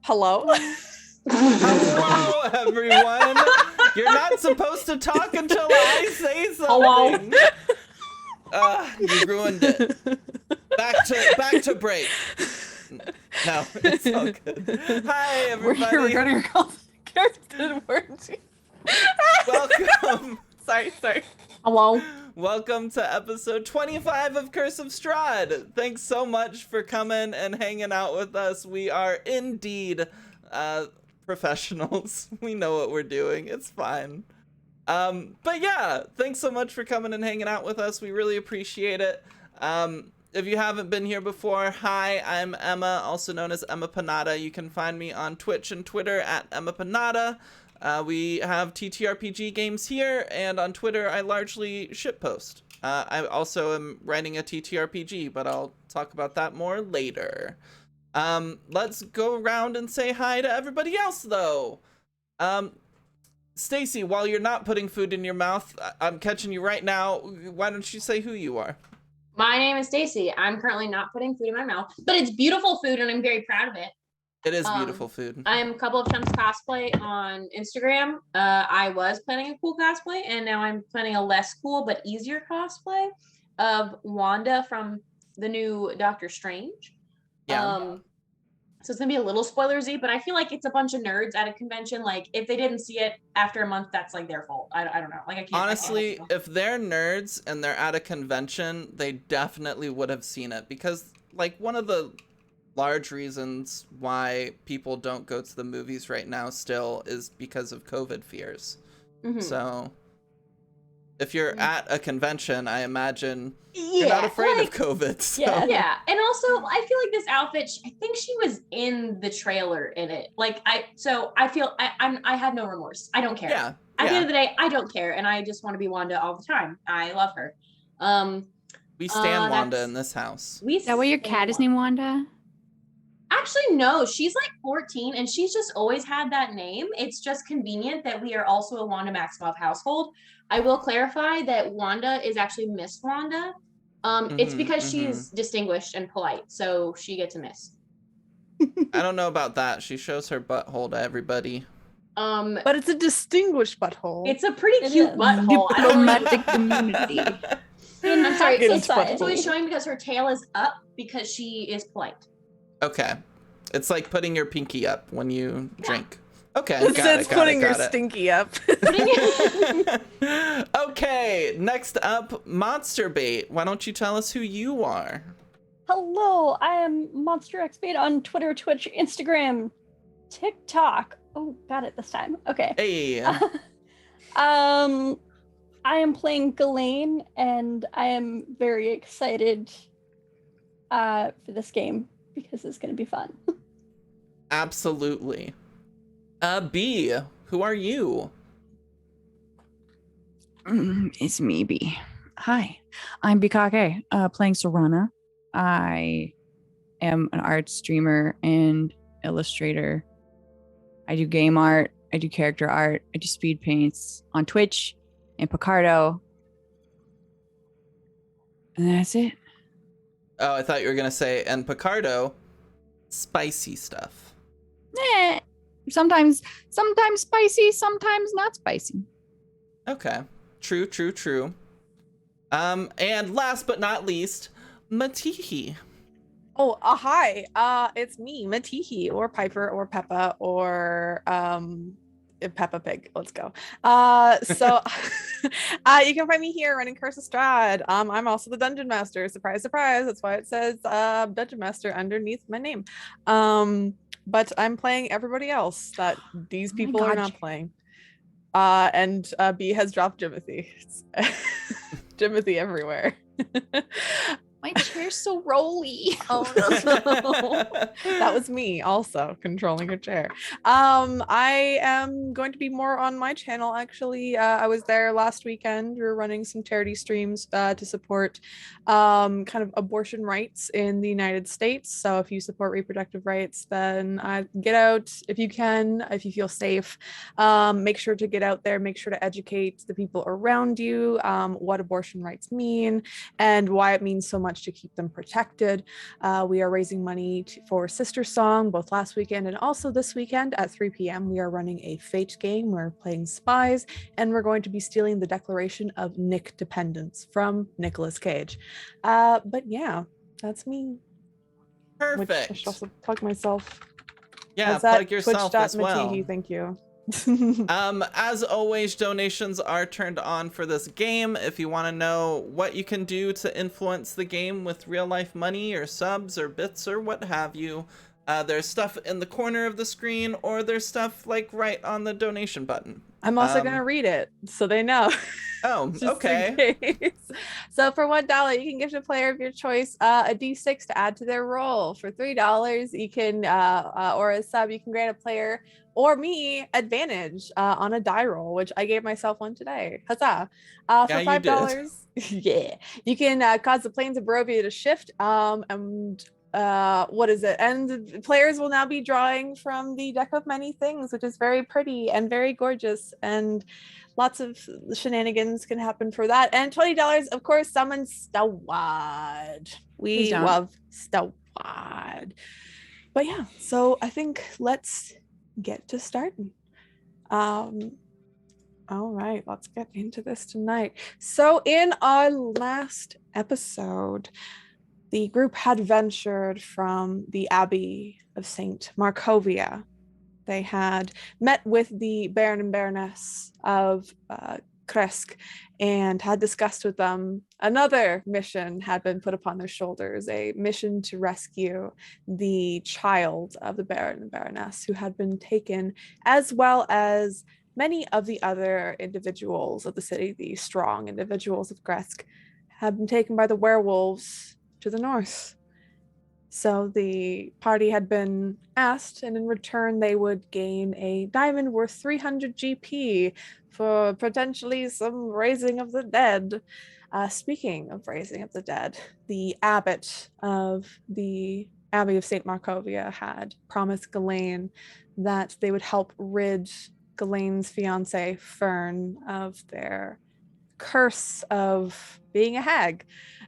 Hello? Hello, everyone. You're not supposed to talk until I say something. You ruined it. Back to break. No, it's all good. Hi, everybody. We're going to call character words. Welcome. Sorry. Hello. Welcome to episode 25 of Curse of Strahd. Thanks so much for coming and hanging out with us. We are indeed professionals. We know what we're doing. It's fine. But yeah, thanks so much for coming and hanging out with us. We really appreciate it. If you haven't been here before, hi, I'm Emma, also known as Emma Panada. You can find me on Twitch and Twitter at Emma Panada. We have TTRPG games here, and on Twitter I largely shitpost. I also am writing a TTRPG, but I'll talk about that more later. Let's go around and say hi to everybody else, though. Stacy, while you're not putting food in your mouth, I'm catching you right now. Why don't you say who you are? My name is Stacy. I'm currently not putting food in my mouth, but it's beautiful food and I'm very proud of it. It is beautiful food. I'm a couple of Chumps cosplay on Instagram. I was planning a cool cosplay and now I'm planning a less cool but easier cosplay of Wanda from the new Doctor Strange. Yeah. So it's gonna be a little spoilersy, but I feel like it's a bunch of nerds at a convention. Like if they didn't see it after a month, that's like their fault. I don't know. Like I can't. Honestly, if they're nerds and they're at a convention, they definitely would have seen it, because like one of the large reasons why people don't go to the movies right now still is because of COVID fears. Mm-hmm. So if you're at a convention, I imagine you're not afraid of COVID. So. Yeah. And also, I feel like this outfit, I think she was in the trailer in it. Like, I feel I had no remorse. I don't care. Yeah. At the end of the day, I don't care. And I just want to be Wanda all the time. I love her. We stand Wanda in this house. Is that why your cat is named Wanda? Actually, no, she's like 14 and she's just always had that name. It's just convenient that we are also a Wanda Maximoff household. I will clarify that Wanda is actually Miss Wanda. It's because she's distinguished and polite, so she gets a miss. I don't know about that. She shows her butthole to everybody. But it's a distinguished butthole. It's a pretty cute butthole. Diplomatic community. I'm sorry, it's always showing because her tail is up because she is polite. Okay. It's like putting your pinky up when you drink. Okay, It's putting your stinky up. Okay, next up, Monster Bait. Why don't you tell us who you are? Hello, I am Monster X Bait on Twitter, Twitch, Instagram, TikTok. Oh, got it this time. Okay. Hey. I am playing Ghislaine, and I am very excited for this game because it's going to be fun. Absolutely. B, who are you? It's me, B. Hi, I'm Bikake, playing Serana. I am an art streamer and illustrator. I do game art, I do character art, I do speed paints on Twitch and Picardo. And that's it. Oh, I thought you were going to say, and Picardo, spicy stuff. Sometimes spicy, sometimes not spicy. Okay. True. And last but not least, Matihi. Oh, hi. It's me, Matihi, or Piper, or Peppa, or Peppa Pig. Let's go. So you can find me here running Curse of Strahd. I'm also the Dungeon Master. Surprise, surprise. That's why it says Dungeon Master underneath my name. But I'm playing everybody else that these people are not playing. And B has dropped Jimothy. Jimothy everywhere. My chair's so rolly. Oh no. That was me also controlling a chair. I am going to be more on my channel actually. I was there last weekend. We were running some charity streams to support kind of abortion rights in the United States. So if you support reproductive rights, then get out if you can, if you feel safe. Make sure to get out there, make sure to educate the people around you what abortion rights mean and why it means so much much to keep them protected. We are raising money for Sister Song both last weekend and also this weekend at 3 p.m. We are running a Fate game. We're playing spies, and we're going to be stealing the Declaration of Nick Dependence from Nicolas Cage. But yeah, that's me. Which I should Perfect. also plug myself. Yeah, That's at plug yourself as well. twitch.matihi. Thank you. As always, donations are turned on for this game. If you want to know what you can do to influence the game with real life money or subs or bits or what have you, there's stuff in the corner of the screen, or there's stuff like right on the donation button. I'm also gonna read it so they know. Oh, Just okay. in case. So for $1, you can gift a player of your choice a D6 to add to their roll. For $3, you can, or a sub, you can grant a player or me advantage on a die roll, which I gave myself one today. Huzzah! Yeah, For you $5, yeah, you can cause the planes of Barovia to shift. And what is it? And the players will now be drawing from the deck of many things, which is very pretty and very gorgeous, and lots of shenanigans can happen for that. And $20, of course, summon Strahd. We love Strahd. But yeah, so I think let's get to starting. All right, let's get into this tonight. So in our last episode, the group had ventured from the Abbey of St. Markovia. They had met with the Baron and Baroness of Kresk and had discussed with them another mission had been put upon their shoulders, a mission to rescue the child of the Baron and Baroness who had been taken, as well as many of the other individuals of the city, the strong individuals of Kresk, had been taken by the werewolves to the north. So the party had been asked, and in return they would gain a diamond worth 300 GP for potentially some raising of the dead. Speaking of raising of the dead, the abbot of the Abbey of St. Markovia had promised Ghislaine that they would help rid Ghislaine's fiance, Fern, of their curse of being a hag.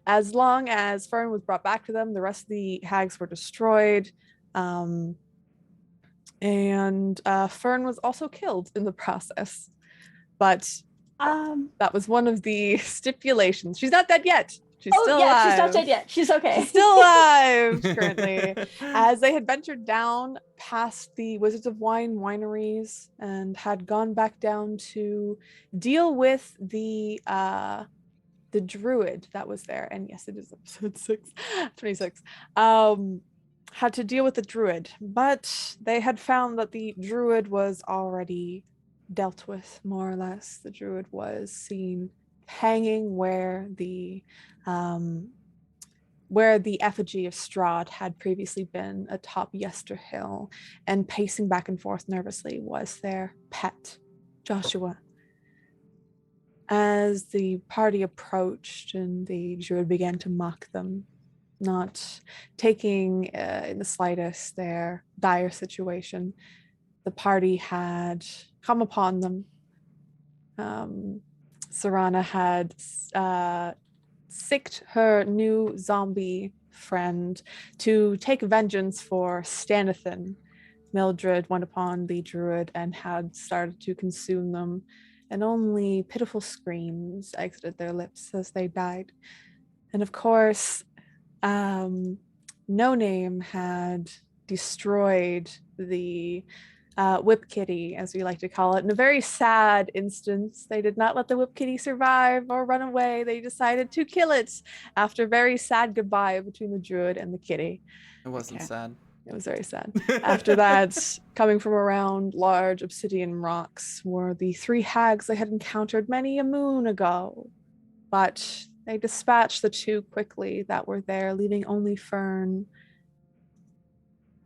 As long as Fern was brought back to them, the rest of the hags were destroyed. And Fern was also killed in the process. But that was one of the stipulations. She's not dead yet. She's still alive. She's not dead yet. She's okay. She's still alive currently. As they had ventured down past the Wizards of Wine wineries and had gone back down to deal with the druid that was there. And yes, it is episode 26. Had to deal with the druid, but they had found that the druid was already dealt with, more or less. The druid was seen hanging where the effigy of Strahd had previously been atop Yester Hill, and pacing back and forth nervously was their pet, Joshua. As the party approached and the druid began to mock them, not taking in the slightest their dire situation, the party had come upon them. Serana had sicked her new zombie friend to take vengeance for Stanithan. Mildred went upon the druid and had started to consume them, and only pitiful screams exited their lips as they died. And of course, No Name had destroyed the whip kitty, as we like to call it, in a very sad instance. They did not let the whip kitty survive or run away. They decided to kill it after a very sad goodbye between the druid and the kitty. It wasn't sad. It was very sad. After that, coming from around large obsidian rocks were the three hags they had encountered many a moon ago. But they dispatched the two quickly that were there, leaving only Fern.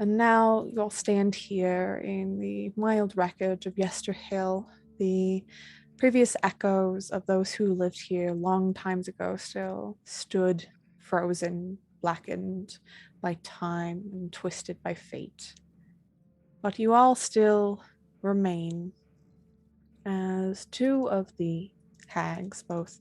And now you'll stand here in the mild wreckage of Yester Hill, the previous echoes of those who lived here long times ago still stood frozen, blackened by time and twisted by fate. But you all still remain as two of the hags, both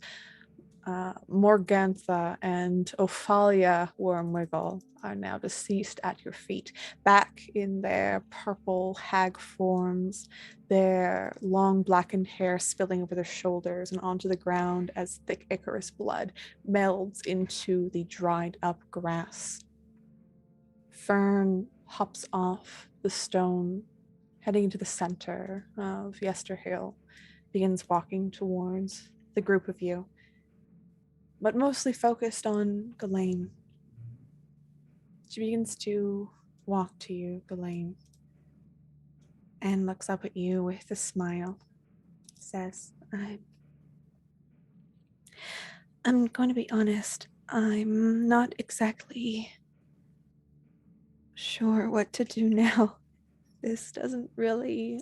Morgantha and Ophalia Wormwiggle are now deceased at your feet, back in their purple hag forms, their long blackened hair spilling over their shoulders and onto the ground as thick Icarus blood melds into the dried up grass. Fern hops off the stone, heading into the center of Yesterhill, begins walking towards the group of you, but mostly focused on Ghislaine. She begins to walk to you, Ghislaine, and looks up at you with a smile. Says, I'm going to be honest. I'm not exactly sure what to do now. This doesn't really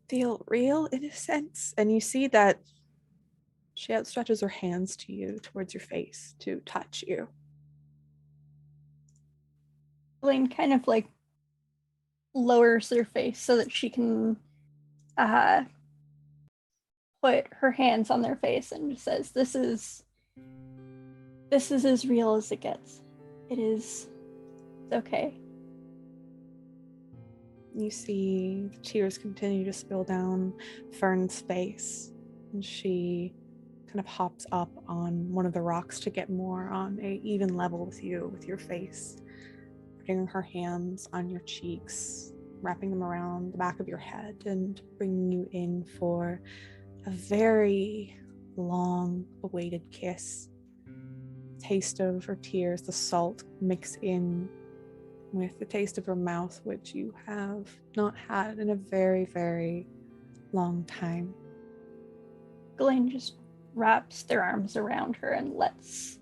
feel real in a sense. And you see that she outstretches her hands to you, towards your face, to touch you. Elaine kind of like lowers her face so that she can put her hands on their face and just says, This is as real as it gets. It's okay. You see tears continue to spill down Fern's face, and she kind of hops up on one of the rocks to get more on a even level with you, with your face, putting her hands on your cheeks, wrapping them around the back of your head, and bringing you in for a very long awaited kiss. Taste of her tears, the salt mix in with the taste of her mouth, which you have not had in a very, very long time. Ghislaine just wraps their arms around her and lets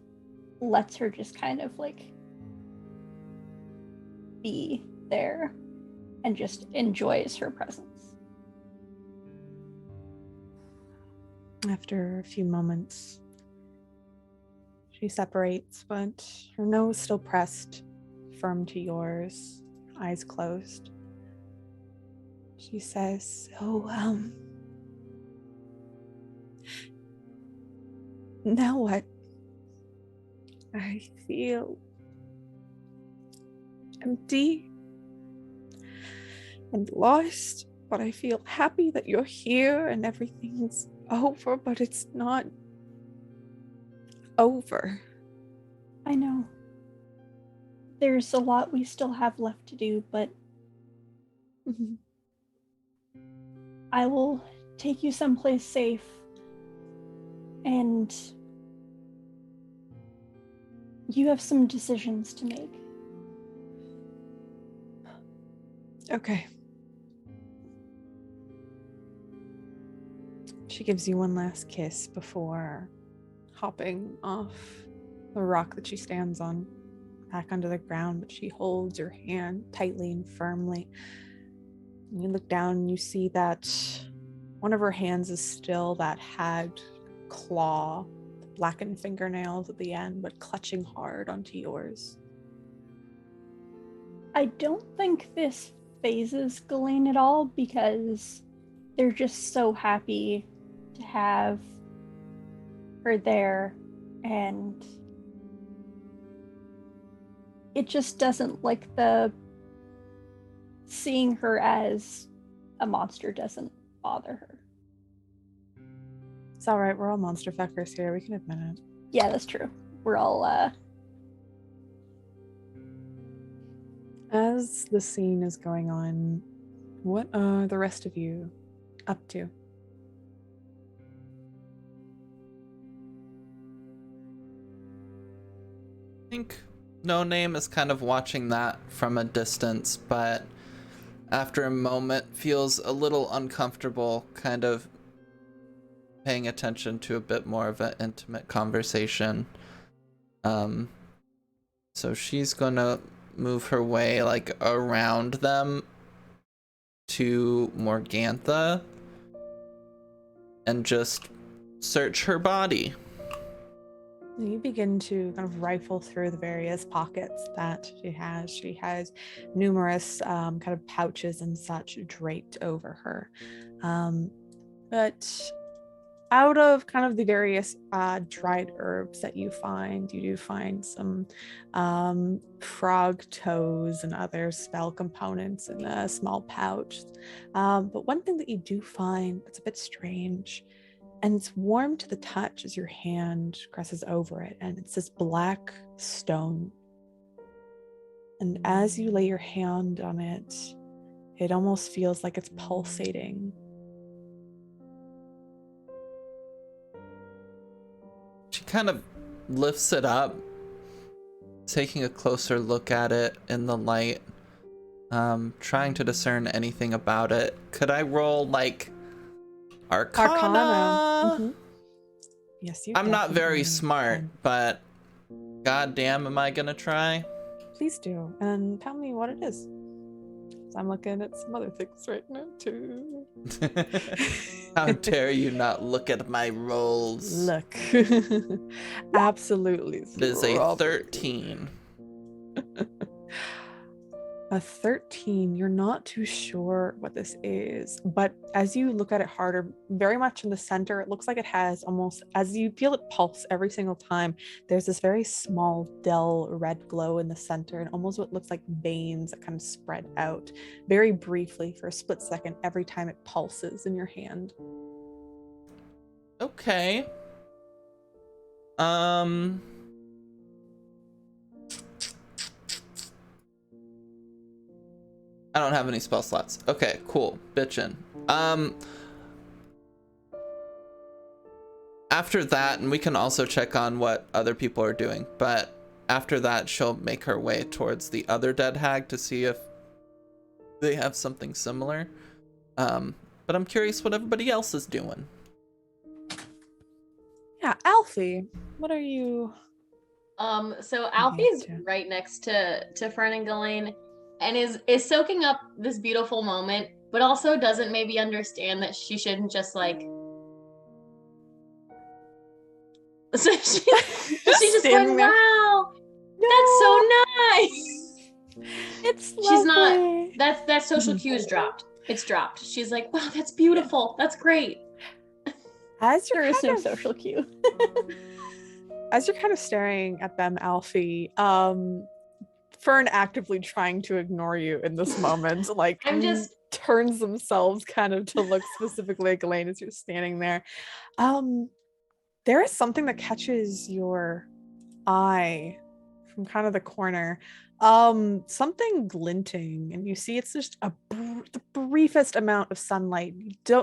her just kind of like be there and just enjoys her presence. After a few moments, she separates, but her nose still pressed firm to yours, eyes closed. She says, now what? I feel empty and lost, but I feel happy that you're here and everything's over, but it's not over. I know. There's a lot we still have left to do, but I will take you someplace safe, and you have some decisions to make. Okay. She gives you one last kiss before hopping off the rock that she stands on, back onto the ground, but she holds your hand tightly and firmly. And you look down and you see that one of her hands is still that hagged claw, blackened fingernails at the end, but clutching hard onto yours. I don't think this phases Ghislaine at all, because they're just so happy to have her there, and it just doesn't, like, the seeing her as a monster doesn't bother her. It's all right. We're all monster fuckers here. We can admit it. Yeah, that's true. We're all As the scene is going on, what are the rest of you up to? I think No Name is kind of watching that from a distance, but after a moment feels a little uncomfortable, kind of paying attention to a bit more of an intimate conversation. So she's gonna move her way like around them to Morgantha and just search her body. You begin to kind of rifle through the various pockets that she has. She has numerous kind of pouches and such draped over her. But out of kind of the various dried herbs that you do find some frog toes and other spell components in a small pouch. But one thing that you do find that's a bit strange, and it's warm to the touch as your hand presses over it, and it's this black stone. And as you lay your hand on it, it almost feels like it's pulsating. She kind of lifts it up, taking a closer look at it in the light, trying to discern anything about it. Could I roll like Arcana? Mm-hmm. Yes, you. I'm not very definitely smart, can. but goddamn, am I gonna try? Please do, and tell me what it is. 'Cause I'm looking at some other things right now too. How dare you not look at my rolls? Look, absolutely. It is a 13. A 13. You're not too sure what this is, but as you look at it harder, very much in the center, it looks like it has almost, as you feel it pulse every single time, there's this very small, dull red glow in the center, and almost what looks like veins that kind of spread out very briefly for a split second every time it pulses in your hand. Okay. I don't have any spell slots. Okay, cool. Bitchin'. After that, and we can also check on what other people are doing, but after that, she'll make her way towards the other dead hag to see if they have something similar. But I'm curious what everybody else is doing. Yeah, Alfie, what are you? So Alfie's to? right next to Fern and Ghislaine and is soaking up this beautiful moment, but also doesn't maybe understand that she shouldn't just like so she's just going, there. wow, No, that's so nice. it's She's not lovely. that social cue is dropped. It's dropped. She's like, wow, that's beautiful. That's great. As There you're is kind no of, social cue. as you're kind of staring at them, Alfie, Fern actively trying to ignore you in this moment, like I'm just turns themselves kind of to look specifically at Ghislaine as you're standing there. There is something that catches your eye from kind of the corner. Something glinting, and you see it's just the briefest amount of sunlight.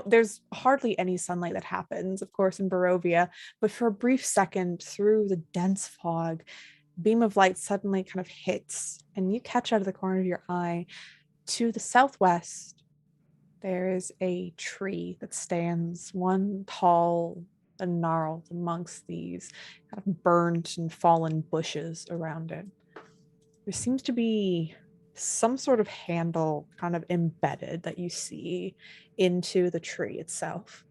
There's hardly any sunlight that happens, of course, in Barovia, but for a brief second through the dense fog, beam of light suddenly kind of hits, and you catch out of the corner of your eye to the southwest. There is a tree that stands, one tall and gnarled amongst these kind of burnt and fallen bushes around it. There seems to be some sort of handle kind of embedded that you see into the tree itself.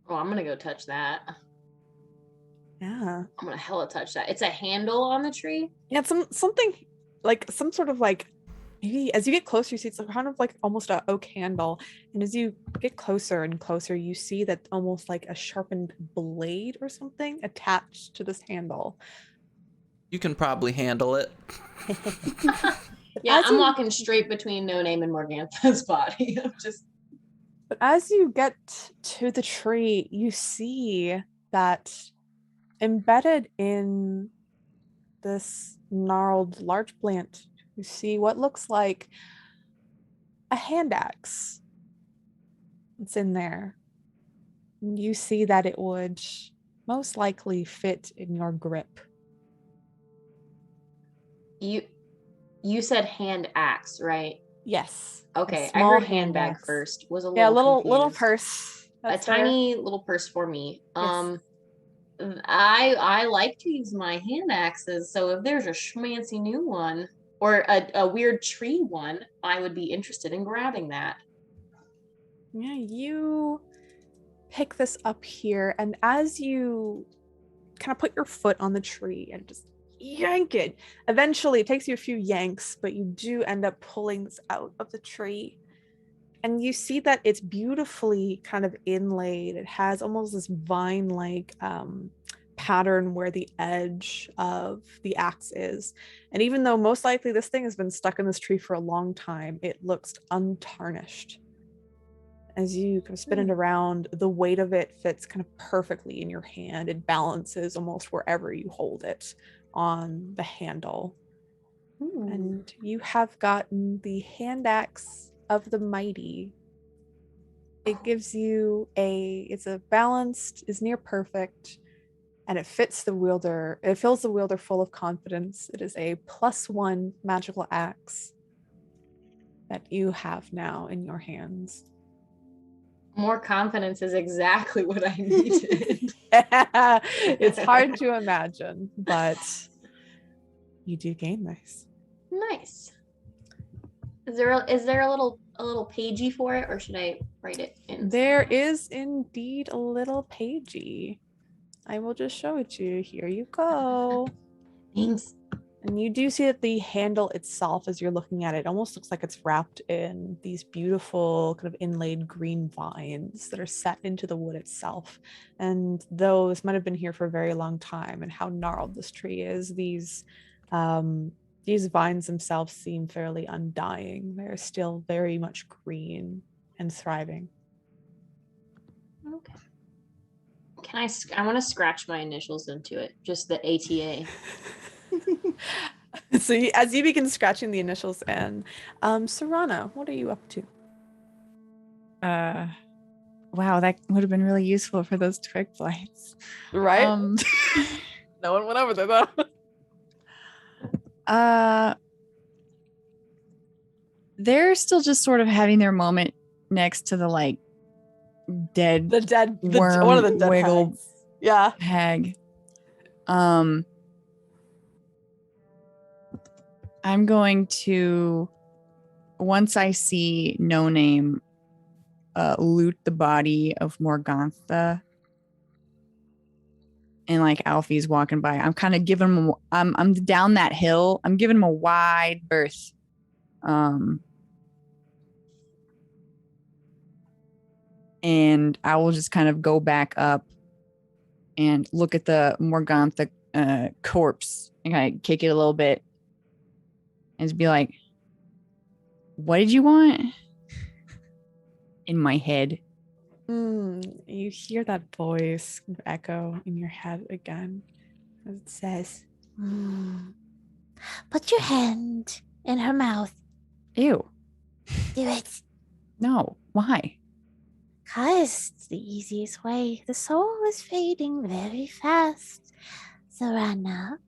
oh, I'm gonna go touch that. Yeah. I'm gonna hella touch that. It's a handle on the tree. Yeah, something like some sort of like, maybe as you get closer, you see it's kind of like almost a oak handle. And as you get closer and closer, you see that almost like a sharpened blade or something attached to this handle. You can probably handle it. Yeah, As I'm you- walking straight between No Name and Morgantha's body. I'm just But as you get to the tree, you see that embedded in this gnarled large plant, you see what looks like a hand axe. It's in there. You see that it would most likely fit in your grip. you said hand axe, right? Yes. Okay, I small heard handbag axe. first. Was a little Yeah, little confused. purse. A That's fair. tiny little purse for me. Yes. I like to use my hand axes, so if there's a schmancy new one or a weird tree one, I would be interested in grabbing that. Yeah, you pick this up here, and as you kind of put your foot on the tree and just yank it, eventually it takes you a few yanks, but you do end up pulling this out of the tree. And you see that it's beautifully kind of inlaid. It has almost this vine-like pattern where the edge of the axe is. And even though most likely this thing has been stuck in this tree for a long time, it looks untarnished. As you kind of spin it around, the weight of it fits kind of perfectly in your hand. It balances almost wherever you hold it on the handle. And you have gotten the hand axe of the mighty. It gives you it's a balanced, is near perfect, and it fits the wielder. It fills the wielder full of confidence. It is a +1 magical axe that you have now in your hands. More confidence is exactly what I needed. It's hard to imagine, but you do gain this. Nice. Is there a little pagey for it, or should I write it in? There is indeed a little pagey. I will just show it to you. Here you go. Thanks. And you do see that the handle itself, as you're looking at it, almost looks like it's wrapped in these beautiful kind of inlaid green vines that are set into the wood itself. And though this might have been here for a very long time, and how gnarled this tree is, these vines themselves seem fairly undying. They're still very much green and thriving. Okay. I want to scratch my initials into it, just the ATA. So as you begin scratching the initials in, Serana, what are you up to? Wow, that would have been really useful for those twig blights. Right? No one went over there though. They're still just sort of having their moment next to the like dead worm one of the dead wiggle hags. Yeah. hag. I'm going to, once I see No Name loot the body of Morgantha, and like Alfie's walking by, I'm kind of giving him, I'm down that hill, I'm giving him a wide berth. And I will just kind of go back up and look at the Morgantha corpse and kind of kick it a little bit and just be like, what did you want? In my head. You hear that voice echo in your head again. It says, put your hand in her mouth. Ew. Do it. No. Why? Because it's the easiest way. The soul is fading very fast, Serana.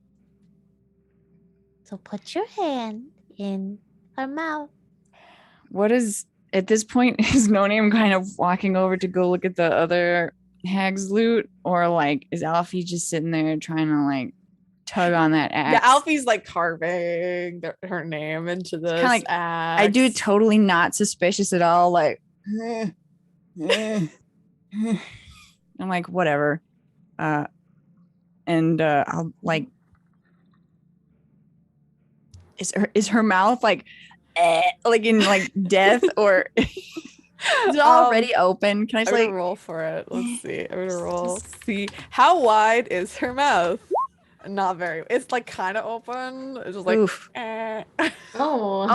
So put your hand in her mouth. What is, at this point, is No Name kind of walking over to go look at the other hag's loot? Or like, is Alfie just sitting there trying to like tug on that axe? Yeah, Alfie's like carving her name into this like, axe. I do it totally not suspicious at all. Like, I'm like, whatever. And I'll like, is her mouth like in like death, or is it already open? Can I just I'm like gonna roll for it? Let's see. I'm gonna roll. See how wide is her mouth? Not very. It's like kind of open. It's just like. Oof. Oh.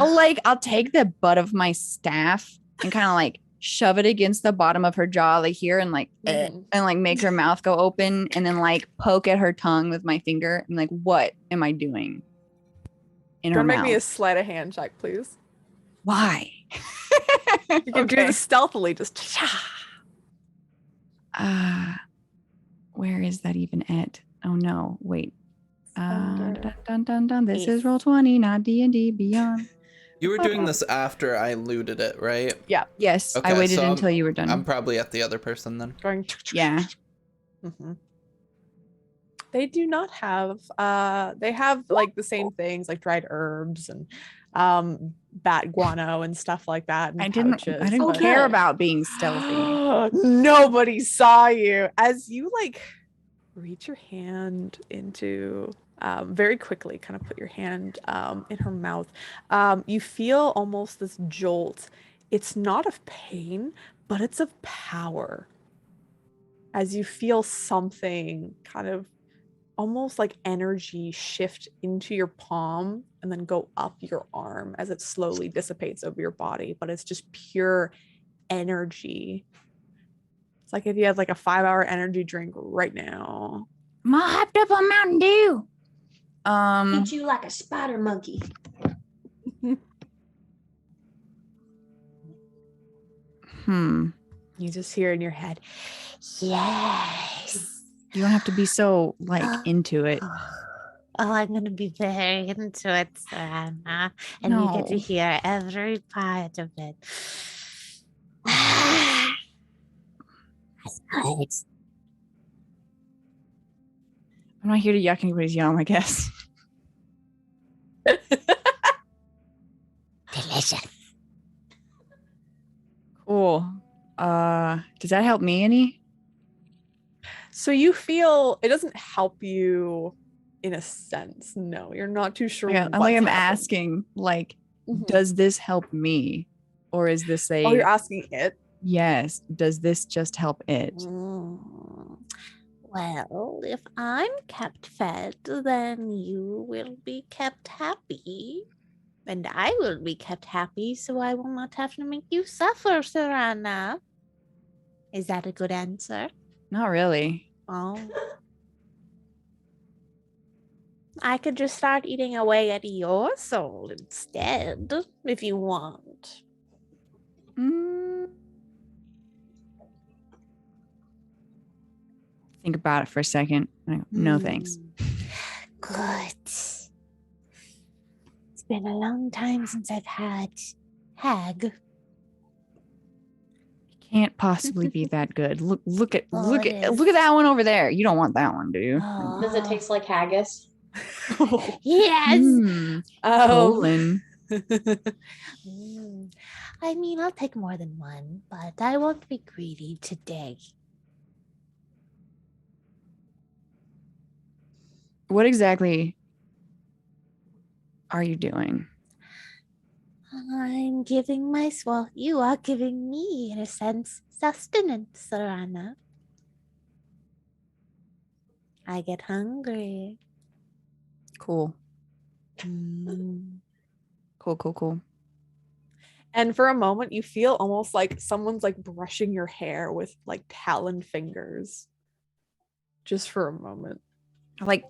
I'll take the butt of my staff and kind of like shove it against the bottom of her jaw, like here, and like and like make her mouth go open, and then like poke at her tongue with my finger. And like, what am I doing? In her Don't make mouth. me a sleight of hand check, please. Why? You can do this stealthily. Just. Where is that even at? Oh no! Wait. Under Dun. This is Ace. Roll20, not D&D Beyond. You were doing this after I looted it, right? Yeah. Yes, Okay, I waited so until you were done. I'm probably at the other person then. Going. Yeah. They do not have. They have like the same things, like dried herbs and bat guano and stuff like that. I didn't Oh, care good. about being stealthy. Nobody saw you as you like reach your hand into very quickly kind of put your hand in her mouth. You feel almost this jolt it's not of pain, but it's of power. As you feel something kind of almost like energy shift into your palm and then go up your arm as it slowly dissipates over your body, but it's just pure energy. It's like if you had like a 5-hour energy drink right now. I'm all hyped up on Mountain Dew. Eat you like a spider monkey. You just hear in your head, Yes. You don't have to be so like into it. Oh, I'm going to be very into it, Serana. And you get to No. hear every part of it. That's good. I'm not here to yuck anybody's yum, I guess. Delicious. Cool. Does that help me any? so you feel it doesn't help you in a sense. No, you're not too sure. Yeah, I'm what's happened. asking, like, Mhm. does this help me? Or is this a Oh, you're asking it? yes? Does this just help it? Well, if I'm kept fed, then you will be kept happy. And I will be kept happy, so I will not have to make you suffer, Serana. Is that a good answer? Not really. Oh. I could just start eating away at your soul instead, if you want. Think about it for a second. I go, no, thanks. Good. It's been a long time since I've had hag. Can't possibly be that good. Look at Oh, it is. that one over there. You don't want that one, do you? Does it taste like haggis? Yes. Colon. I mean, I'll take more than one, but I won't be greedy today. What exactly are you doing? I'm giving well, you are giving me, in a sense, sustenance, Serana. I get hungry. Cool. Cool. And for a moment, you feel almost like someone's like brushing your hair with like taloned fingers. Just for a moment. Like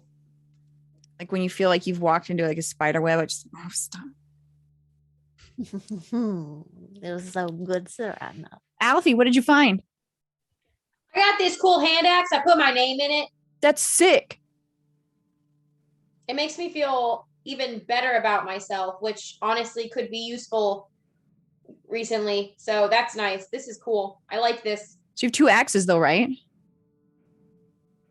when you feel like you've walked into like a spider web, I just stop. It was so good, Serana. Alfie, what did you find? I got this cool hand axe. I put my name in it. That's sick. It makes me feel even better about myself, which honestly could be useful recently. So that's nice. This is cool. I like this. So you have 2 axes though, right?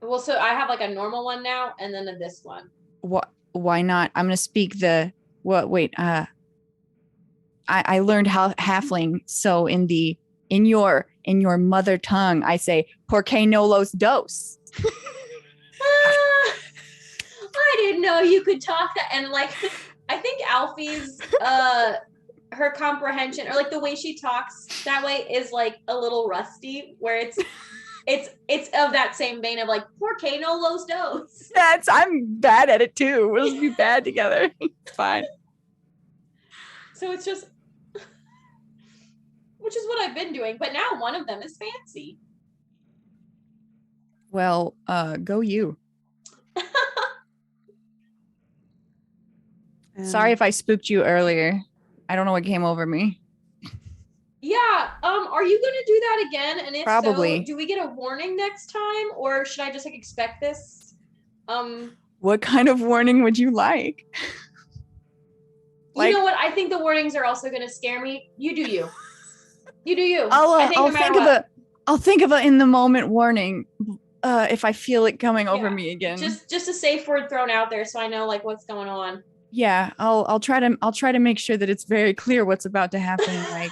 Well, so I have like a normal one now and then this one. What? Why not? I'm gonna speak the what? Wait. I learned how halfling. So in your mother tongue, I say "Porque no los dos." I didn't know you could talk that. And like, I think Alfie's her comprehension or like the way she talks that way is like a little rusty, where it's of that same vein of like "Porque no los dos." I'm bad at it too. We'll just be bad together. It's fine. So it's just, which is what I've been doing, but now one of them is fancy. Well, go you. Sorry if I spooked you earlier. I don't know what came over me. Yeah. Are you gonna do that again? And if Probably. so, do we get a warning next time, or should I just like expect this? What kind of warning would you like? You know what? I think the warnings are also gonna scare me. You do you. You do you. I'll think of a in the moment warning. If I feel it coming over me again. Just a safe word thrown out there, so I know like what's going on. Yeah, I'll try to make sure that it's very clear what's about to happen. Like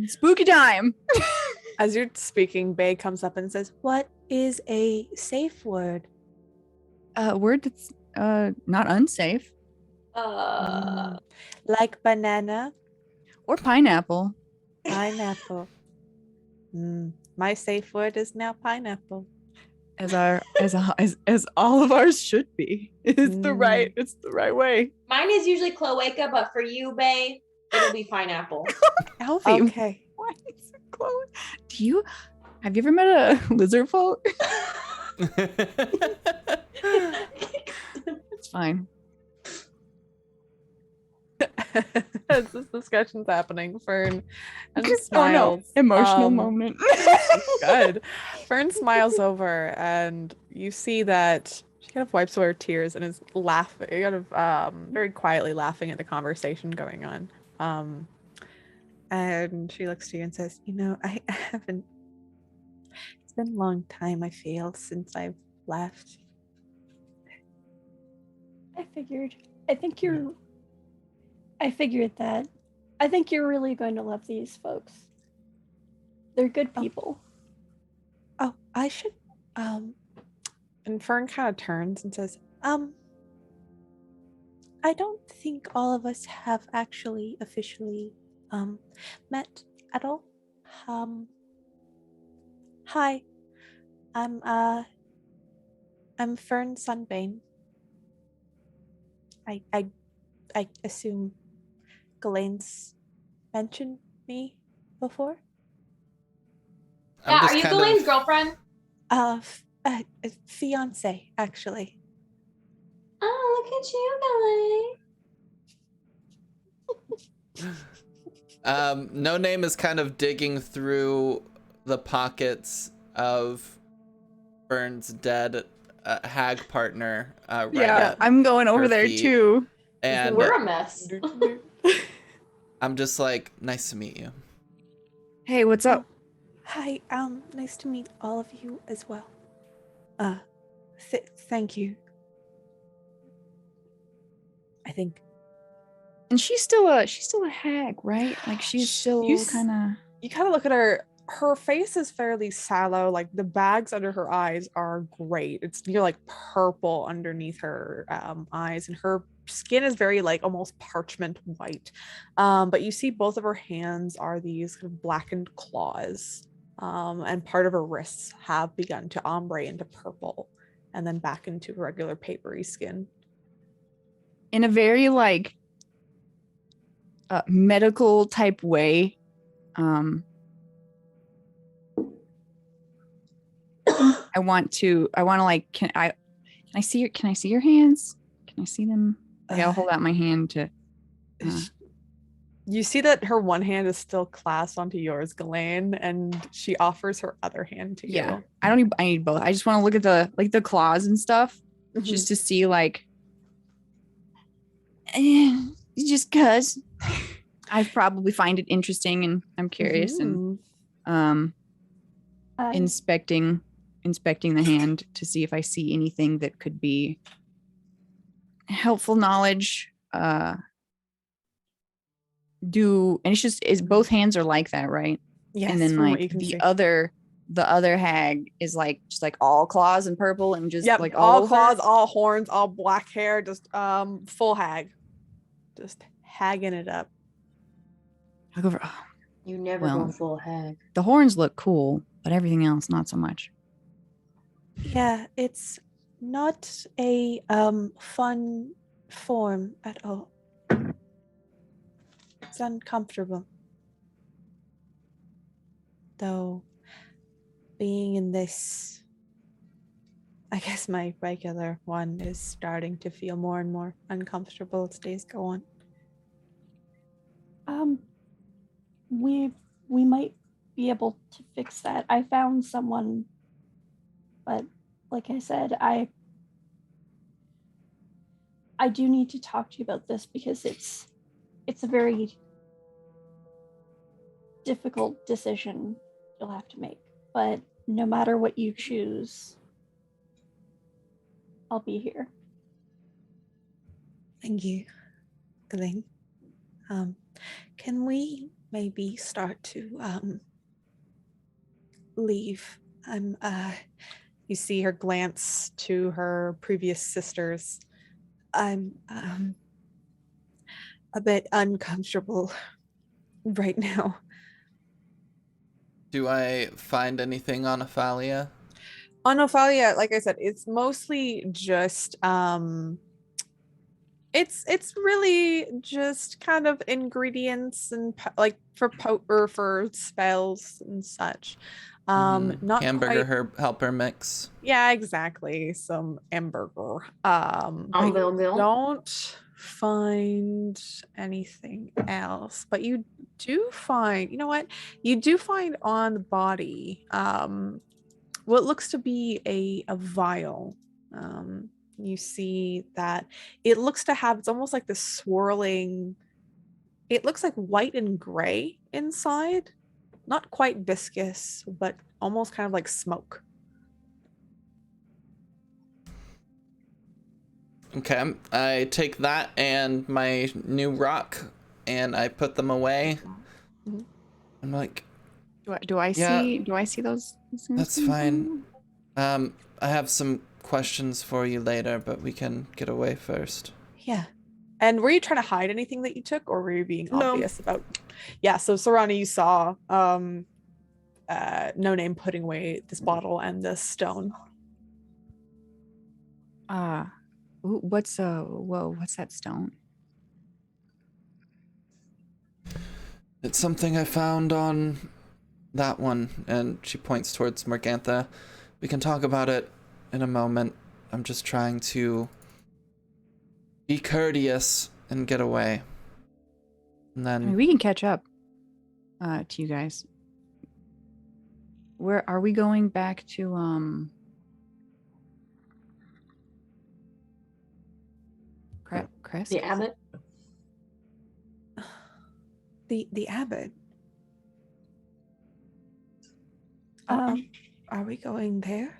spooky time. As you're speaking, Bay comes up and says, "What is a safe word?" Word that's not Pineapple. My safe word is now pineapple. As all of ours should be. It's the right way. Mine is usually cloaca, but for you, Bay, it'll be pineapple. Alfie, Okay. why is it Chloe? Have you ever met a lizard folk? It's fine. As this discussion's happening, Fern and Oh smiles. no, emotional moment. Good. Fern smiles over, and you see that she kind of wipes away her tears and is laughing, kind of very quietly laughing at the conversation going on. And she looks to you and says, I haven't. It's been a long time, I feel, since I've left. I figured that. I think you're really going to love these folks. They're good people. Oh, I should. And Fern kind of turns and says, I don't think all of us have actually officially met at all. Hi. I'm Fern Sunbane. I assume Ghislaine's mentioned me before. Yeah, are you Ghislaine's girlfriend? Fiance, actually. Oh, look at you, Ghislaine. No Name is kind of digging through the pockets of Fern's dead hag partner. Yeah, I'm going over there too. And we're a mess. I'm just like, nice to meet you. Hey, what's up? Hi, nice to meet all of you as well. Thank you. I think. And she's still a hag, right? Like she's still kind of. You kind of look at her. Her face is fairly sallow. Like the bags under her eyes are great. It's near like purple underneath her eyes, and her skin is very like almost parchment white. But you see both of her hands are these kind of blackened claws, and part of her wrists have begun to ombre into purple, and then back into regular papery skin. In a very like medical type way. I want to like, can I see your hands? Can I see them? Okay, I'll hold out my hand to. You see that her one hand is still clasped onto yours, Ghislaine, and she offers her other hand to you. I need both. I just want to look at the claws and stuff, just to see like, just cause I probably find it interesting and I'm curious and inspecting the hand to see if I see anything that could be helpful knowledge. And it's both hands are like that, right? Yes. And then like the other hag is like just like all claws and purple and just like all claws, all horns, all black hair, just full hag. Just hagging it up. I'll go for, You never go full hag. The horns look cool, but everything else not so much. Yeah, it's not a fun form at all. It's uncomfortable. Though being in this, I guess my regular one is starting to feel more and more uncomfortable as days go on. We might be able to fix that. I found someone, but like I said, I do need to talk to you about this because it's a very difficult decision you'll have to make. But no matter what you choose, I'll be here. Thank you, Ghislaine. Can we maybe start to leave? You see her glance to her previous sisters. I'm a bit uncomfortable right now. Do I find anything on Ophalia? On Ophalia, like I said, it's mostly just it's really just kind of ingredients and like for or for spells and such. Not Hamburger quite. helper mix. Yeah, exactly. Some hamburger. Anvil. Don't find anything else, but you do find, you know what? You do find on the body what looks to be a vial. You see that it looks to have, it's almost like this swirling, it looks like white and gray inside. Not quite viscous, but almost kind of like smoke. Okay, I take that and my new rock and I put them away. Mhm. I'm like, Do I Yeah. see those? that's fine. I have some questions for you later, but we can get away first. Yeah. And were you trying to hide anything that you took, or were you being No. obvious about? Yeah. So Sarani, you saw No Name putting away this bottle and this stone. What's that stone? It's something I found on that one, and she points towards Morgantha. We can talk about it in a moment. I'm just trying to be courteous and get away. And I mean, then we can catch up to you guys. Where are we going back to Chris? The abbot. The abbot. Um, Are we going there?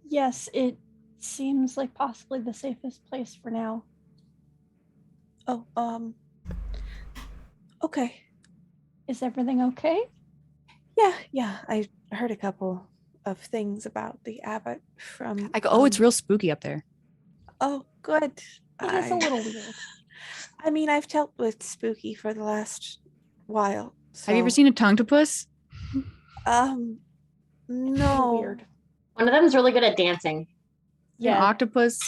yes, it seems like possibly the safest place for now. Oh, okay. Is everything okay? Yeah. I heard a couple of things about the abbot from. I go, oh, it's real spooky up there. Oh, good. It is a little weird. I mean, I've dealt with spooky for the last while. Have you ever so- seen a tongue-to-puss? No. Weird. One of them's really good at dancing. An Yeah. octopus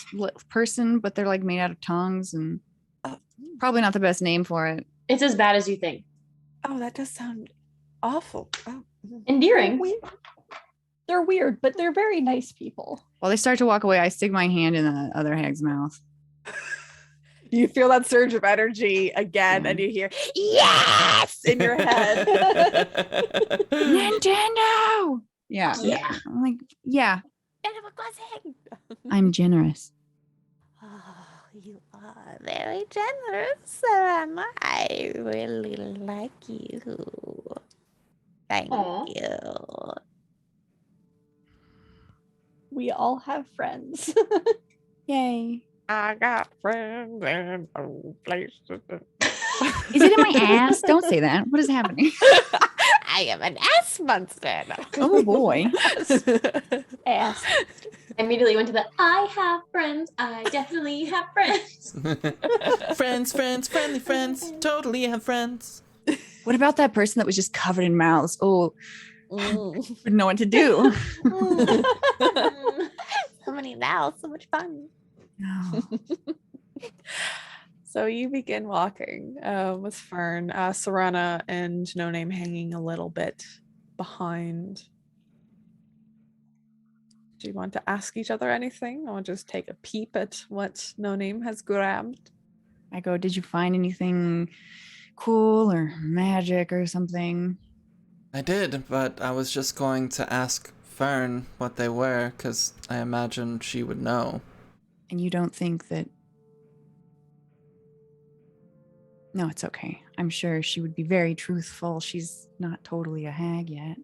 person, but they're like made out of tongues, and probably not the best name for it. It's as bad as you think. Oh, that does sound awful. Oh. Endearing. They're weird, but they're very nice people. While they start to walk away, I stick my hand in the other hag's mouth. You feel that surge of energy again, and you hear yes in your head. Nintendo! Yeah. Yeah. I'm like, yeah, Animal Crossing. I'm generous. Oh, you are very generous, and I really like you. Thank Aw. you. We all have friends. Yay. I got friends in old places. Is it in my ass? Don't say that. What is happening? I am an ass monster. Oh boy. Ass. I immediately went to the I have friends. I definitely have friends. friends, friendly friends, totally have friends. What about that person that was just covered in mouths? Oh, wouldn't know what to do. So many mouths, so much fun. No. So you begin walking with Fern, Sarana, and No Name hanging a little bit behind. Do you want to ask each other anything, or just take a peep at what No Name has grabbed? I go, did you find anything cool or magic or something? I did, but I was just going to ask Fern what they were, because I imagine she would know. And you don't think that... No, it's okay. I'm sure she would be very truthful. She's not totally a hag yet.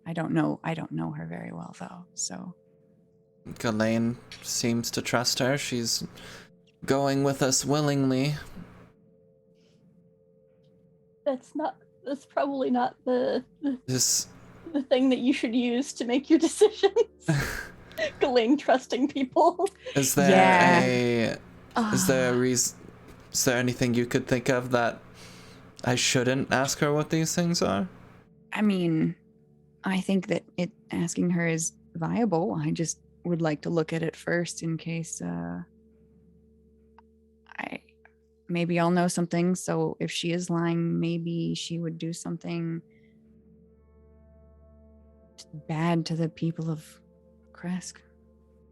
I don't know her very well though, so... Ghislaine seems to trust her. She's going with us willingly. That's probably not the This thing that you should use to make your decisions. Ghislaine trusting people. is there Yeah. is there a reason? Is there anything you could think of that I shouldn't ask her what these things are? I mean, I think that asking her is viable. I just would like to look at it first in case maybe I'll know something. So if she is lying, maybe she would do something bad to the people of Kresk.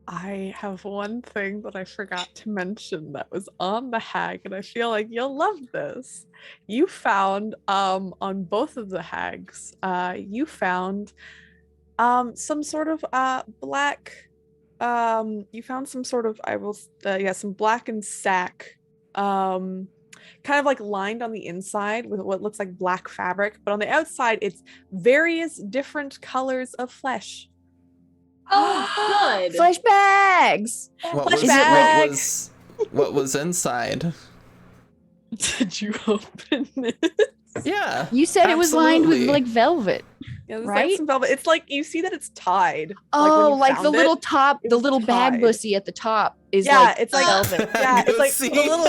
I have one thing that I forgot to mention that was on the hag, and I feel like you'll love this. You found on both of the hags, you found some sort of black you found some sort of some blackened sack kind of like lined on the inside with what looks like black fabric, but on the outside it's various different colors of flesh. Oh, good. Flesh bags. What Flesh was, bag. what was inside? Did you open it? Yeah. You said it was lined with absolutely. like velvet. Yeah, there's Right? like some velvet. It's like you see that it's tied. Oh, when you like the found little it, top, it the was little bag tied. bussy at the top is Yeah, like it's like velvet. yeah, it's like See? the little.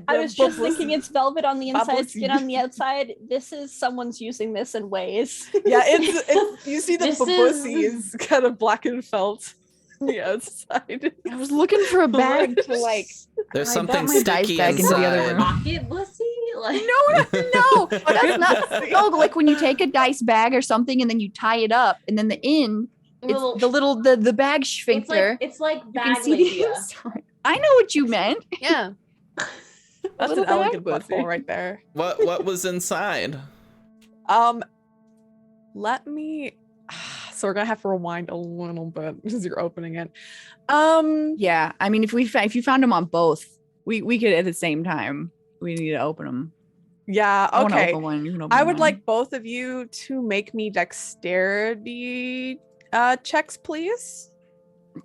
I was just thinking it's velvet on the inside, Bubbles. skin on the outside. This is someone's using this in ways. Yeah, it's you see that This the bussy is kind of black and felt on the outside. I was looking for a bag to like. There's I something got my dice sticky bag into the other inside. room. Pocket bussy? Like No, that's not. No, like when you take a dice bag or something and then you tie it up, and then the end, it's the bag sphincter. It's like You bag can see the labia. inside. I know what you meant. Yeah, that's Little an elegant bag bussy. butthole right there. What was inside? Let me. So we're gonna have to rewind a little bit because you're opening it. Yeah, I mean, if you found them on both, we could at the same time. We need to open them. Yeah. I wanna Okay. open one. You can open I would one. like both of you to make me dexterity checks, please.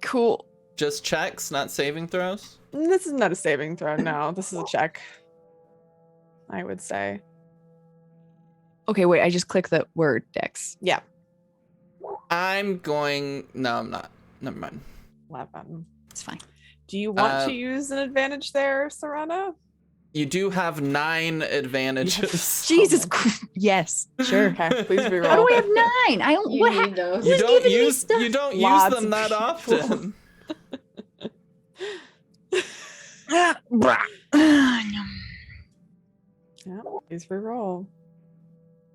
Cool. Just checks, not saving throws? This is not a saving throw. No, this is a check. I would say. Okay, wait. I just clicked the word dex. Yeah. I'm going. No, I'm not. Never mind. 11. It's fine. Do you want to use an advantage there, Serana? You do have 9 advantages. Jesus Christ. Yes, sure. Okay, please How reroll. do we have 9? I don't. You What? need those. You Who's don't giving me use stuff? you don't use Lots them of that people. often. Yeah, please reroll.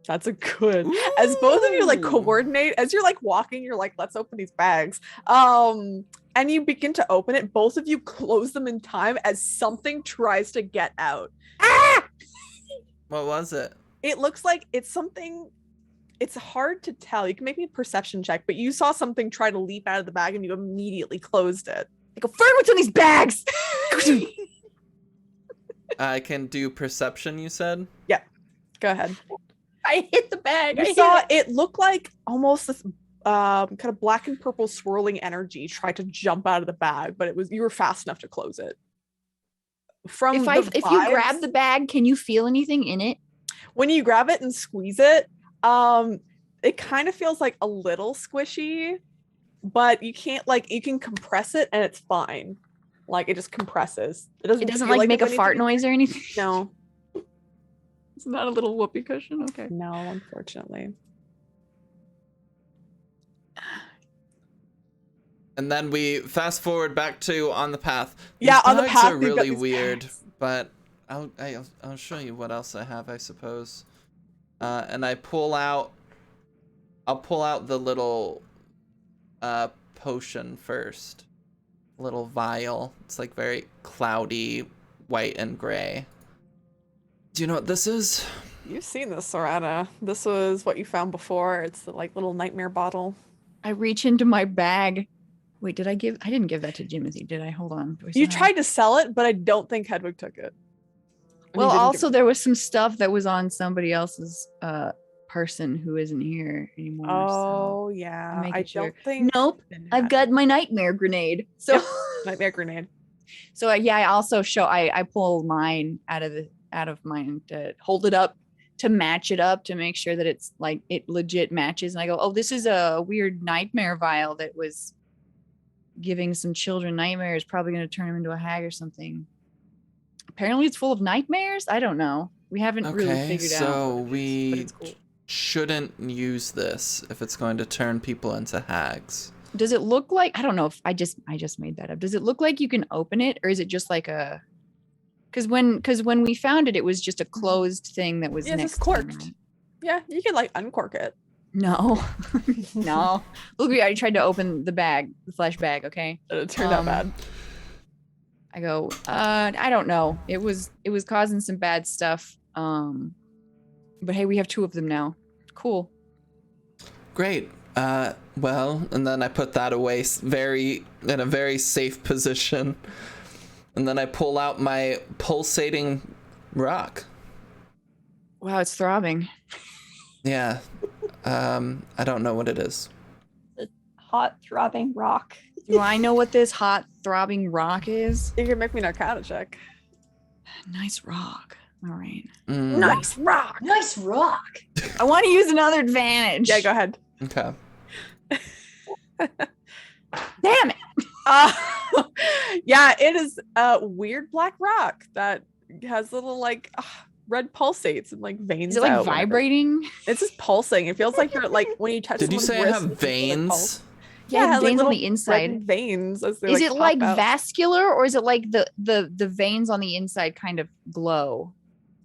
That's a good. As both of you like Ooh. coordinate, as you're like walking, you're like, let's open these bags. And you begin to open it. Both of you close them in time as something tries to get out. Ah! What was it? It looks like it's something. It's hard to tell. You can make me a perception check, but you saw something try to leap out of the bag and you immediately closed it. I go, Fern, what's in these bags? I can do perception, you said? Go ahead. I hit the bag. You saw it looked like almost this kind of black and purple swirling energy tried to jump out of the bag, but you were fast enough to close it. From if you grab the bag, can you feel anything in it? when you grab it and squeeze it, it kind of feels like a little squishy, but you can't you can compress it and it's fine. Like it just compresses. It doesn't It doesn't feel like make a there's fart anything- noise or anything. No, It's not a little whoopee cushion. Okay. no, unfortunately. And then we fast forward back to on the path. Yeah, on the bags path, are we've got really these weird, bags. but I'll show you what else I have, I suppose. And I'll pull out the little potion first. Little vial. It's like very cloudy, white and gray. Do you know what this is? You've seen this, Sorana. This was what you found before. It's the little nightmare bottle. I reach into my bag. Wait, I didn't give that to Jimothy, did I? Hold on. Do I You still have tried to sell it, but I don't think Hedwig took it. And he Well, didn't give also it- there was some stuff that was on somebody else's person who isn't here anymore. Oh so yeah, I'm making I sure. don't think. Nope, Finn I've had got it. my nightmare grenade. So Yep. Nightmare grenade. so yeah, I also show I pull mine out of mine to hold it up to match it up to make sure that it's like it legit matches. And I go, oh, this is a weird nightmare vial that was giving some children nightmares, probably going to turn them into a hag or something. Apparently it's full of nightmares. I don't know. We haven't really Okay, figured out. so what it is, we but it's cool. shouldn't use this if it's going to turn people into hags. Does it look like, I don't know if I just made that up. Does it look like you can open it, or is it just like a, because when we found it, it was just a closed thing that was Yeah, it's next just to it, corked. right? Yeah, you can like uncork it. No. No. Look, I tried to open the bag, the flesh bag, okay? And it turned out Um, bad. I go, I don't know. It was causing some bad stuff. But hey, we have 2 of them now. Cool. Great. Well, and then I put that away in a very safe position. And then I pull out my pulsating rock. Wow, it's throbbing. Yeah. I don't know what it is. Hot throbbing rock. Do I know what this hot throbbing rock is? You can make me an Arcana check. Nice rock. All right. Nice rock. Nice rock. I want to use another advantage. Yeah, go ahead. Okay. Damn it. Yeah, it is a weird black rock that has little like red pulsates and like veins. Is it like out whenever- vibrating? It's just pulsing. It feels like you're like when you touch. Did you someone's say I wrist, have it feels like veins? pulse. Yeah, it has, like, veins on little the inside. red veins. As they, Is it pop like out. vascular, or is it like the veins on the inside kind of glow?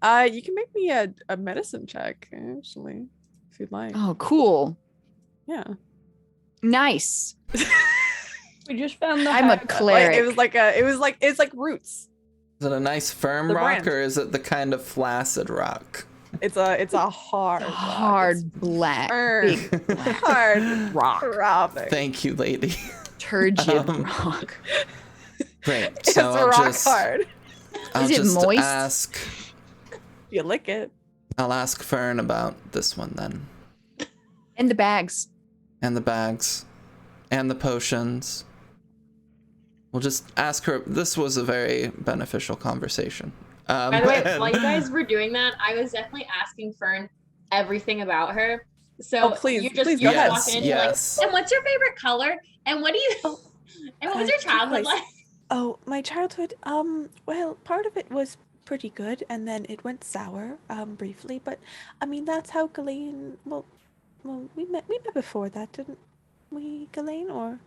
You can make me a medicine check actually, if you'd like. Oh, cool. Yeah. Nice. We just found the I'm a hag. cleric. It's like roots. Is it a nice firm The rock, brand. or is it the kind of flaccid rock? It's a hard rock. Hard black. It's Big black hard rock. throbbing. Thank you, lady. Turgid Um, rock. Great. It's So I'll rock just, hard. I'll Is it just moist? ask. You lick it. I'll ask Fern about this one then, And the bags. and the bags, and the potions. We'll just ask her. This was a very beneficial conversation. By the way, and- while you guys were doing that, I was definitely asking Fern everything about her. So Oh, please, you're just please you're go ahead. walking into Yes. like, and what's your favorite color? And what do you? Oh, and what was uh, your childhood turquoise. like? Oh, my childhood. Well, part of it was pretty good, and then it went sour, briefly. But I mean, that's how Ghislaine. Well, we met before that, didn't we, Ghislaine? Or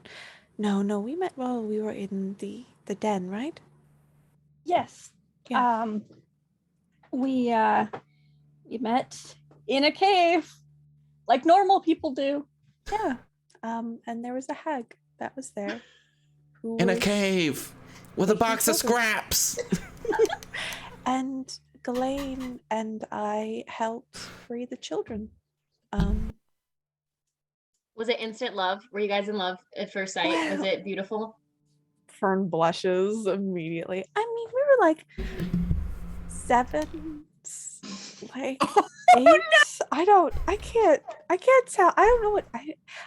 no, we met while we were in the den, right? Yes. Yeah. We met in a cave, like normal people do. Yeah. And there was a hag that was there. Who in a was- cave with a making box of children. scraps. And Ghislaine and I helped free the children. Was it instant love? Were you guys in love at first sight? Was Well- it beautiful? Fern blushes immediately. I mean, we were like 7, like 8. I can't tell. I don't know what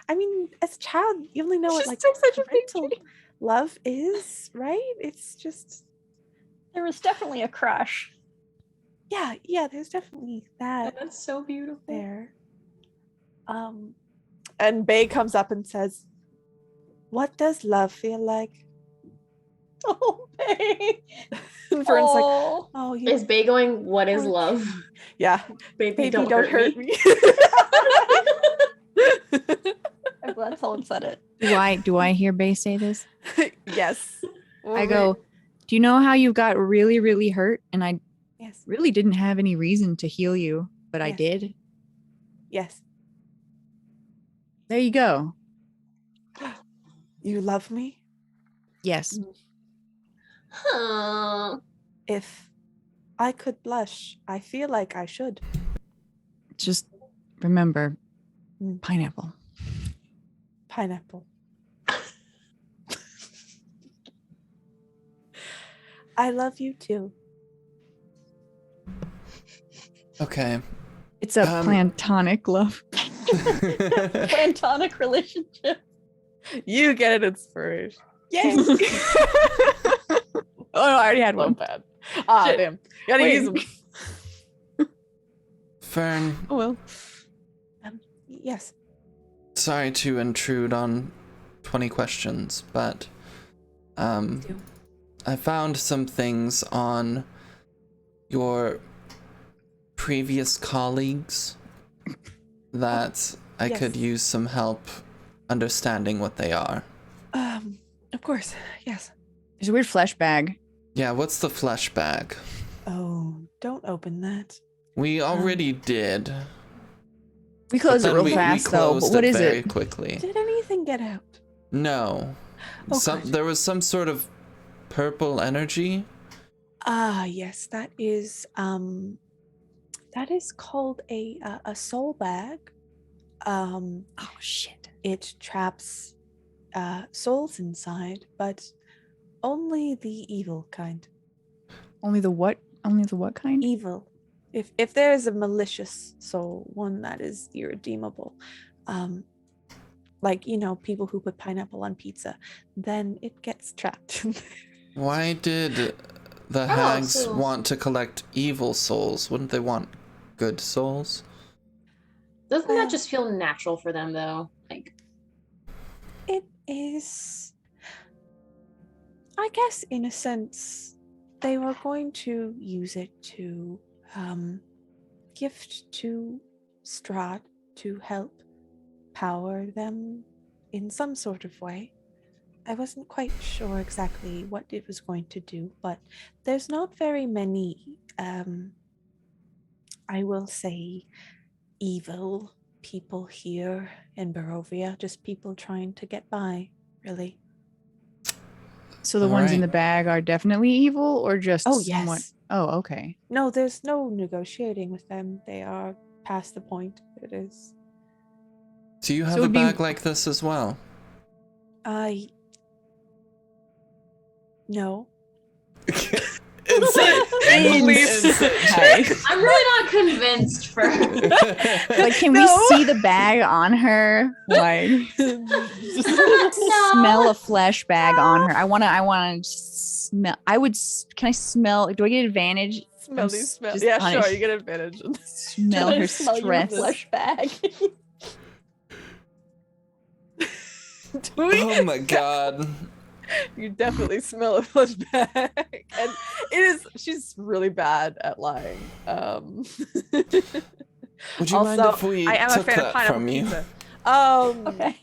I mean, as a child, you only know what She's like still such a big parental kid. love is, right? It's just There was definitely a crush. yeah, there's definitely that That's so beautiful. there. And Bay comes up and says, "What does love feel like?" Oh, babe. And Fern's like, Oh. "Oh, you, Is Bay going? What is Oh, love? yeah, Baby, baby, don't hurt me." I'm glad someone said it. Do I hear Bay say this? Yes. I go, do you know how you got really, really hurt? And I Yes. really didn't have any reason to heal you, but I Yes. did. Yes. There you go. You love me? Yes. Huh. If I could blush, I feel like I should. Just remember, Mm. pineapple. Pineapple. I love you too. Okay. It's a platonic love. Platonic relationship. You get an inspiration. Yay! Oh no, I already had one. Bad. Ah, Shit. damn. Gotta Wait. use them. Fern, Oh well. Yes. sorry to intrude on 20 questions, but do. I found some things on your previous colleagues that I could yes. use some help understanding what they are. Of course, yes. There's a weird flesh bag. Yeah, what's the flesh bag? Oh, don't open that. We already did. We But closed it then real we fast though. But closed what it is very it? quickly. Did anything get out? No. Oh, good. There was some sort of purple energy. Ah, yes, that is called a soul bag. Oh shit. It traps souls inside, but only the evil kind. Only the what? Only the what kind? Evil. If there is a malicious soul, one that is irredeemable, like people who put pineapple on pizza, then it gets trapped in there. Why did the hags want to collect evil souls? Wouldn't they want good souls? Doesn't that just feel natural for them, though? Like, It is, I guess, in a sense, they were going to use it to gift to Strahd to help power them in some sort of way. I wasn't quite sure exactly what it was going to do, but there's not very many, I will say, evil people here in Barovia, just people trying to get by, really. So the ones in the bag are definitely evil or just Oh, somewhat? yes. Oh, okay. No, there's no negotiating with them. They are past the point. It is. Do you have So a it'd be- bag like this as well? No. Insane. Hey. I'm really not convinced for. Like, can No. we see the bag on her? Like, smell a flesh bag on her. I want to smell. Can I smell? Do I get advantage? Smell I'm these smell. just Yeah, punished. sure. You get advantage. Smell Can I her smell your stress. flesh bag? Oh my god. You definitely smell a flesh bag, and it is. She's really bad at lying. Would you mind if we I am a took fan of that pineapple from you? pizza. Okay.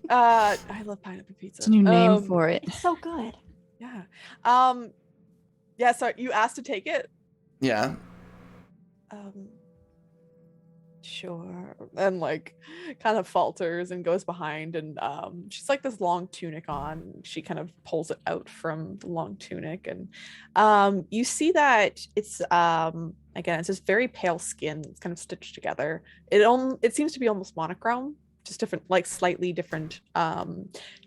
I love pineapple pizza. It's a new name for it. It's so good. Yeah. Yeah. So you asked to take it. Yeah. Sure. And like kind of falters and goes behind, and she's like this long tunic on. She kind of pulls it out from the long tunic, and you see that it's again, it's just very pale skin. It's kind of stitched together. It seems to be almost monochrome, just different, like slightly different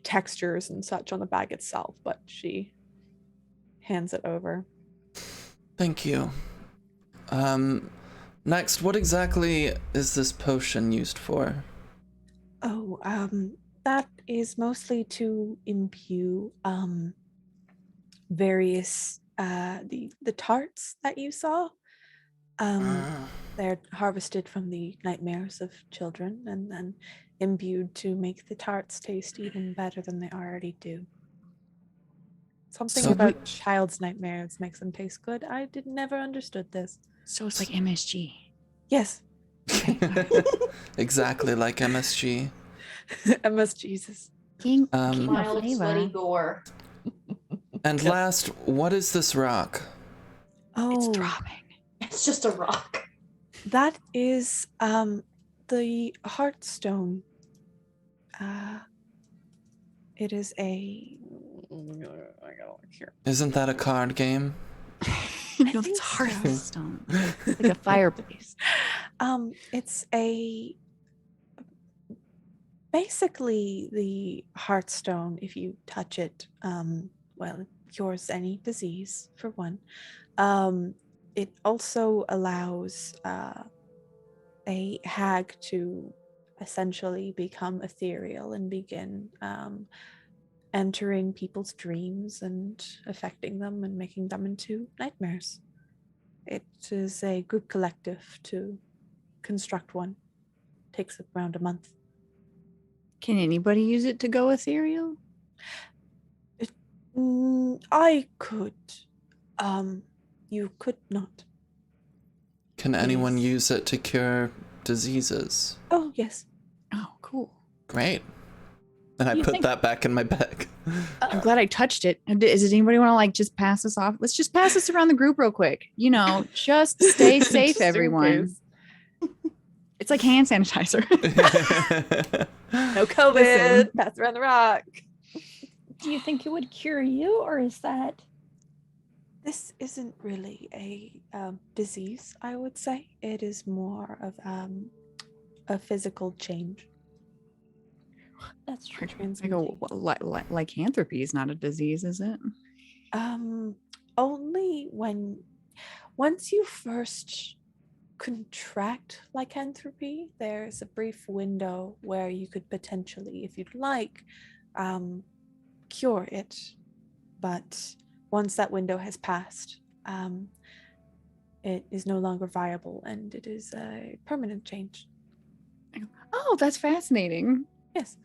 textures and such on the bag itself, but she hands it over. Thank you. Next, what exactly is this potion used for? Oh, that is mostly to imbue various the tarts that you saw. They're harvested from the nightmares of children and then imbued to make the tarts taste even better than they already do. Something So about child's nightmares makes them taste good. I never understood this. So it's like MSG. Yes. Exactly like MSG. MS Jesus. King, Mild, sweaty flavor. gore. And last, what is this rock? Oh, It's dropping. It's just a rock. that is the Heartstone. It is a. I gotta look here. Isn't that a card game? No, that's Hearthstone. Like a fireplace. It's a. Basically, the Heartstone, if you touch it, well, it cures any disease, for one. It also allows a hag to essentially become ethereal and begin entering people's dreams and affecting them and making them into nightmares. It is a good collective to construct one. Takes around a month. Can anybody use it to go ethereal? I could. You could not. Can anyone Please. use it to cure diseases? Oh, yes. Oh, cool. Great. And I You put think- that back in my bag. I'm glad I touched it. Does anybody want to like just pass this off? Let's just pass this around the group real quick. You know, just stay safe, Just in everyone. case. It's like hand sanitizer. No COVID. Listen. Pass around the rock. Do you think it would cure you, or is that? This isn't really a disease, I would say. It is more of a physical change. That's true. I go, lycanthropy is not a disease, is it? Only once you first contract lycanthropy, there's a brief window where you could potentially, if you'd like, cure it. But once that window has passed, it is no longer viable, and it is a permanent change. Oh, that's fascinating. Yes.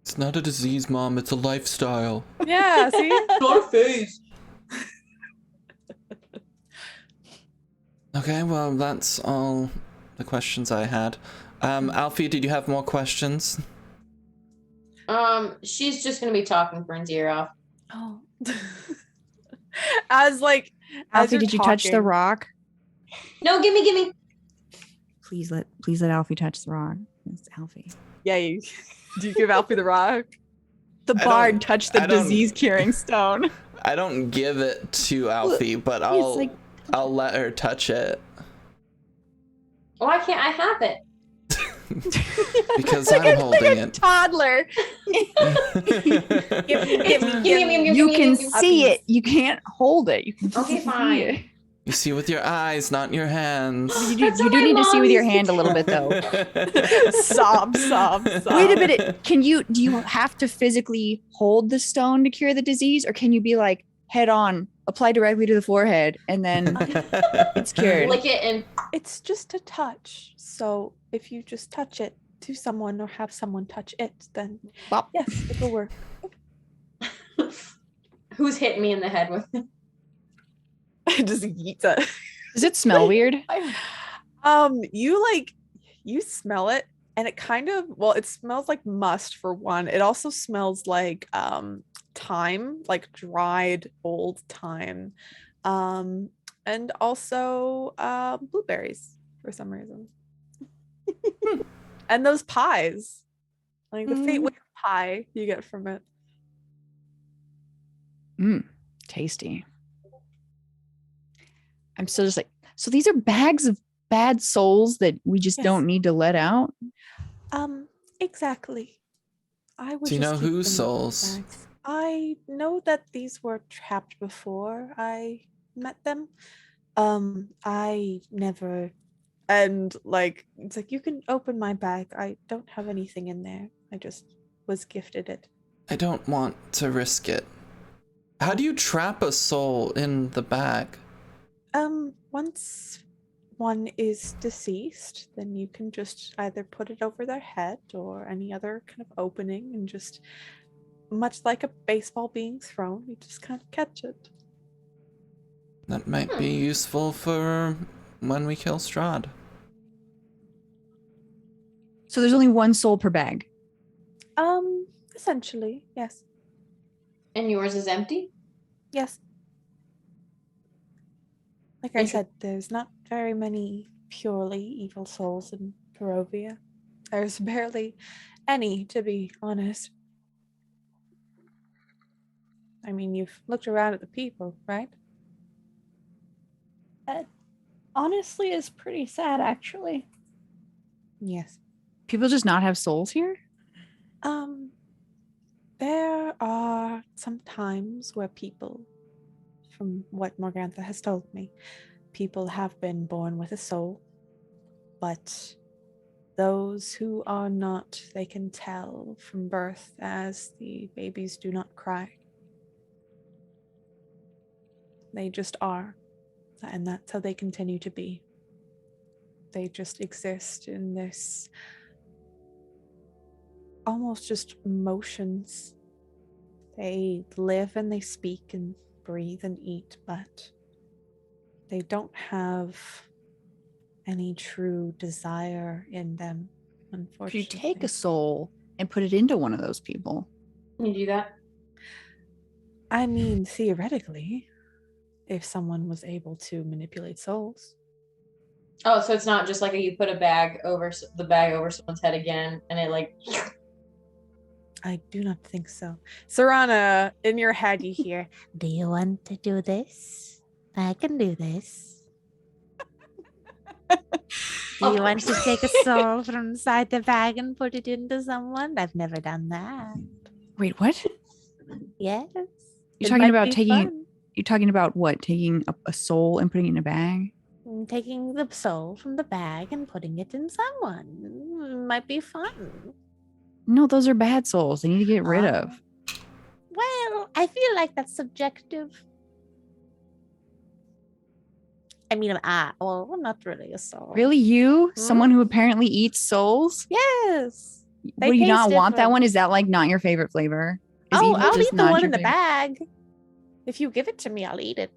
It's not a disease, Mom. It's a lifestyle. Yeah. See. Your face. Okay, well, that's all the questions I had. Alfie, did you have more questions? She's just gonna be talking Fern's ear off. Oh. as Alfie, you're did you touch the talking- rock? No, gimme. Please let Alfie touch the rock. It's Alfie. Yeah. Do you give Alfie the rock? The I bard don't- touched the I don't- disease curing stone. I don't give it to Alfie, but I'll like- I'll let her touch it Oh, I can't. I have it. because I'm holding it. Toddler. Gimme. You can see it. You can't hold it. You can Okay, see fine. it. You see with your eyes, not your hands. You That's do what my need to see mom with your used to hand a little bit though. sob. Wait a minute. Do you have to physically hold the stone to cure the disease, or can you be like head on, apply directly to the forehead, and then it's cured? Lick it and It's just a touch. So if you just touch it to someone or have someone touch it, then Bop. yes, it'll work. who's hitting me in the head with it? Just eats it. Does it smell weird? You smell it, and it kind of, well, it smells like must for one. It also smells like thyme, like dried old thyme, and also blueberries for some reason. And those pies, like the fate pie you get from it. Tasty. I'm still just like, so these are bags of bad souls that we just Yes. don't need to let out. Exactly. I would. Do you just know keep whose them in souls? bags. I know that these were trapped before I met them. I never, and like it's like you can open my bag. I don't have anything in there. I just was gifted it. I don't want to risk it. How do you trap a soul in the bag? Once one is deceased, then you can just either put it over their head or any other kind of opening, and just much like a baseball being thrown, you just kind of catch it. That might be useful for when we kill Strahd. So there's only one soul per bag. Essentially, yes. And yours is empty? Yes. Like I Inter- said, there's not very many purely evil souls in Barovia. There's barely any, to be honest. I mean, you've looked around at the people, right? That honestly is pretty sad, actually. Yes. People just not have souls here? There are some times where people, from what Morgantha has told me, people have been born with a soul, but those who are not, they can tell from birth, as the babies do not cry. They just are, and that's how they continue to be. They just exist in this almost just emotions. They live and they speak and breathe and eat, but They don't have any true desire in them, If unfortunately. you take a soul and put it into one of those people, Can you do that? I mean, theoretically, if someone was able to manipulate souls. Oh, so it's not just like you put a bag over the bag over someone's head again, and it like. I do not think so. Serana, in your head, you hear, Do you want to do this? I can do this. Do you want to take a soul from inside the bag and put it into someone? I've never done that. wait, what? Yes. You're It talking might about be taking? fun. You're talking about what? Taking a soul and putting it in a bag? Taking the soul from the bag and putting it in someone. Might be fun. No, those are bad souls. They need to get rid of. Well, I feel like that's subjective. I mean, well, I'm not really a soul. Really, you? Hmm? Someone who apparently eats souls? Yes. They Would you not taste want that different. one? Is that like not your favorite flavor? Is Oh, evil I'll just eat the not one your in the favorite? bag. If you give it to me, I'll eat it.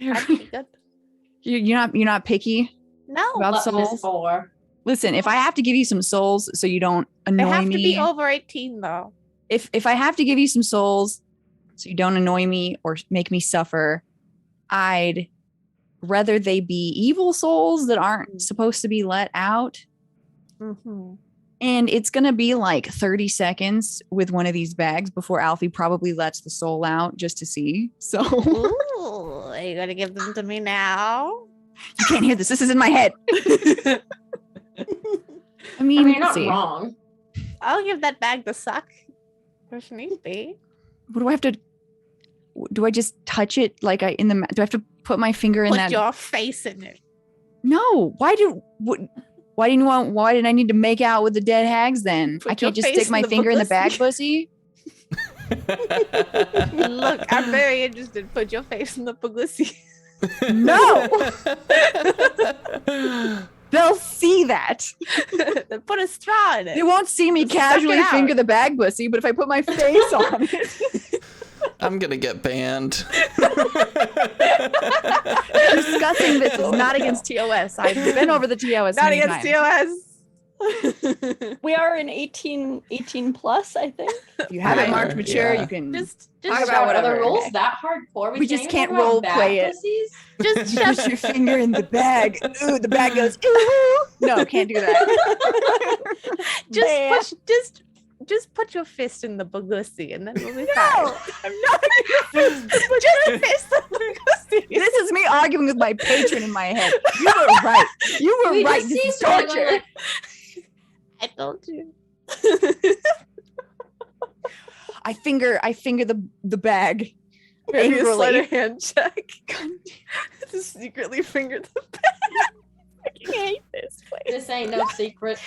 That's pretty good. You're not picky No, about Button is souls? 4. Listen, if I have to give you some souls so you don't they annoy have me, to be over 18, though. if I have to give you some souls so you don't annoy me or make me suffer, I'd rather they be evil souls that aren't supposed to be let out. Mm-hmm. And it's going to be like 30 seconds with one of these bags before Alfie probably lets the soul out just to see. So you Ooh, are you gonna give them to me now? can't hear this. This is in my head. I I mean, mean, you're let's not see. wrong. I'll give that bag the suck if need be. What do I have to? Do I just touch it like I in the? Do I have to put my finger in Put that? your face in it. No. Why didn't I need to make out with the dead hags then? Put I can't your just face stick in my the finger in the bag pussy. pussy? Look, I'm very interested. Put your face in the pussy. No. They'll see that. Then put a straw in it. They won't see me Suck it casually out. finger the bag pussy, but if I put my face on it, I'm gonna get banned. discussing this is not against TOS. I've been over the TOS. Not many against times. TOS. We are an 18 plus, I think. If you haven't Yeah. marked mature, Yeah. you can Just Talk Just about are the whatever. rules Okay. that hardcore? We just even can't talk about role bad play it. pussies? just push shove your finger in the bag. Ooh, the bag goes. Ooh. No, can't do that. just put your fist in the pussy and then we'll be No, fine. I'm not. Put your fist in the pussy. This is me arguing with my patron in my head. You were right. You were We right. just This see is someone torture. like, I told you. I finger the bag. Maybe a sleight Angrily. of hand check. To secretly finger the bag. I hate this place. this ain't no secret.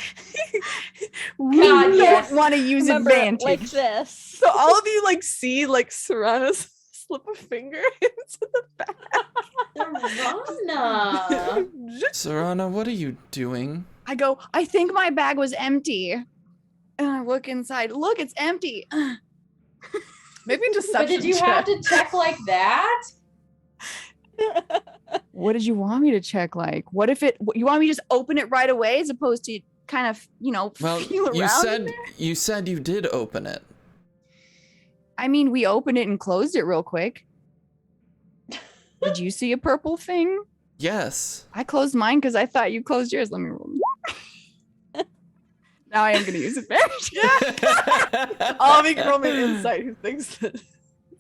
We God, don't yes. want to use Remember, advantage. like this. So all of you like see like Serana slip a finger into the bag. Serana. Serana, what are you doing? I go, I think my bag was empty. And I look inside. Look, it's empty. Maybe just But did you have to check like that? What did you want me to check? Like, what if you want me to just open it right away as opposed to kind of, Well, feel around? you in said there? you said you did open it. I mean, we opened it and closed it real quick. Did you see a purple thing? Yes. I closed mine because I thought you closed yours. Let me roll. Now I am going to use advantage. All of you can roll me an insight who thinks that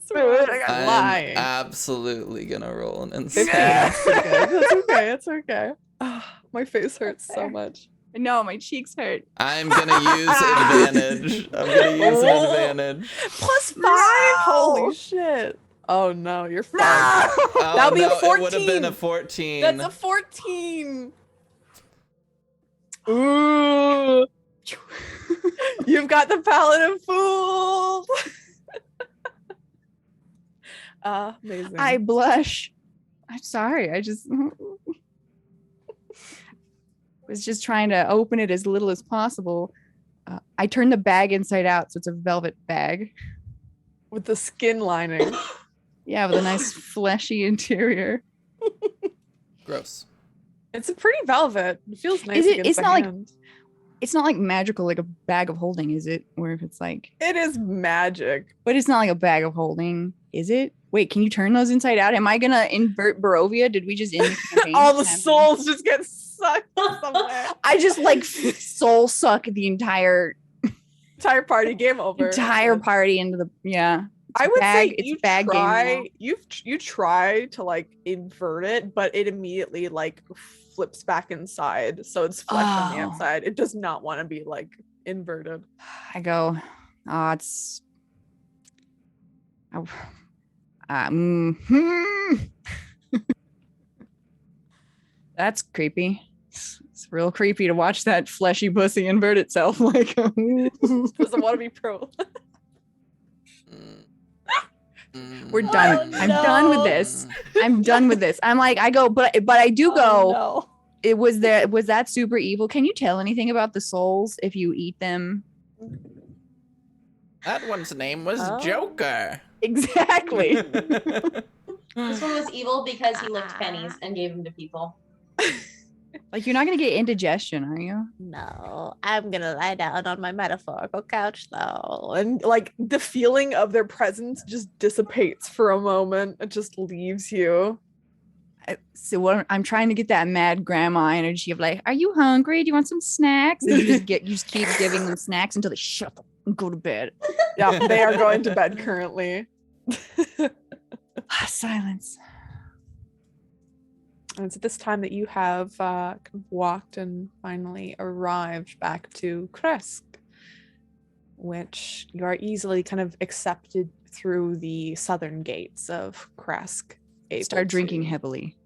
Serana's I'm lying. absolutely gonna roll an 15. insight. That's okay. That's okay. It's okay. Ah, my face hurts so much. No, my cheeks hurt. I'm gonna use advantage. I'm gonna use an advantage. +5? No! Holy shit. Oh no, you're fine. Oh, That'll be a no, it would have 14. been a 14. That's a 14. Ooh. You've got the paladin fooled. Amazing. I blush. I'm sorry. I just was just trying to open it as little as possible. I turned the bag inside out, so it's a velvet bag. with the skin lining. Yeah, with a nice fleshy interior. Gross. It's a pretty velvet. It feels nice it- against it's the not like- hand. It's not like magical, like a bag of holding, is it? Or if it's like, It is magic. but it's not like a bag of holding, is it? Wait, can you turn those inside out? Am I gonna invert Barovia? Did we just end the campaign? All the Can I be- souls just get sucked somewhere. I just like soul suck the entire Entire party game over. party into the I would bag- say it's you bag game now. you try to like invert it, but it immediately like flips back inside, so it's flesh on the Oh. outside. It does not want to be like inverted. I go, oh, it's. Oh, mhm. That's creepy. It's real creepy to watch that fleshy pussy invert itself. Like, Doesn't want to be pro. we're done. Oh, I'm done with no. this. I'm done with this. I'm like, I go, but I do go. No. It was that super evil? Can you tell anything about the souls if you eat them? That one's name was Oh. Joker. Exactly. This one was evil because he licked pennies and gave them to people. Like, you're not gonna get indigestion, are you? No, I'm gonna lie down on my metaphorical couch though. And like the feeling of their presence just dissipates for a moment. It just leaves you. So what I'm trying to get that mad grandma energy of like, are you hungry? Do you want some snacks? And you just keep giving them snacks until they shut up and go to bed. Yeah, they are going to bed currently. Silence. And it's at this time that you have kind of walked and finally arrived back to Kresk, which you are easily kind of accepted through the southern gates of Kresk. able Start drinking to- heavily.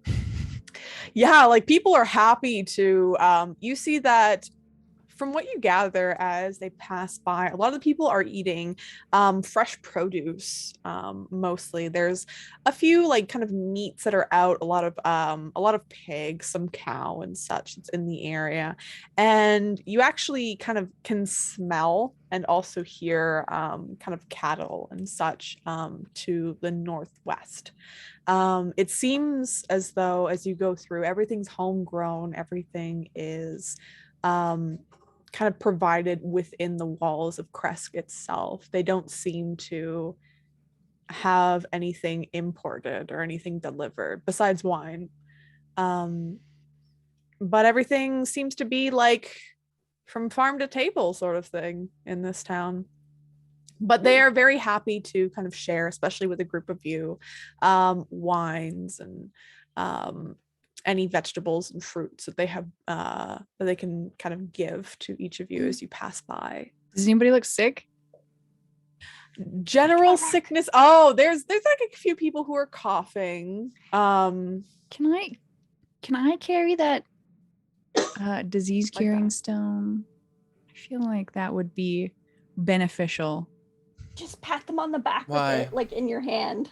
Yeah, like people are happy to you see that from what you gather as they pass by, a lot of the people are eating fresh produce. Mostly there's a few like kind of meats that are out, a lot of pigs, some cow and such that's in the area, and you actually kind of can smell and also hear kind of cattle and such to the northwest. It seems as though as you go through, everything's homegrown, everything is kind of provided within the walls of Kresk itself. They don't seem to have anything imported or anything delivered besides wine. But everything seems to be like from farm to table sort of thing in this town. But they are very happy to kind of share, especially with a group of you, wines and any vegetables and fruits that they have that they can kind of give to each of you as you pass by. Does anybody look sick? General sickness. Oh, there's like a few people who are coughing. Can I carry that disease curing stone? I feel like that would be beneficial. Just pat them on the back Why? with it, like in your hand.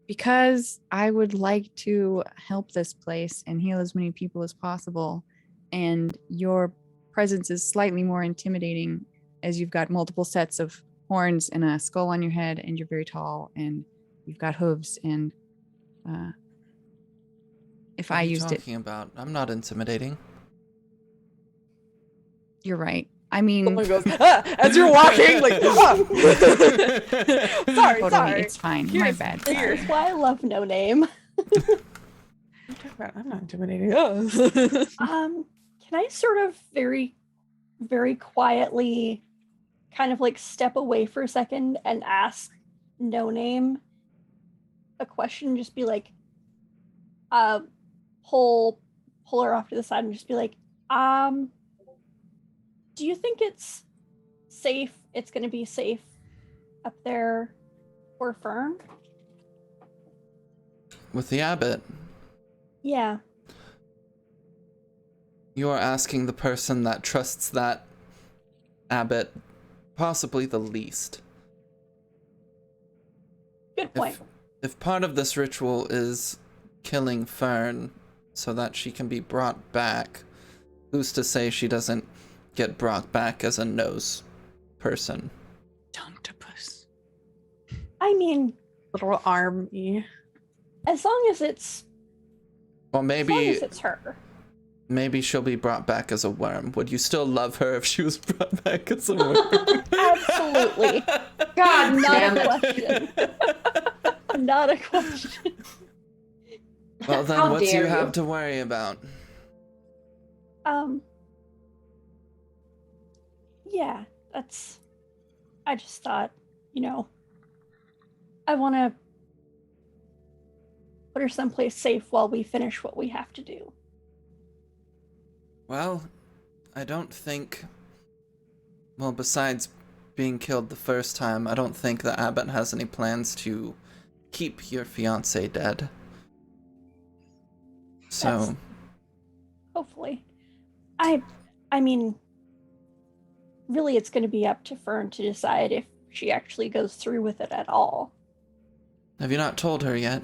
Because I would like to help this place and heal as many people as possible. And your presence is slightly more intimidating as you've got multiple sets of horns and a skull on your head, and you're very tall, and you've got hooves. And if What I are you used it, talking about? I'm not intimidating. you're right. I mean, Someone goes, "Ah," as you're walking, like, "Ah." sorry, totally, sorry. it's fine. My Here's- bad. here. Sorry. That's why I love No Name. I'm not intimidating. Oh. Can I sort of very, very quietly kind of like step away for a second and ask No Name a question? Just be like, pull her off to the side and just be like, do you think it's safe? It's going to be safe up there for Fern? With the abbot, Yeah. you are asking the person that trusts that abbot possibly the least. Good point. If part of this ritual is killing Fern so that she can be brought back, who's to say she doesn't get brought back as a nose person? Tongue-to-puss. I I mean, Little army. as long as it's Well, maybe her. maybe she'll be brought back as a worm. Would you still love her if she was brought back as a worm? Absolutely. God Not damn a it. question. Not a question. Well, then How what do you dare you. have to worry about? Yeah, I just thought, I want to put her someplace safe while we finish what we have to do. Well, I don't think... Well, besides being killed the first time, I don't think the abbot has any plans to keep your fiancé dead. So... That's- Hopefully. I mean, really it's going to be up to Fern to decide if she actually goes through with it at all. Have you not told her yet?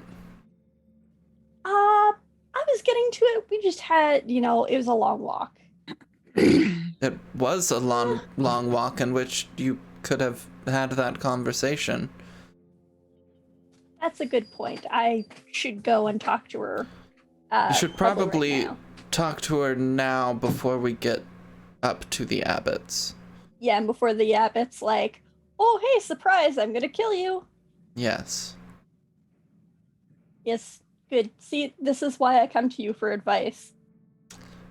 I was getting to it. We just had, it was a long walk. It was a long walk in which you could have had that conversation. That's a good point. I should go and talk to her. You should probably probably right now. talk to her now before we get up to the abbots. Yeah, and before the abbot's like, oh, hey, surprise, I'm going to kill you. Yes. Yes, good. See, this is why I come to you for advice.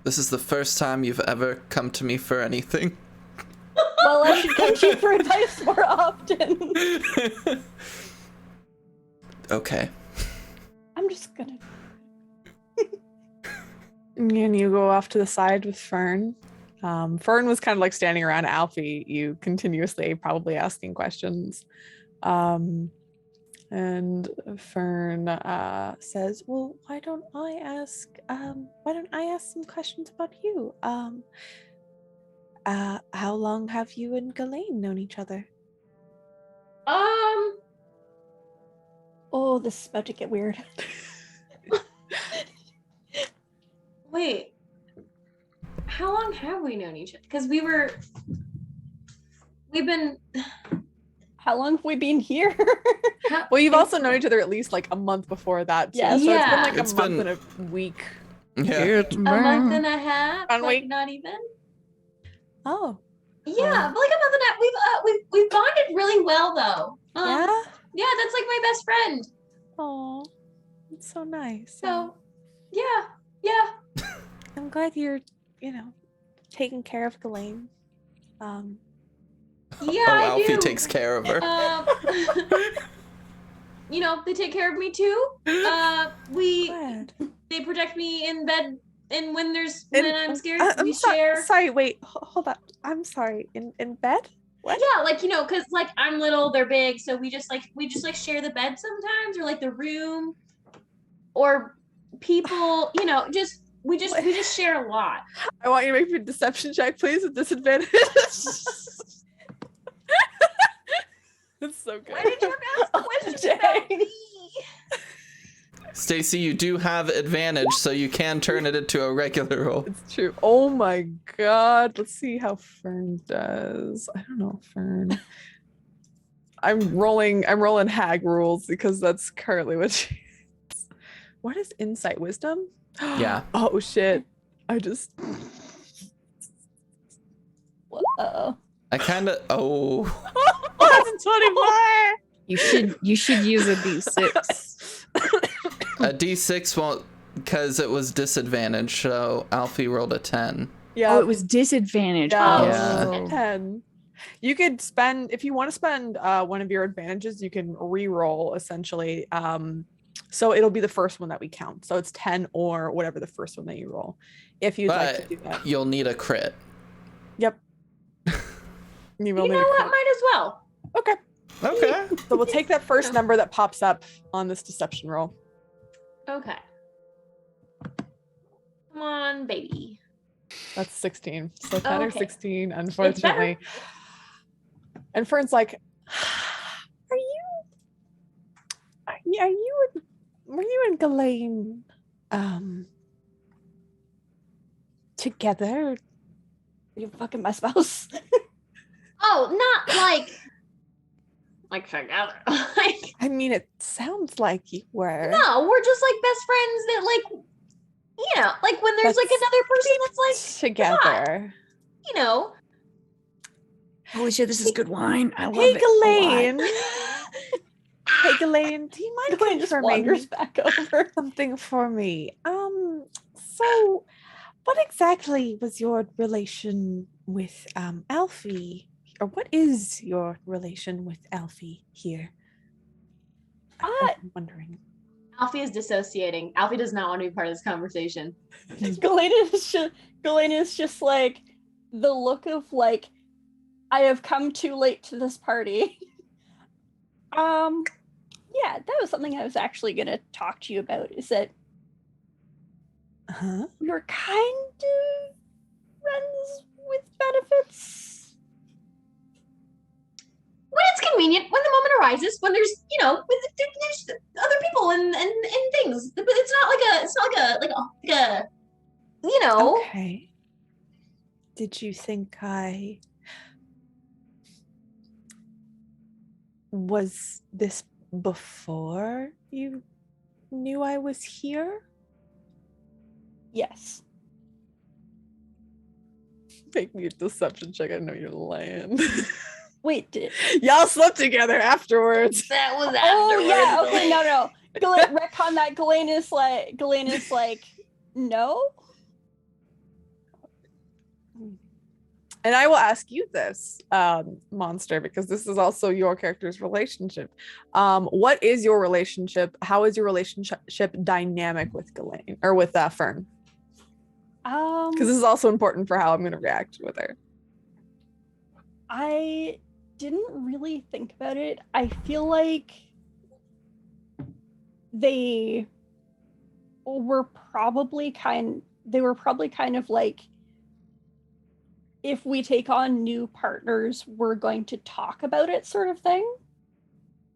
This is the first time you've ever come to me for anything. Well, I should come to you for advice more often. Okay. I'm just gonna... And you go off to the side with Fern. Fern was kind of like standing around Alfie, you continuously probably asking questions. And Fern says, well, why don't I ask some questions about you? How long have you and Ghislaine known each other? Oh, this is about to get weird. Wait. How long have we known each other? Because we've been. How long have we been here? Well, you've also known each other at least like a month before that, too. Yeah. So it's been Yeah. like It's a month been- and a week. Yeah. A month and a half? One Like week. not even? Oh, Yeah, but like a month and a half. We've bonded really well though. yeah? Yeah, that's like my best friend. Oh, it's so nice. So yeah. I'm glad you're, taking care of Ghislaine. Yeah, Oh, I Alfie do. takes care of her. They take care of me too. Glad. They protect me in bed, and when In- I'm scared, I'm we share. sorry, wait, hold up. I'm sorry. In bed? What? Yeah, like because like I'm little, they're big, so we just share the bed sometimes, or like the room, or people. We just share a lot. I want you to make me a deception check, please, with disadvantage. It's so good. Why did you have to ask questions Dang. about me? Stacy, you do have advantage, so you can turn it into a regular roll. It's true. Oh my god. Let's see how Fern does. I don't know, Fern. I'm rolling hag rules because that's currently what she is. What is insight wisdom? Yeah. Oh shit. I just Uh-oh. I kind of... Oh. That's 24. You should use a d6. A D6 won't... Because it was disadvantage, so Alfie rolled a 10. Yeah. Oh, it was disadvantage. Yeah. Yeah. 10. You could spend, if you want to spend one of your advantages, you can re-roll essentially. So it'll be the first one that we count. So it's 10 or whatever the first one that you roll. If you'd like to But do that. you'll need a crit. Yep. You will You need know a what? crit. Might as well. Okay. Okay. So we'll take that first number that pops up on this deception roll. Okay. Come on, baby. That's 16. So 10 or Okay. 16, unfortunately. And Fern's like, were you and Ghislaine together? You're fucking my spouse. Oh, not like like together. Like, I mean, it sounds like you were. no, we're just like best friends that like, you know, like when there's like Let's another person that's like, together. you know, Holy shit, this is good wine. I love Hey, it. a lot. Ghislaine. Hey, Ghislaine, do you mind Ghislaine just wanders confirming back over. something for me? So what exactly was your relation with Alfie? Or what is your relation with Alfie here? I'm wondering. Alfie is dissociating. Alfie does not want to be part of this conversation. Galena is just like the look of like, I have come too late to this party. Yeah, that was something I was actually gonna talk to you about, is that you're kind of friends with benefits. When it's convenient, when the moment arises, when there's, you know, there's other people and things. But it's not like a you know. Okay. Did you think was this before you knew I was here? Yes. Make me a deception check. I know you're lying. Wait, did Y'all slept together afterwards. That was oh yeah, okay, no. Retcon that Galena's like, no. And I will ask you this, Monster, because this is also your character's relationship. What is your relationship? How is your relationship dynamic with Ghislaine or with Fern? Because this is also important for how I'm going to react with her. I didn't really think about it. I feel like they were probably kind of like, if we take on new partners, we're going to talk about it sort of thing.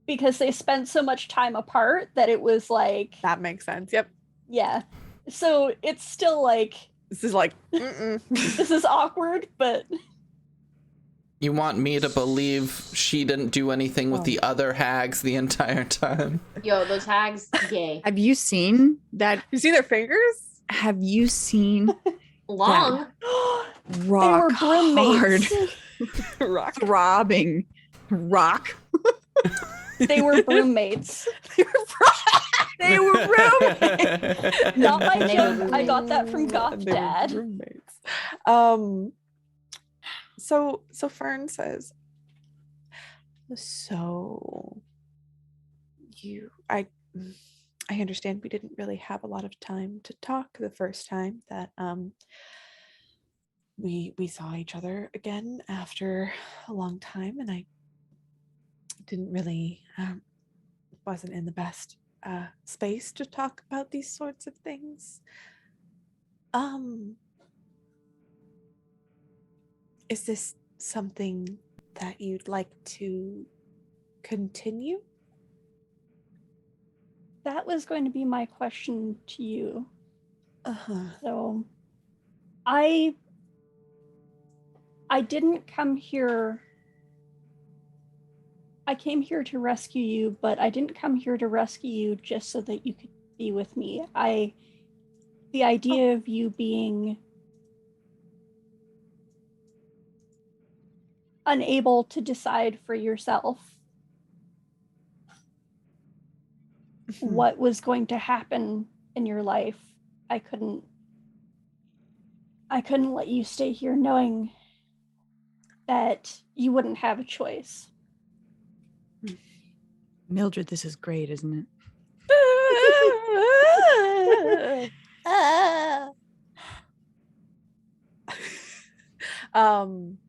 Because they spent so much time apart that it was like... That makes sense. Yep. Yeah. So it's still like... This is like... this is awkward, but... You want me to believe she didn't do anything with the other hags the entire time? Yo, those hags, gay. Have you seen that? You see their fingers? Have you seen Long. rock They were hard, broommates. Rock. throbbing rock? They were broommates. They were roommates. Not my They were joke. I got that from Goth They were Dad. roommates. So Fern says, so I understand we didn't really have a lot of time to talk the first time that we saw each other again after a long time, and I didn't really wasn't in the best space to talk about these sorts of things. Is this something that you'd like to continue? That was going to be my question to you. So I didn't come here. I came here to rescue you, but I didn't come here to rescue you just so that you could be with me. The idea of you being unable to decide for yourself what was going to happen in your life, I couldn't let you stay here knowing that you wouldn't have a choice. Mildred, this is great, isn't it?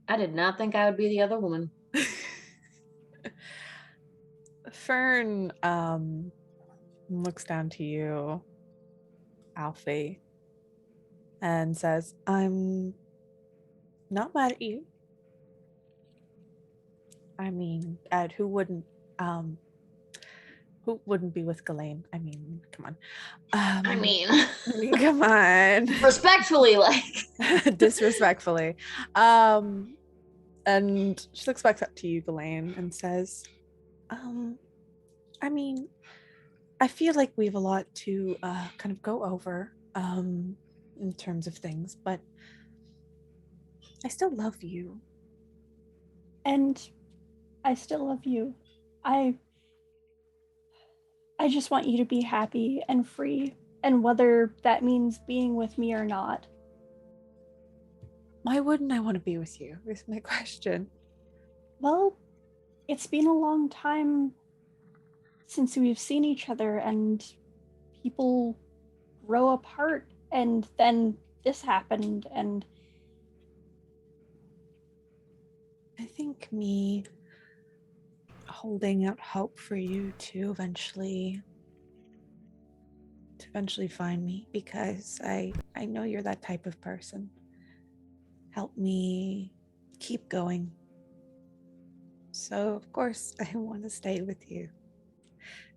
I did not think I would be the other woman. Fern looks down to you, Alfie, and says, I'm not mad at you. I mean, Ed, who wouldn't be with Ghislaine? I mean, come on. I mean, come on. respectfully, like. Disrespectfully. And she looks back up to you, Ghislaine, and says, I mean, I feel like we have a lot to kind of go over in terms of things, but I still love you. And I still love you. I just want you to be happy and free, and whether that means being with me or not. Why wouldn't I want to be with you? Is my question. Well, it's been a long time since we've seen each other, and people grow apart, and then this happened, and I think me holding out hope for you to eventually find me, because I know you're that type of person. Help me keep going. So of course I want to stay with you.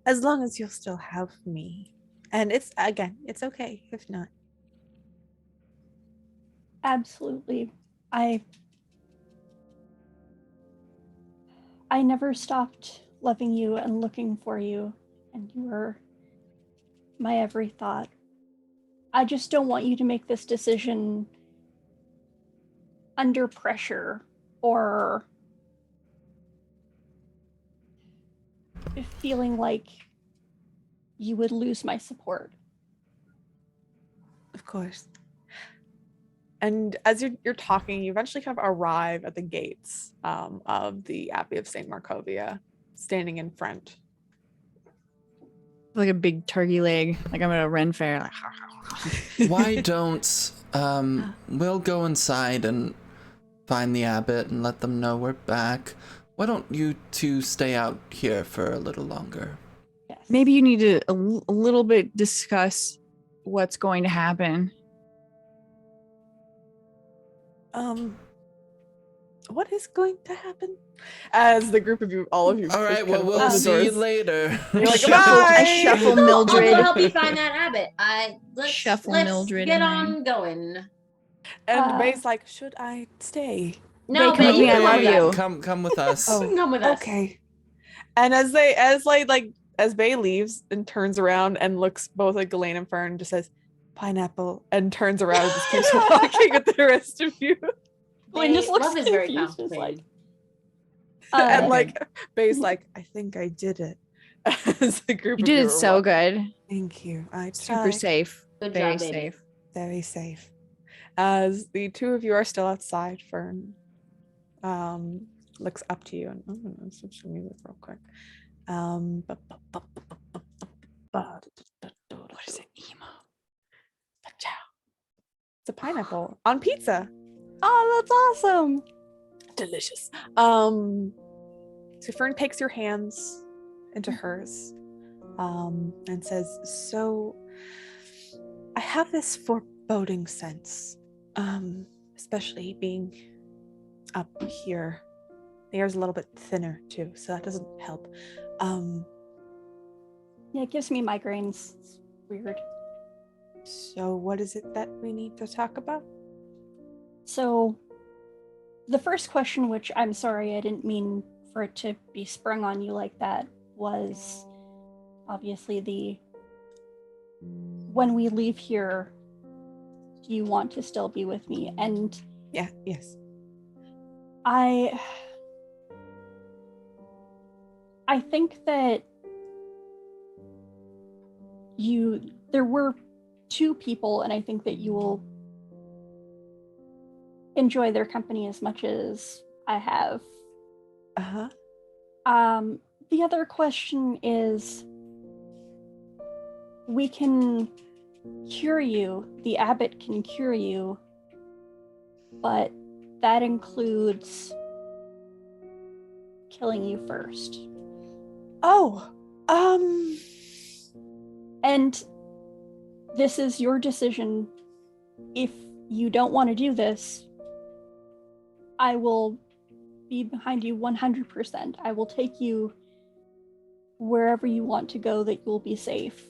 As long as you'll still have me. And it's okay if not. absolutely. I never stopped loving you and looking for you, and you were my every thought. I just don't want you to make this decision under pressure or feeling like you would lose my support. Of course. And as you're talking, you eventually kind of arrive at the gates of the Abbey of St. Markovia, standing in front. Like a big turkey leg, like I'm at a Ren fair. Like, Why don't we'll go inside and find the abbot and let them know we're back. Why don't you two stay out here for a little longer? Yes. maybe you need to a little bit discuss what's going to happen. What is going to happen? As the group of you, all of you. All right, just well, kind of we'll open the see you doors. later. You're like, Shuffle- "Bye!" I shuffle I'll go Mildred. help you find that abbot. Let's Shuffle let's Mildred get and on going. And Bay's like, should I stay? No, Bae, come but with you me, I can love come with you. us. Come with us. Oh, Come with us. okay. And as Bay leaves and turns around and looks both at Ghislaine and Fern, just says, pineapple, and turns around and just keeps walking with the rest of you. Glenn just looks Love is very confused, just complicated. And like, Bay's like, I think I did it. As the group You of did you it are so walking. good. Thank you. I Super tried. safe. Good Very job, baby. safe. Very safe. As the two of you are still outside, Fern looks up to you and I'm gonna switch the music real quick. What is it? Emo. It's a pineapple on pizza. oh, that's awesome. Delicious. So Fern takes your hands into hers and says, so I have this foreboding sense, especially being up here. The air's a little bit thinner too, so that doesn't help. Yeah, it gives me migraines. It's weird. So what is it that we need to talk about? So, the first question, which I'm sorry, I didn't mean for it to be sprung on you like that, was obviously when we leave here, do you want to still be with me? And Yes. I think that there were two people, and I think that you will enjoy their company as much as I have. Uh-huh. The other question is, we can cure you, the abbot can cure you, but that includes killing you first. Oh, And this is your decision. If you don't want to do this, I will be behind you 100%. I will take you wherever you want to go that you'll be safe.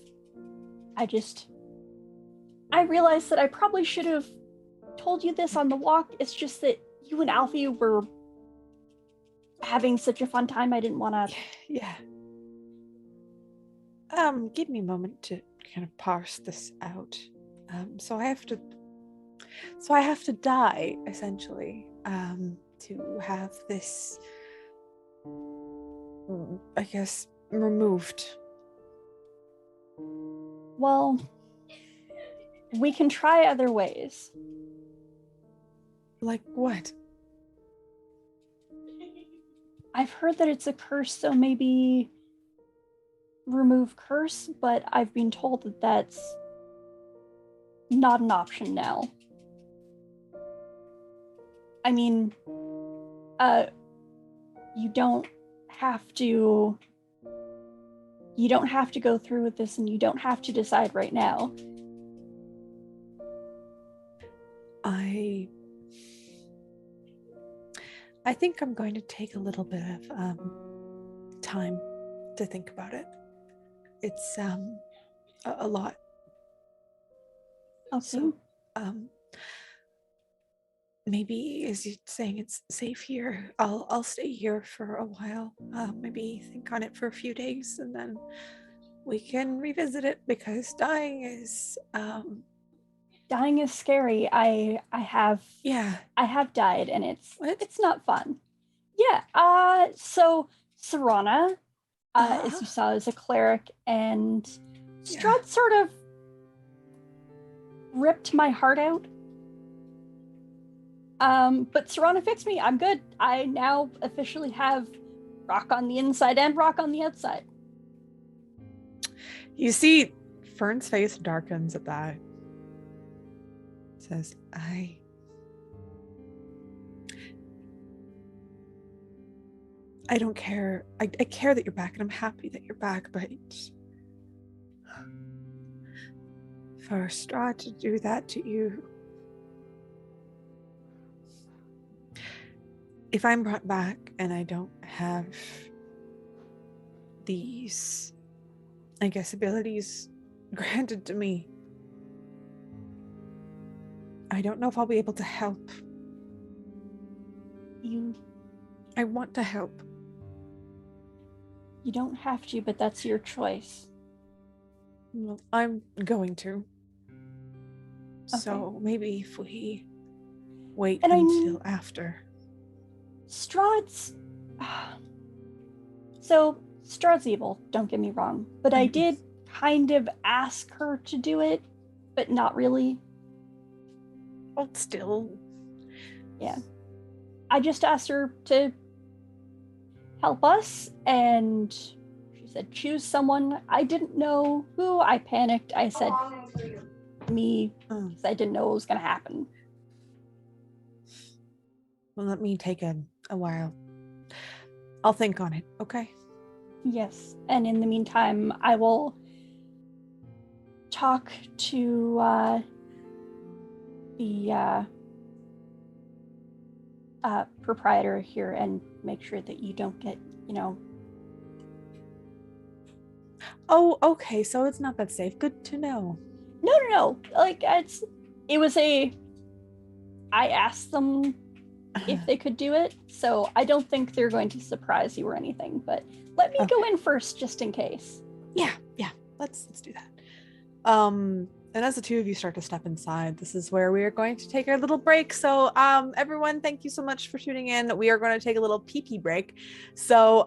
I realized that I probably should have told you this on the walk. It's just that you and Alfie were having such a fun time. I didn't want to. Yeah. Give me a moment to kind of parse this out. So I have to die, essentially, to have this, I guess, removed. Well, we can try other ways. Like what? I've heard that it's a curse, so maybe remove curse, but I've been told that that's not an option now. I mean, you don't have to go through with this, and you don't have to decide right now. I think I'm going to take a little bit of time to think about it. It's a lot. Okay. So maybe, as you're saying, it's safe here. I'll stay here for a while. Maybe think on it for a few days, and then we can revisit it, because dying is scary. I have died, and it's not fun. Yeah. So Serana, as you saw, is a cleric, and Strahd sort of ripped my heart out. But Serana fixed me. I'm good. I now officially have rock on the inside and rock on the outside. You see Fern's face darkens at that. Says, I don't care. I care that you're back, and I'm happy that you're back, but for Strahd to do that to you, if I'm brought back and I don't have these, I guess, abilities granted to me, I don't know if I'll be able to help. I want to help. You don't have to, but that's your choice. Well, I'm going to. Okay. So maybe if we wait And until after. Strahd's... So, Strahd's evil, don't get me wrong. But I did kind of ask her to do it, but not really. Well, still. Yeah. I just asked her to help us, and she said, choose someone. I didn't know who. I panicked. I said, me, because I didn't know what was going to happen. Well, let me take a while. I'll think on it, okay? Yes. And in the meantime, I will talk to the proprietor here and make sure that you don't get, Oh, okay. So it's not that safe. Good to know. No. Like, it was I asked them if they could do it, so I don't think they're going to surprise you or anything, but let me go in first just in case. Yeah. Let's do that. And as the two of you start to step inside, this is where we are going to take our little break. So everyone, thank you so much for tuning in. We are going to take a little pee-pee break. So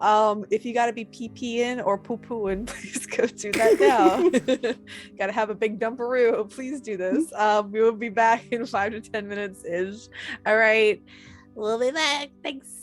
if you got to be pee-peeing or poo-pooing, please go do that now. Got to have a big dumperoo. Please do this. We will be back in 5 to 10 minutes-ish. All right. We'll be back. Thanks.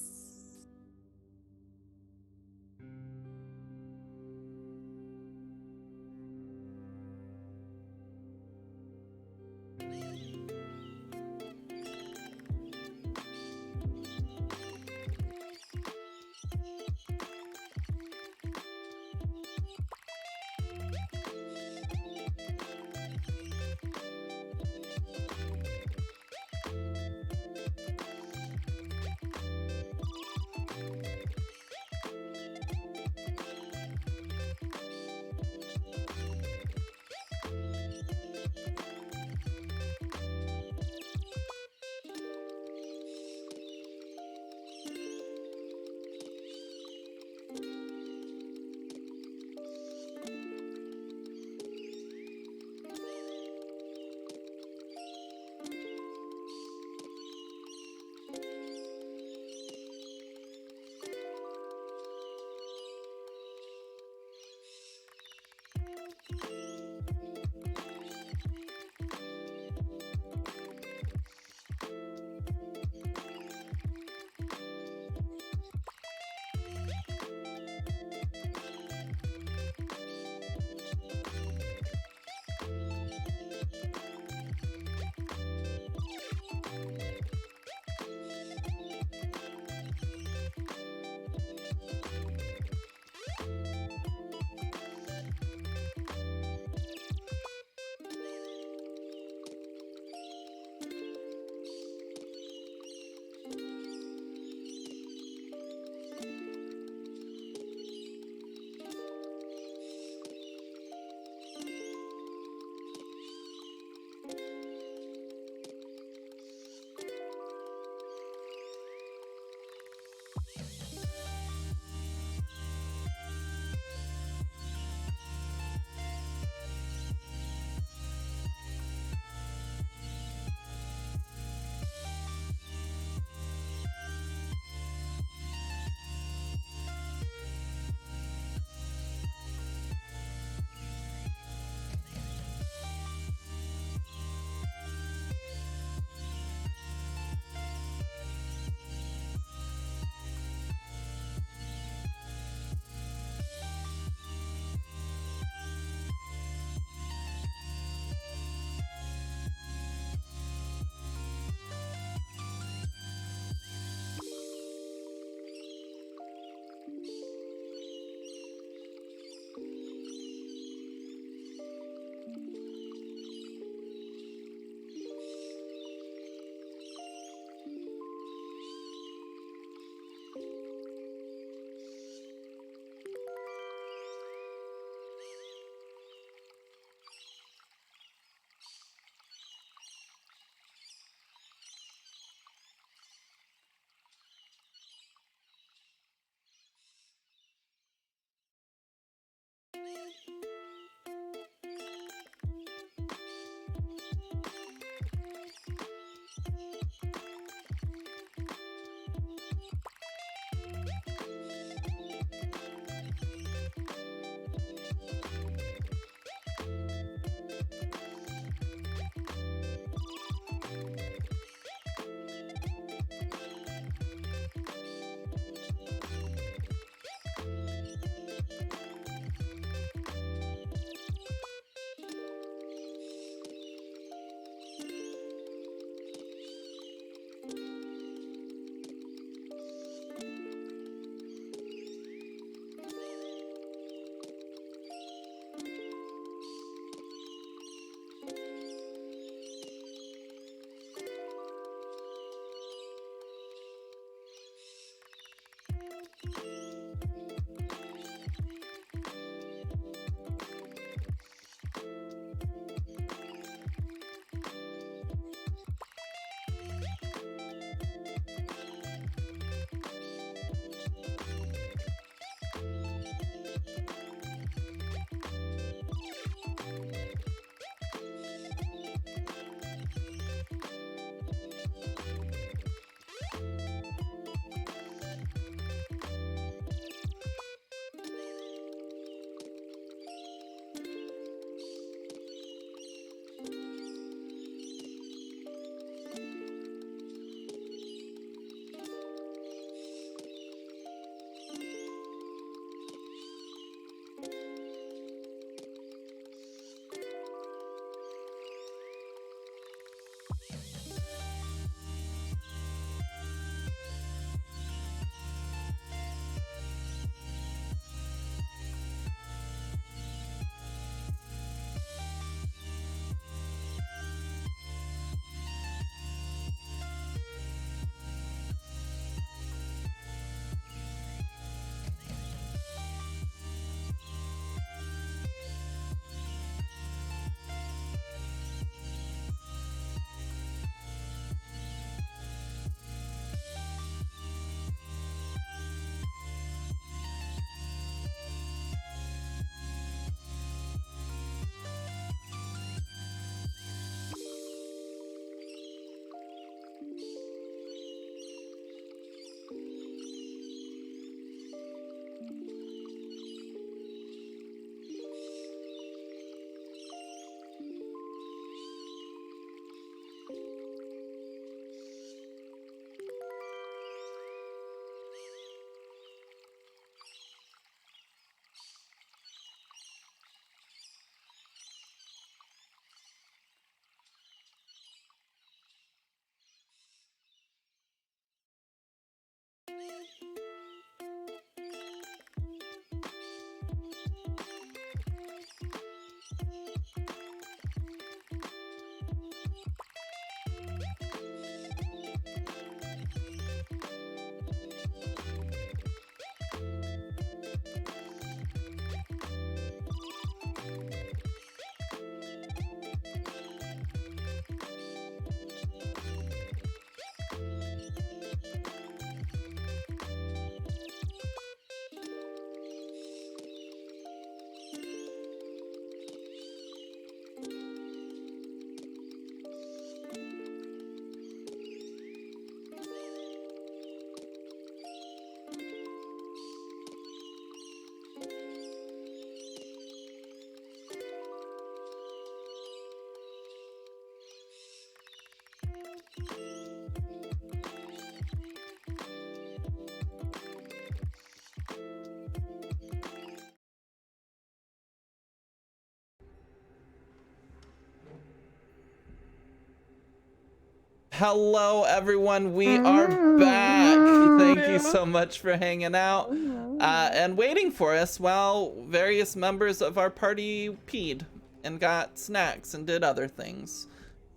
Hello, everyone. We are back. Thank you so much for hanging out and waiting for us while various members of our party peed and got snacks and did other things.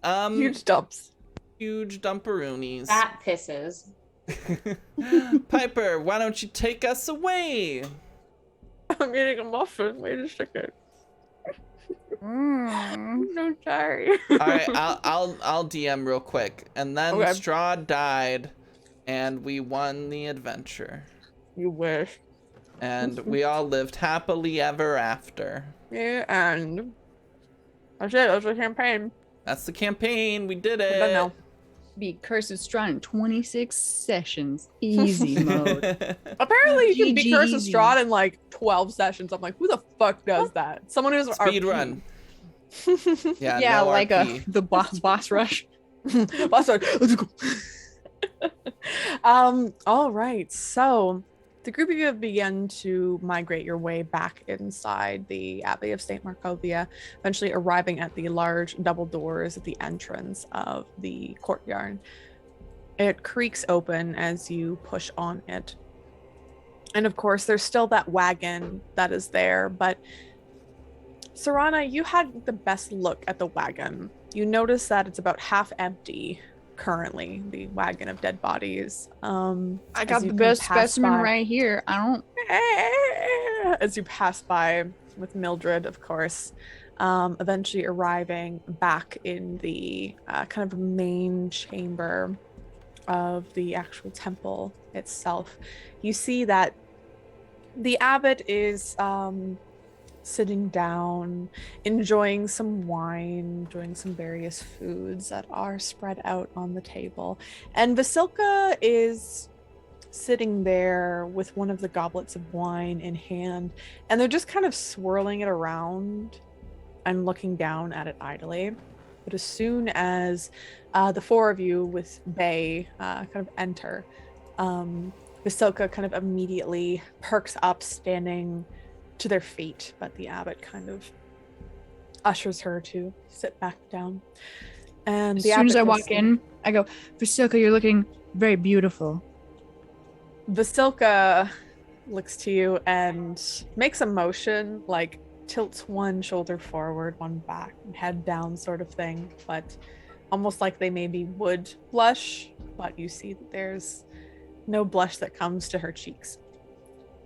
Huge dumps. Huge dumperoonies. That pisses. Piper, why don't you take us away? I'm eating a muffin. Wait a second. I'm so sorry. All right, I'll DM real quick, and then Okay. Strahd died, and we won the adventure, You wish. and we all lived happily ever after. Yeah, and that's it. That's the campaign. That's the campaign. We did We're done it. now. Beat Curse of Strahd in 26 sessions. Easy mode. Apparently, you can beat Curse of GG. Strahd in like 12 sessions. I'm like, who the fuck does that? Someone who's Speed RP. run. Yeah, Yeah, no like RP. the boss rush. Let's go. All right. So the group of you have begun to migrate your way back inside the Abbey of St. Markovia, eventually arriving at the large double doors at the entrance of the courtyard. It creaks open as you push on it. And of course, there's still that wagon that is there, but Serana, you had the best look at the wagon. You notice that it's about half empty currently, the wagon of dead bodies. I as got you the can best pass specimen by- right here. I don't. As you pass by with Mildred, of course, eventually arriving back in the kind of main chamber of the actual temple itself. You see that the abbot is sitting down, enjoying some wine, enjoying some various foods that are spread out on the table. And Vasilka is sitting there with one of the goblets of wine in hand, and they're just kind of swirling it around and looking down at it idly. But as soon as the four of you with Bay kind of enter, Vasilka kind of immediately perks up, standing to their feet, but the abbot kind of ushers her to sit back down. And As the soon as abbot I goes walk to- in, I go, Vasilka, you're looking very beautiful. Vasilka looks to you and makes a motion, like tilts one shoulder forward, one back, and head down sort of thing, but almost like they maybe would blush, but you see that there's no blush that comes to her cheeks.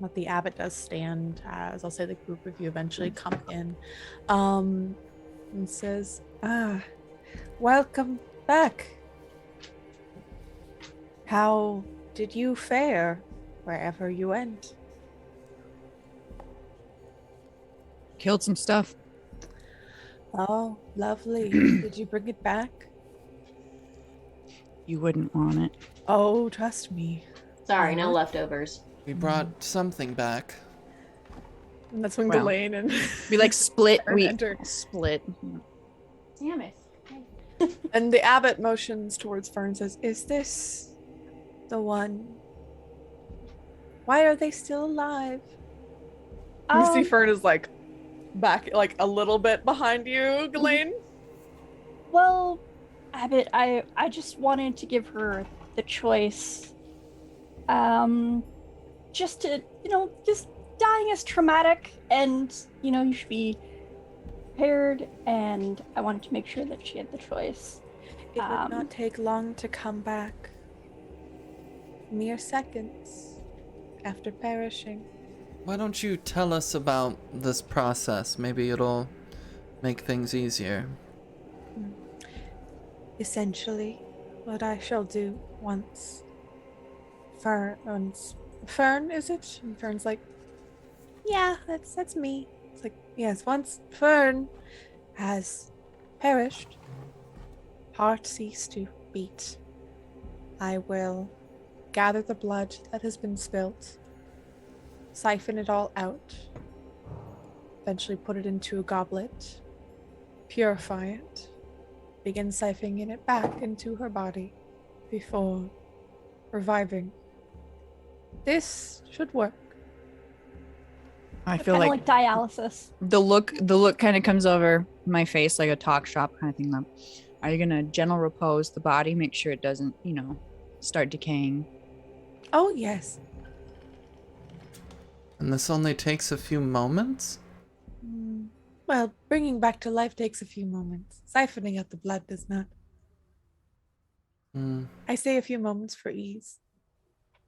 But the abbot does stand as, I'll say, the group of you eventually come in, and says, welcome back. How did you fare wherever you went? Killed some stuff. Oh, lovely. Did you bring it back? You wouldn't want it. Oh, trust me. Sorry, no leftovers. We brought something back. And that's when Well, Ghislaine and We like split. Fern We enter. split. Damn it. And the abbot motions towards Fern and says, is this the one? Why are they still alive? You see Fern is like back, like a little bit behind you, Ghislaine. Well, Abbott, I just wanted to give her the choice. Just to, just dying is traumatic, and you should be prepared. And I wanted to make sure that she had the choice. It would not take long to come back. Mere seconds after perishing. Why don't you tell us about this process? Maybe it'll make things easier. Essentially, what I shall do once Fern, is it? And Fern's like, yeah, that's me. It's like, yes, once Fern has perished, heart cease to beat, I will gather the blood that has been spilt, siphon it all out, eventually put it into a goblet, purify it, begin siphoning it back into her body before reviving. This should work. I feel Kind of like like dialysis. the look kind of comes over my face like a talk shop kind of thing. Though. Are you gonna gentle repose the body, make sure it doesn't, start decaying? Oh, yes. And this only takes a few moments? Well, bringing back to life takes a few moments. Siphoning out the blood does not. I say a few moments for ease.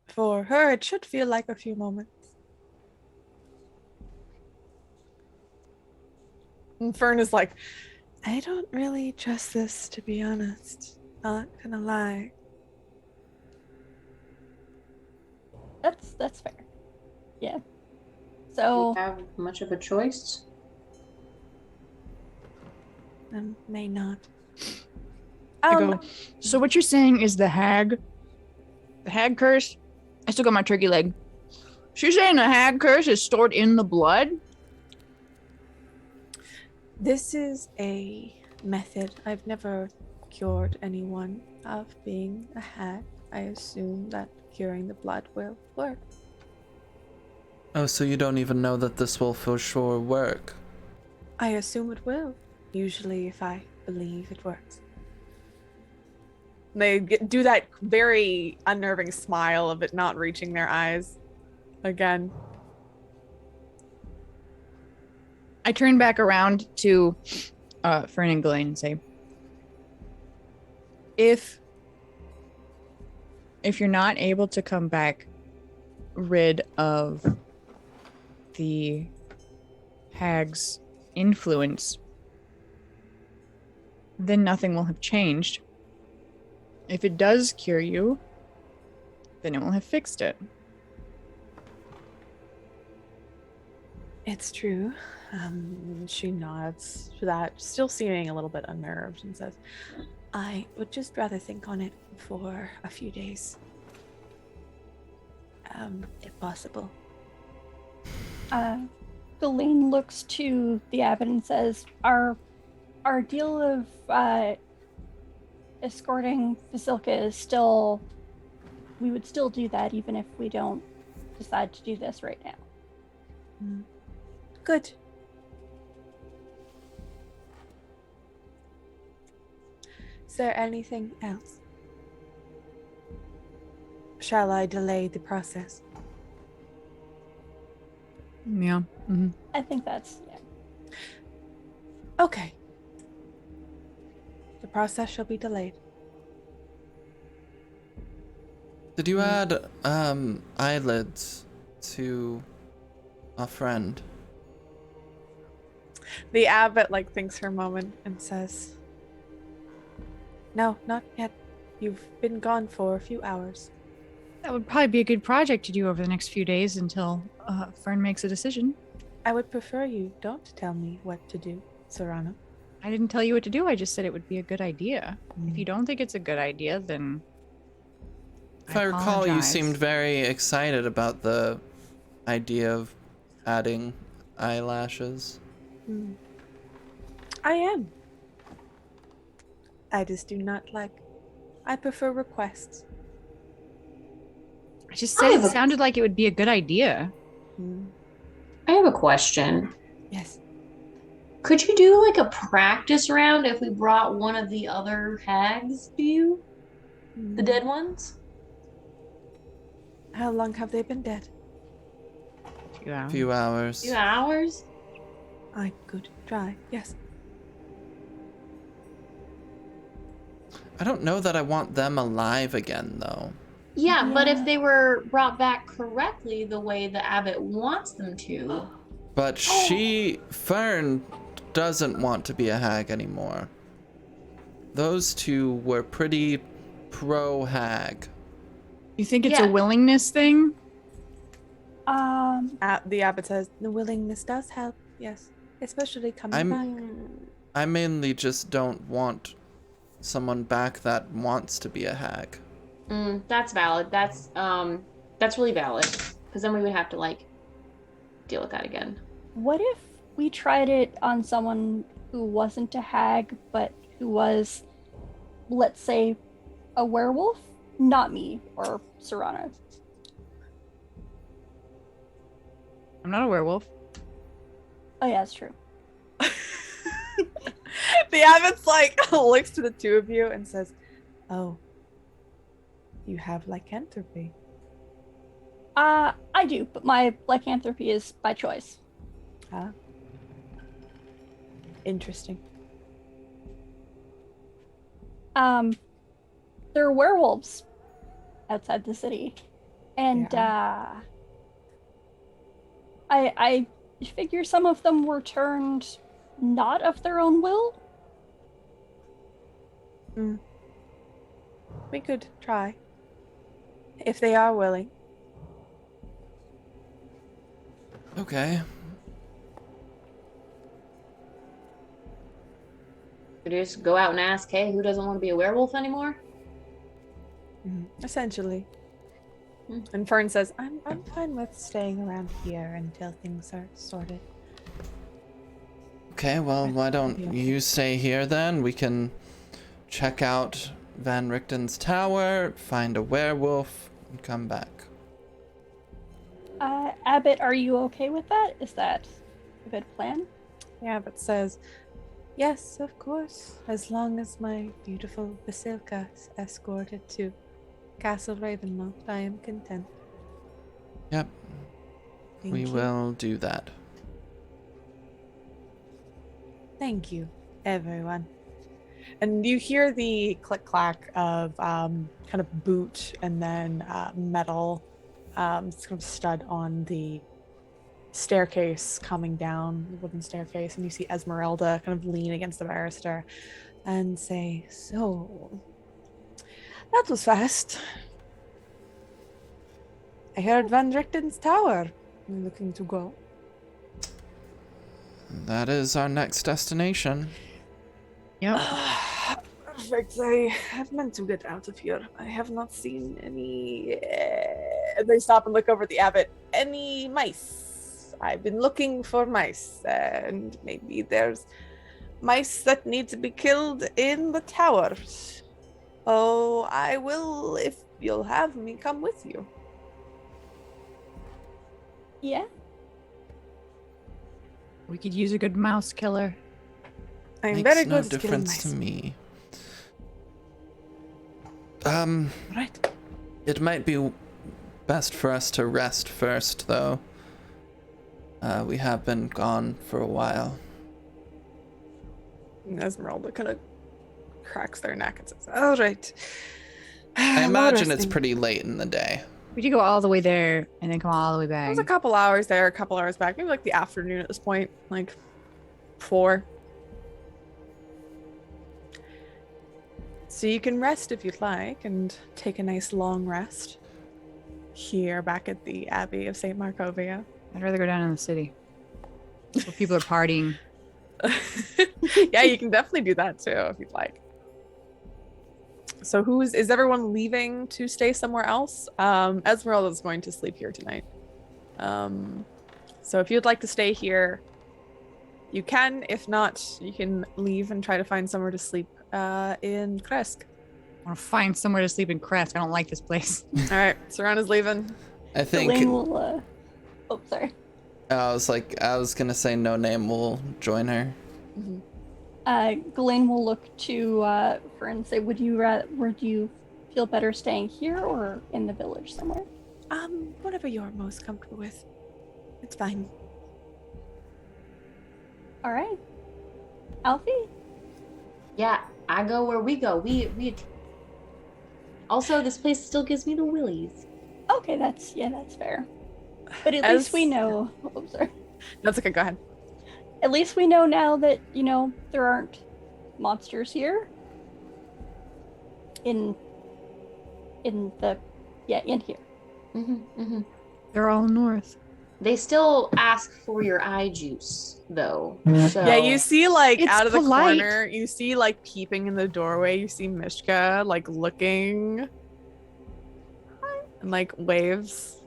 For her, it should feel like a few moments. And Fern is like, I don't really trust this, to be honest. Not gonna lie. That's fair. Yeah. Do So you have much of a choice? May not. I go, so what you're saying is the hag curse? I still got my turkey leg. She's saying the hag curse is stored in the blood? This is a method. I've never cured anyone of being a hag. I assume that curing the blood will work. Oh, so you don't even know that this will for sure work? I assume it will. Usually, if I believe it works. They do that very unnerving smile of it not reaching their eyes again. I turn back around to Fern and Ghislaine and say, if you're not able to come back rid of the hag's influence, then nothing will have changed. If it does cure you, then it will have fixed it. It's true. She nods to that, still seeming a little bit unnerved, and says, I would just rather think on it for a few days. If possible. Ghislaine looks to the abbot and says, our deal of escorting Vasilka is still, we would still do that even if we don't decide to do this right now. Good. Is there anything else? Shall I delay the process? Yeah. Mm-hmm. I think that's, yeah. Okay. The process shall be delayed. Did you add eyelids to a friend? The abbot thinks for a moment and says, no, not yet. You've been gone for a few hours. That would probably be a good project to do over the next few days until Fern makes a decision. I would prefer you don't tell me what to do, Serrano. I didn't tell you what to do. I just said it would be a good idea. If you don't think it's a good idea, then If I recall, you apologize. seemed very excited about the idea of adding eyelashes. I am. I just do not I prefer requests. I just said it sounded like it would be a good idea. I have a question. Yes. Could you do a practice round if we brought one of the other hags to you? The dead ones? How long have they been dead? A few hours. Few hours? I could try. Yes. I don't know that I want them alive again, though. Yeah, but if Yeah. they were brought back correctly the way the abbot wants them to. But Fern, doesn't want to be a hag anymore. Those two were pretty pro-hag. You think it's Yeah. a willingness thing? The abbot says the willingness does help. Yes, especially coming back. I mainly just don't want someone back that wants to be a hag. That's valid. That's really valid. Because then we would have to like deal with that again. What if we tried it on someone who wasn't a hag, but who was, let's say, a werewolf? Not me or Serrano. I'm not a werewolf. Oh yeah, that's true. The abbot's like looks to the two of you and says, "Oh, you have lycanthropy." I do, but my lycanthropy is by choice. Ah, interesting. There are werewolves outside the city, and I figure some of them were turned not of their own will. We could try if they are willing. Okay. We just go out and ask, hey, who doesn't want to be a werewolf anymore? Essentially. And Fern says, I'm fine with staying around here until things are sorted. Okay, well, why don't you stay here then? We can check out Van Richten's tower, find a werewolf, and come back. Abbott, are you okay with that? Is that a good plan? The abbot says, yes, of course, as long as my beautiful Basilka is escorted to Castle Ravenloft, I am content. Yep, Thank we you. will do that. Thank you, everyone. And you hear the click-clack of kind of boot and then metal kind of stud on the staircase coming down, the wooden staircase, and you see Esmeralda kind of lean against the barrister and say, so, that was fast. I heard Van Richten's tower. You're looking to go. That is our next destination. Yep. Perfect. I have meant to get out of here. I have not seen any. They stop and look over at the abbot. Any mice? I've been looking for mice, and maybe there's mice that need to be killed in the towers. Oh, I will if you'll have me come with you. Yeah. We could use a good mouse killer. I'm Makes very no good at killing difference mice. to me. Right. It might be best for us to rest first, though. We have been gone for a while. Esmeralda kind of cracks their neck and says, all right. I imagine it's pretty late in the day. We could go all the way there and then come all the way back. There's a couple hours there, a couple hours back. Maybe like the afternoon at this point, like 4. So you can rest if you'd like and take a nice long rest here back at the Abbey of St. Markovia. I'd rather go down in the city where people are partying. Yeah, you can definitely do that too if you'd like. So is everyone leaving to stay somewhere else? Esmeralda's going to sleep here tonight. So if you'd like to stay here, you can. If not, you can leave and try to find somewhere to sleep in Kresk. I want to find somewhere to sleep in Crest. I don't like this place. All right, Serrana's leaving. I think. Elaine will. Oh, sorry. I was gonna say No Name will join her. Ghislaine will look to Fern and say, would you feel better staying here or in the village somewhere? Whatever you're most comfortable with. It's fine. All right. Alfie? Yeah, I go where we go. We. Also, this place still gives me the willies. Okay, that's fair. But at least we know. Oh, sorry. That's okay. Go ahead. At least we know now that, there aren't monsters here. In here. They're all north. They still ask for your eye juice, though. So Yeah, you see like It's out of the polite. corner, you see like peeping in the doorway, you see Mishka like looking and like waves.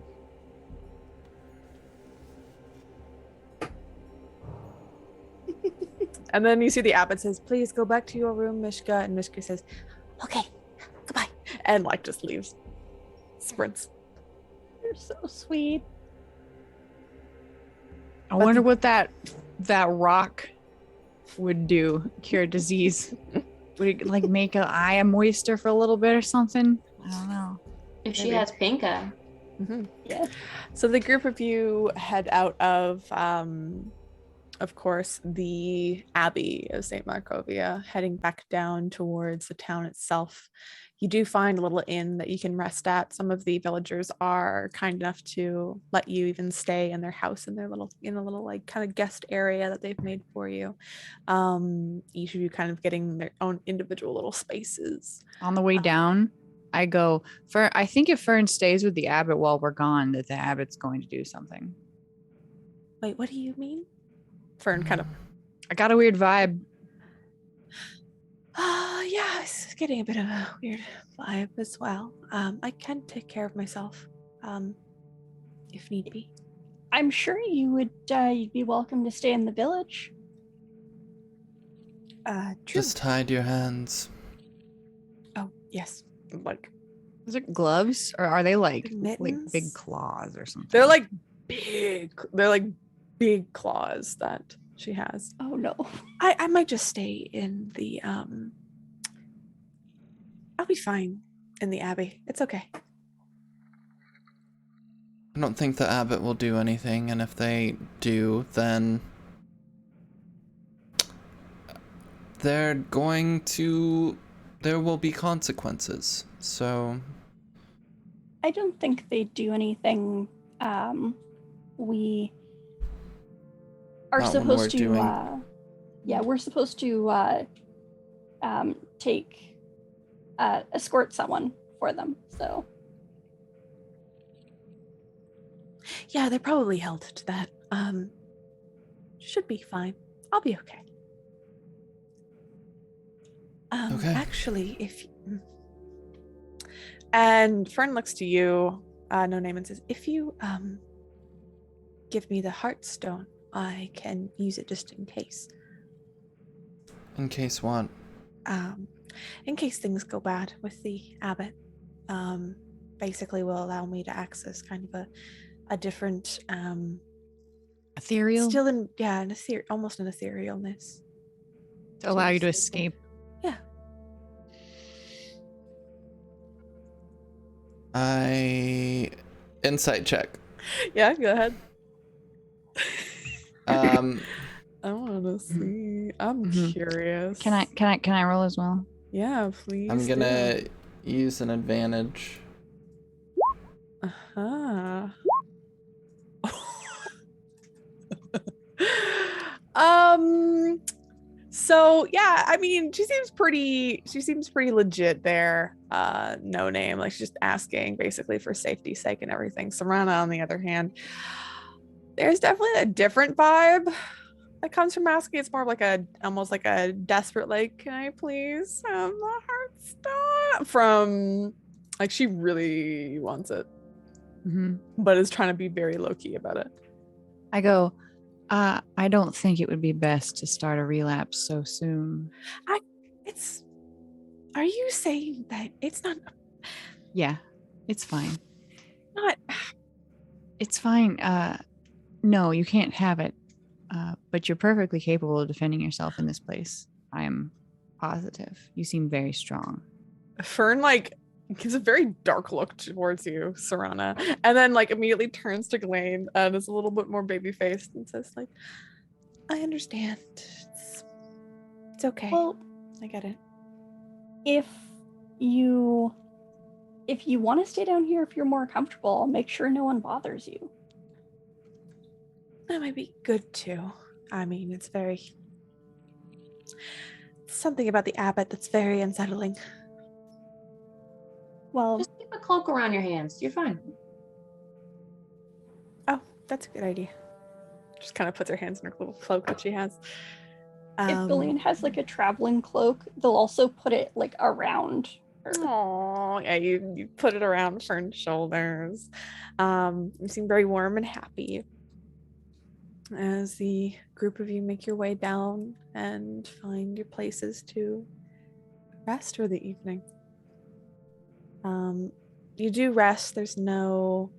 And then you see the abbot says, "Please go back to your room, Mishka." And Mishka says, Okay, goodbye. and like just leaves. Sprints. You're so sweet. I wonder what that rock would do. Cure disease. Would it like make an eye moister for a little bit or something? I don't know. if she Maybe. has pink eye. Yeah. So the group of you head out of course, the Abbey of St. Markovia, heading back down towards the town itself. You do find a little inn that you can rest at. Some of the villagers are kind enough to let you even stay in their house in a little like kind of guest area that they've made for you. Each of you kind of getting their own individual little spaces. On the way down, I go, I think if Fern stays with the abbot while we're gone, that the abbot's going to do something. Wait, what do you mean? Fern kind of I got a weird vibe. yeah, it's getting a bit of a weird vibe as well. I can take care of myself, if need be. I'm sure you'd be welcome to stay in the village. True. Just hide your hands. Oh, yes. Like, Is it gloves or are they like Mittens? big claws or something? they're like big claws that she has. Oh no. I might just stay in the, I'll be fine in the Abbey. It's okay. I don't think the abbot will do anything, and if they do, then there will be consequences. So I don't think they do anything. We are Not when supposed we're to. doing- We're supposed to escort someone for them. So Yeah, they're probably held to that. Should be fine. I'll be okay. Okay. Actually, and Fern looks to you, no name, and says, if you give me the heartstone, I can use it just in case. in case what? In case things go bad with the abbot. Basically will allow me to access kind of a different Ethereal? still in almost an etherealness. To allow you to Yes. escape. Insight check. Yeah, go ahead. Um, I want to see. I'm Mhm. curious. Can I roll as well? Yeah, please. I'm gonna use an advantage. Uh-huh. So yeah, I mean, she seems pretty legit there. No name, like she's just asking basically for safety's sake and everything. Serana, on the other hand, there's definitely a different vibe that comes from asking. It's more of like almost like a desperate, like, can I please have the heartstone? From like she really wants it, but is trying to be very low key about it. I go, I don't think it would be best to start a relapse so soon. Are you saying that it's not Yeah, it's fine. not It's fine. No, you can't have it. But you're perfectly capable of defending yourself in this place. I am positive. You seem very strong. Fern like gives a very dark look towards you, Serana, and then like immediately turns to Ghislaine and is a little bit more baby faced and says like, I understand. It's okay. Well, I get it. if you want to stay down here, if you're more comfortable, I'll make sure no one bothers you. That might be good too. I mean, it's something about the abbot that's very unsettling. Well, Just keep a cloak around your hands. You're fine. Oh, that's a good idea. Just kind of puts her hands in her little cloak that she has. if Gillian has like a traveling cloak, they'll also put it like around her. Oh, yeah, you put it around Fern's shoulders. You seem very warm and happy as the group of you make your way down and find your places to rest for the evening. You do rest. There's nothing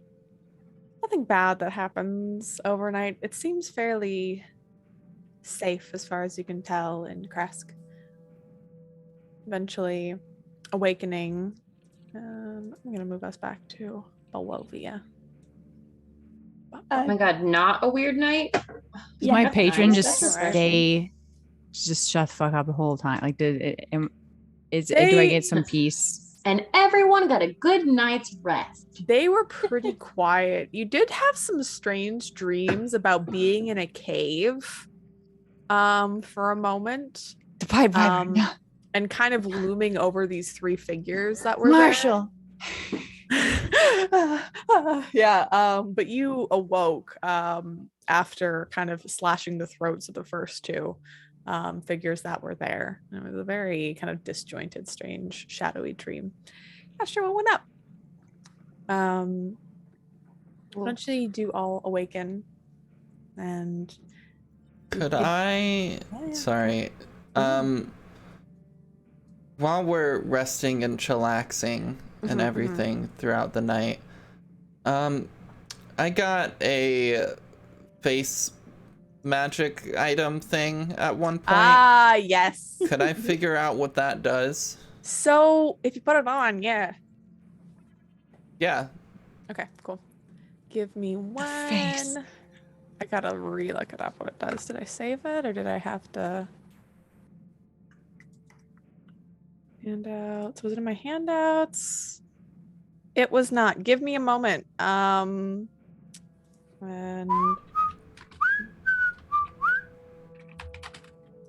bad that happens overnight. It seems fairly safe as far as you can tell in Kresk. Eventually awakening. I'm going to move us back to Balovia. Oh my god, not a weird night? Did my that's patron nice. just That's refreshing. stay, just shut the fuck up the whole time? Like, do I They- get some peace? And everyone got a good night's rest. They were pretty quiet. You did have some strange dreams about being in a cave for a moment. The Pied Piper. No. And kind of looming over these three figures that were Marshall. yeah, but you awoke after kind of slashing the throats of the first two figures that were there. It was a very kind of disjointed, strange, shadowy dream. Not sure what went up. Eventually you do all awaken, and Could I? Sorry. While we're resting and chillaxing and everything throughout the night, I got a face magic item thing at one point. Ah, yes. Could I figure out what that does? So if you put it on, yeah. Yeah. Okay, cool. Give me one. face. I gotta re-look it up what it does. Did I save it or did I have to? Handouts. Was it in my handouts? It was not. Give me a moment. When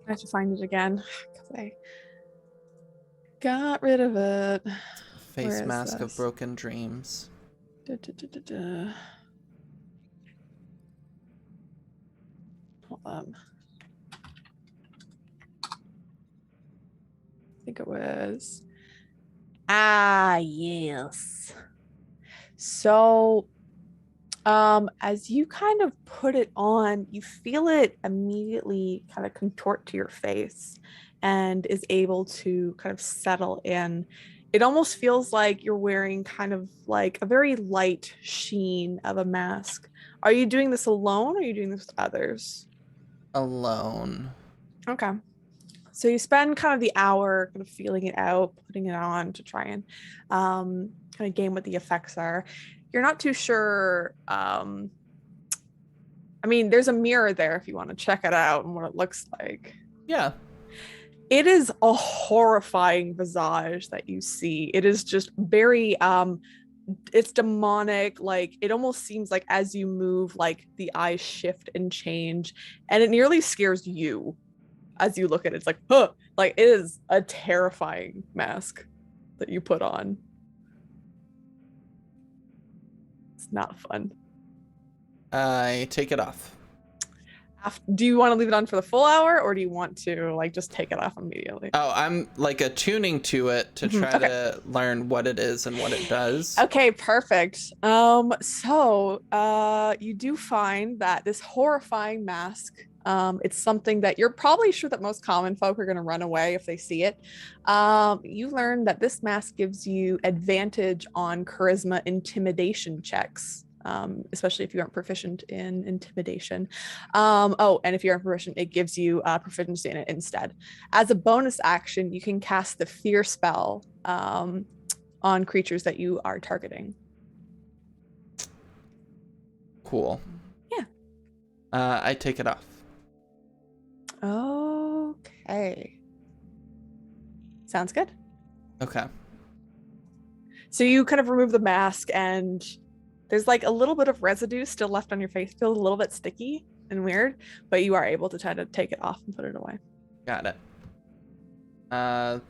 I have to find it again because I got rid of it. Where Face is mask of this? broken dreams. Hold on. I think it was. Ah, yes. So, as you kind of put it on, you feel it immediately kind of contort to your face and is able to kind of settle in. It almost feels like you're wearing kind of like a very light sheen of a mask. Are you doing this alone or are you doing this with others? Alone. Okay. So you spend kind of the hour kind of feeling it out, putting it on to try and kind of gain what the effects are. You're not too sure. I mean, there's a mirror there if you want to check it out and what it looks like. Yeah. It is a horrifying visage that you see. It is just very it's demonic. Like it almost seems like as you move, like the eyes shift and change, and it nearly scares you as you look at it. It's like, huh, like it is a terrifying mask that you put on. It's not fun. I take it off. Do you want to leave it on for the full hour or do you want to like just take it off immediately? Oh, I'm like attuning to it to try to learn what it is and what it does. Okay, perfect. So you do find that this horrifying mask, it's something that you're probably sure that most common folk are going to run away if they see it. You learn that this mask gives you advantage on charisma intimidation checks. Especially if you aren't proficient in intimidation. And if you aren't proficient, it gives you proficiency in it instead. As a bonus action, you can cast the fear spell on creatures that you are targeting. Cool. Yeah. I take it off. Okay. Sounds good. Okay. So you kind of remove the mask, and there's like a little bit of residue still left on your face. Feels a little bit sticky and weird, but you are able to try to take it off and put it away. Got it. That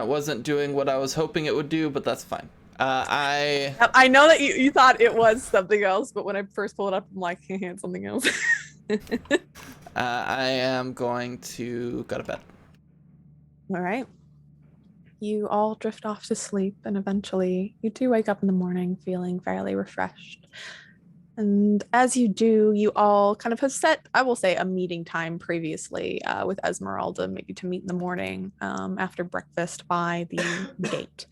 wasn't doing what I was hoping it would do, but that's fine. I know that you thought it was something else, but when I first pulled it up, I'm like, it's something else. I am going to go to bed. All right. You all drift off to sleep, and eventually you do wake up in the morning feeling fairly refreshed. And as you do, you all kind of have set, I will say, a meeting time previously with Esmeralda, maybe to meet in the morning after breakfast by the gate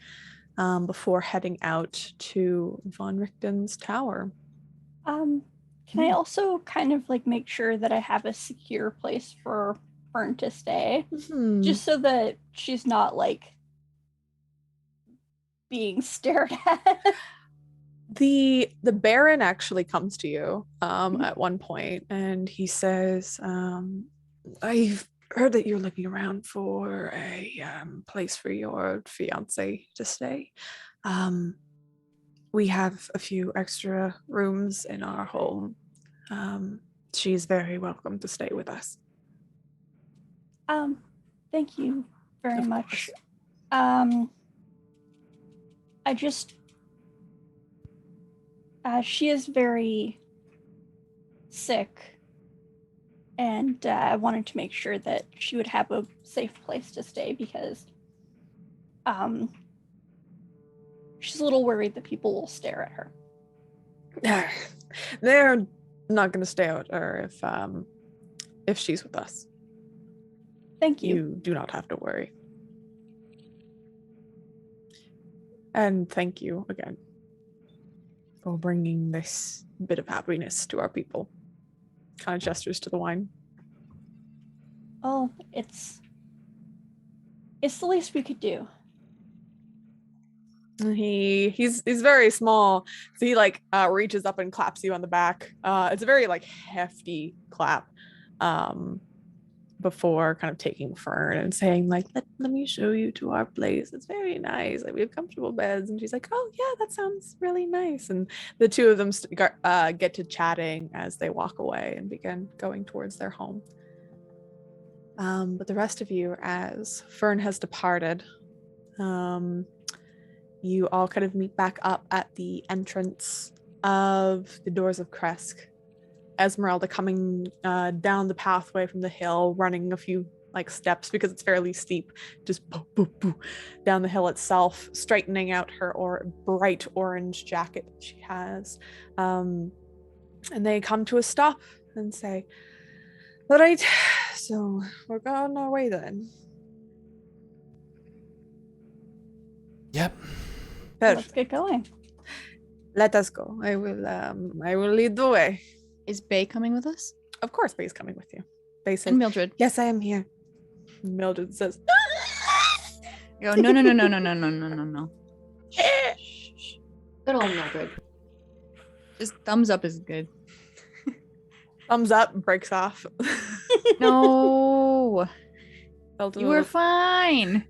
before heading out to Von Richten's tower. Can I also kind of like make sure that I have a secure place for Fern to stay? Just so that she's not like being stared at. The Baron actually comes to you at one point, and he says, I've heard that you're looking around for a place for your fiance to stay. We have a few extra rooms in our home. She's very welcome to stay with us. Thank you very Of much. course. I just she is very sick, and I wanted to make sure that she would have a safe place to stay because she's a little worried that people will stare at her. They're not going to stay at her if she's with us. Thank you. You do not have to worry. And thank you again for bringing this bit of happiness to our people. Kind of gestures to the wine. Oh, it's the least we could do. He's very small, so he like reaches up and claps you on the back. It's a very like hefty clap. Before kind of taking Fern and saying like, let me show you to our place. It's very nice. Like we have comfortable beds. And she's like, oh yeah, that sounds really nice. And the two of them get to chatting as they walk away and begin going towards their home. But the rest of you, as Fern has departed, you all kind of meet back up at the entrance of the doors of Kresk. Esmeralda coming down the pathway from the hill, running a few like steps because it's fairly steep, just boo, boo, boo, down the hill itself, straightening out her bright orange jacket that she has. And they come to a stop and say, all right, so we're on our way then. Yep. Let's get going. Let us go. I will lead the way. Is Bay coming with us? Of course, Bay's coming with you. Bay says, And Mildred. yes, I am here. Mildred says, I go, no. Good old Mildred. Just thumbs up is good. thumbs up, breaks off. No. Felt a You were little- fine.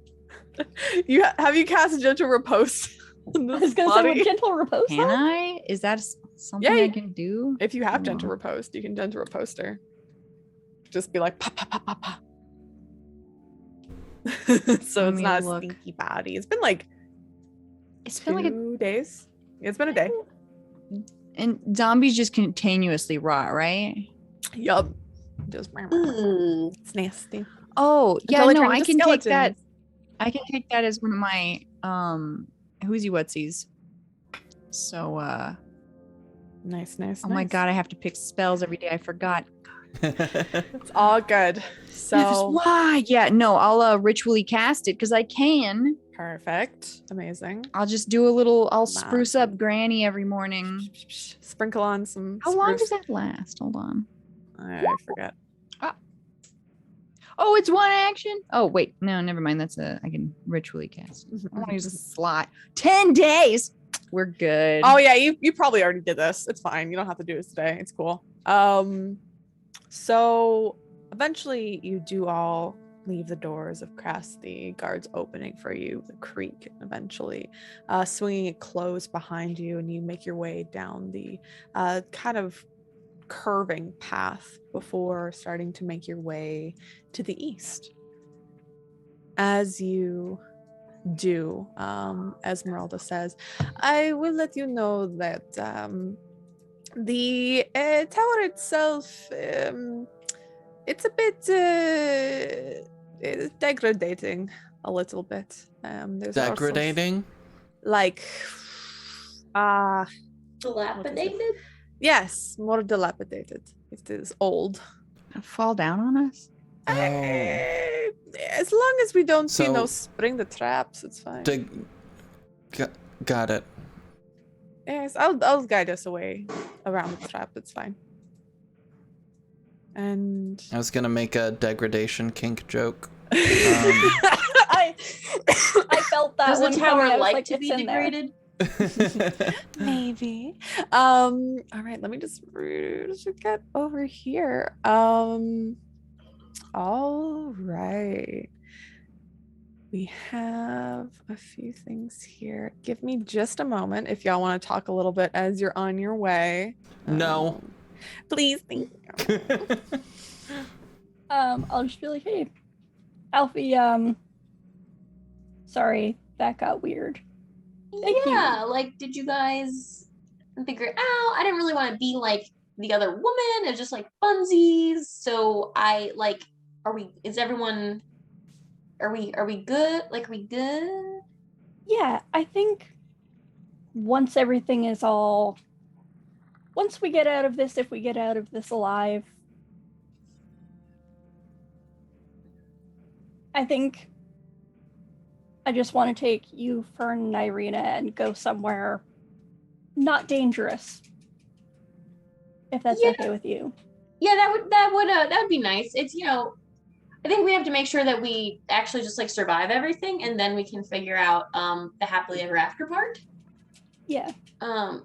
Have you cast gentle repose? I was gonna say with gentle repose. Can I? Is that something Yeah, I can do? If you have gentle Oh. repose, you can gentle repose her. Just be like, pa pa pa pa pa. So Let it's me not a look. stinky body. It's been like It's been like 2 days. It's been a day. and zombies just continuously rot, right? Yup. Just it's nasty. Oh, yeah, Until they no, turn I into can take that. skeletons. I can take that as one of my whoosie whatsies. So Nice. oh my god, I have to pick spells every day. I forgot. It's all good. That's So why. Yeah, no, I'll ritually cast it because I can. perfect. Amazing. I'll just do I'll spruce up Granny every morning. Sprinkle on some How long spruce- does that last? Hold on. I forget. Oh, it's one action. Oh wait, no, never mind. That's I can ritually cast. I want to use a Mhm. slot. 10 days. We're good. Oh yeah, you probably already did this. It's fine. You don't have to do this today. It's cool. So eventually you do all leave the doors of Crest, the guards opening for you, the creak eventually, swinging it closed behind you, and you make your way down the kind of curving path before starting to make your way to the east. As you do, Esmeralda says, I will let you know that the tower itself, it's a bit degrading a little bit. There's also Degrading? like what is it? Dilapidated? Yes, more dilapidated. It is old. Fall down on us. Oh. As long as we don't, So- spring the traps, it's fine. Got it. Yes, I'll guide us away around the trap. It's fine. And I was gonna make a degradation kink joke. I felt that Does the one tower coming. I was like to it's be in there. degraded? maybe. All right, let me just get over here. All right. We have a few things here. Give me just a moment if y'all want to talk a little bit as you're on your way. No. Please, thank you. I'll just be like, hey, Alfie, sorry, that got weird. Thank you. Yeah, like, did you guys figure it out? I didn't really want to be like the other woman. It was just like funsies. So I like, is everyone, are we good? Like, are we good? Yeah, I think once everything is all, once we get out of this, if we get out of this alive, I think I just want to take you, Fern, and Irina and go somewhere not dangerous. If that's Yeah. okay with you. Yeah, that would be nice. It's, I think we have to make sure that we actually just like survive everything, and then we can figure out the happily ever after part. Yeah.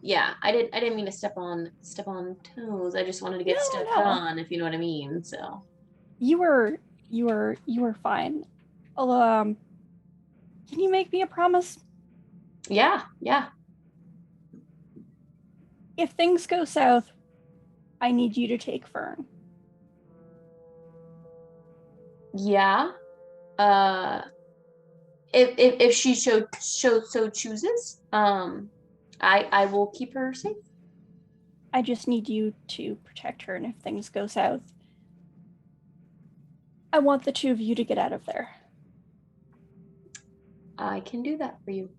Yeah, I didn't mean to step on toes. I just wanted to get No, stepped no. on, if you know what I mean. So You were fine. Although, can you make me a promise? yeah. If things go south, I need you to take Fern. Yeah. If she so chooses, I will keep her safe. I just need you to protect her, and if things go south, I want the two of you to get out of there. I can do that for you.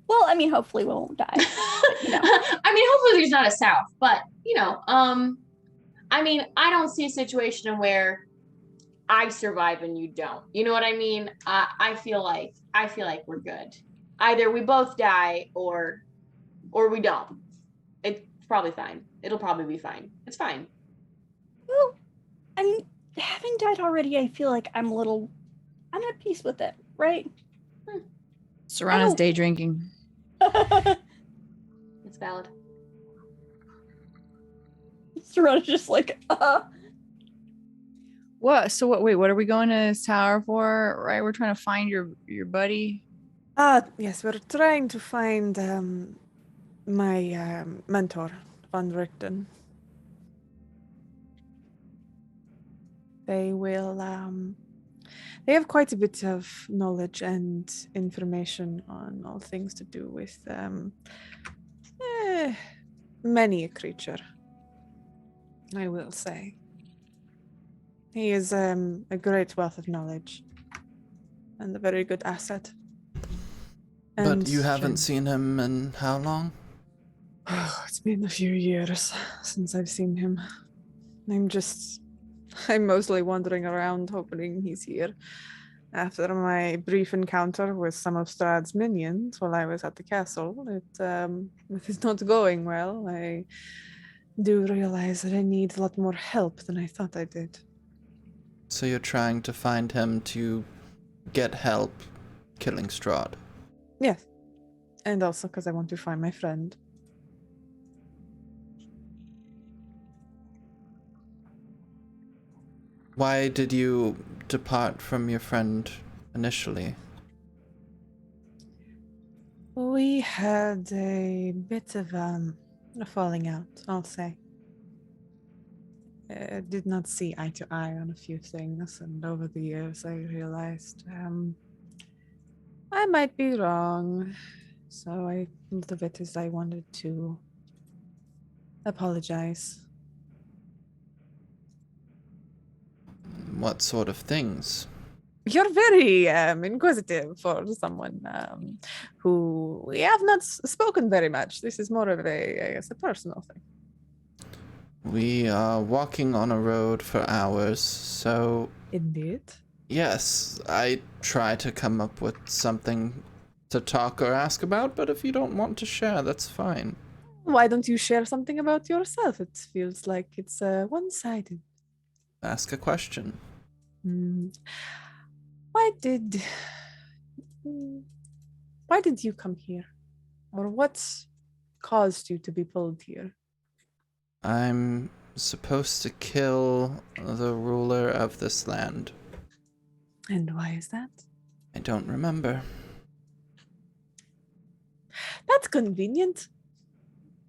Well, I mean, hopefully we won't die. But, I mean, hopefully there's not a south, but I mean, I don't see a situation where I survive and you don't. You know what I mean? I feel like we're good. Either we both die or we don't. It's probably fine. It'll probably be fine. It's fine. well, I mean, having died already, I feel like I'm at peace with it, right? Serana's day drinking. It's valid. Serana's just like, What? So what? Wait, what are we going to this tower for? Right, we're trying to find your buddy. Yes, we're trying to find my mentor, Van Richten. They will they have quite a bit of knowledge and information on all things to do with many a creature, I will say. He is a great wealth of knowledge and a very good asset. But you haven't seen him in how long? It's been a few years since I've seen him. I'm mostly wandering around hoping he's here. After my brief encounter with some of Strahd's minions while I was at the castle, it is not going well. I do realize that I need a lot more help than I thought I did. So you're trying to find him to get help killing Strahd. Yes. And also because I want to find my friend. Why did you depart from your friend initially? We had a bit of a falling out, I'll say. Did not see eye to eye on a few things, and over the years I realized I might be wrong. So I thought of it as I wanted to apologize. What sort of things? You're very inquisitive for someone who we have not spoken very much. This is more of I guess, a personal thing. We are walking on a road for hours, so Indeed. yes, I try to come up with something to talk or ask about, but if you don't want to share, that's fine. Why don't you share something about yourself? It feels like it's one-sided. Ask a question. Why did why did you come here? Or what caused you to be pulled here? I'm supposed to kill the ruler of this land. And why is that? I don't remember. That's convenient,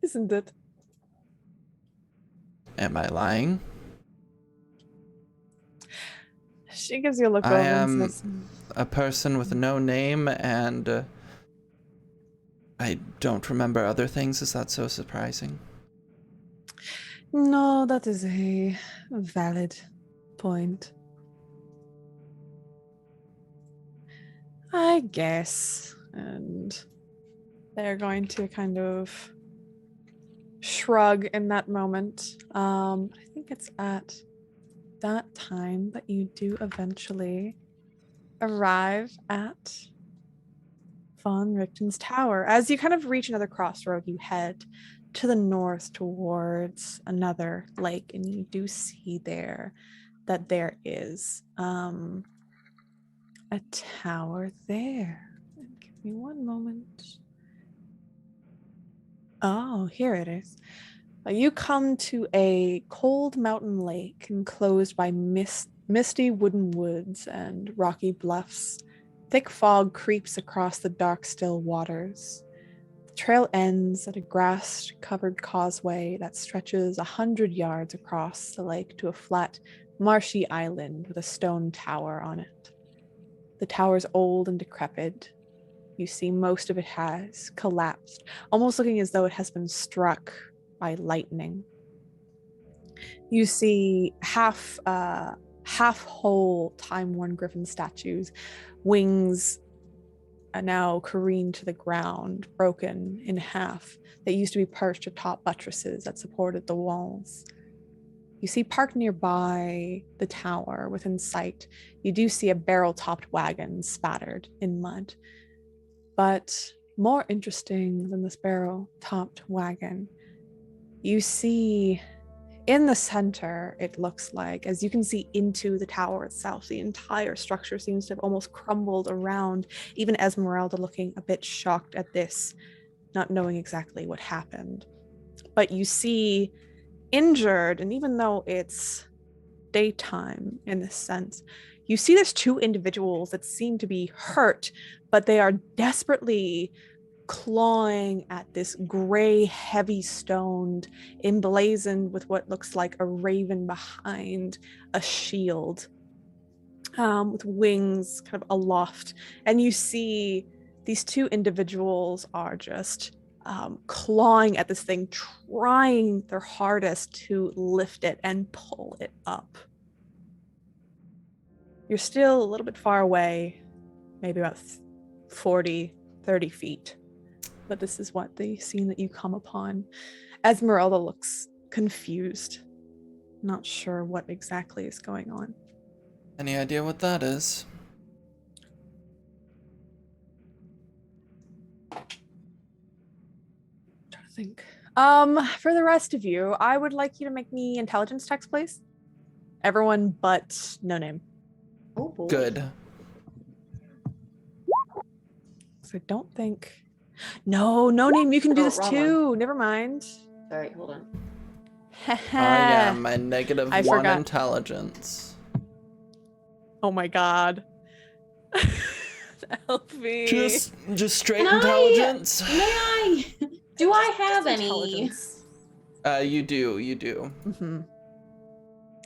isn't it? Am I lying? She gives you a look I over am and says, a person with no name, and I don't remember other things. Is that so surprising? no, that is a valid point. I guess. And they're going to kind of shrug in that moment. I think it's at that time that you do eventually arrive at Von Richten's tower. As you kind of reach another crossroad, you head to the north towards another lake, and you do see there that there is a tower there. Give me one moment. Oh, here it is. You come to a cold mountain lake enclosed by misty wooden woods and rocky bluffs. Thick fog creeps across the dark, still waters. The trail ends at a grass-covered causeway that stretches 100 yards across the lake to a flat, marshy island with a stone tower on it. The tower's old and decrepit. You see most of it has collapsed, almost looking as though it has been struck by lightning. You see half whole time-worn griffin statues, wings are now careened to the ground, broken in half, that used to be perched atop buttresses that supported the walls. You see parked nearby the tower within sight, you do see a barrel-topped wagon spattered in mud. But more interesting than this barrel-topped wagon, you see in the center, it looks like, as you can see into the tower itself, the entire structure seems to have almost crumbled around, even Esmeralda looking a bit shocked at this, not knowing exactly what happened. But you see injured, and even though it's daytime in this sense, you see there's two individuals that seem to be hurt, but they are desperately clawing at this gray, heavy stone emblazoned with what looks like a raven behind a shield, with wings kind of aloft. And you see these two individuals are just clawing at this thing, trying their hardest to lift it and pull it up. You're still a little bit far away, maybe about 40, 30 feet. But this is what the scene that you come upon. Esmeralda looks confused, not sure what exactly is going on. Any idea what that is? think. For the rest of you, I would like you to make me intelligence checks, please. Everyone but No Name. Oh boy. Good. So I don't think. No Name. You can do Oh, this wrong too. Never mind. Sorry, hold on. Yeah, my negative I 1 forgot. intelligence. Oh my god. Help me. Just straight Can I- intelligence. May I? Do I have Just any? intelligence. You do. Mm-hmm.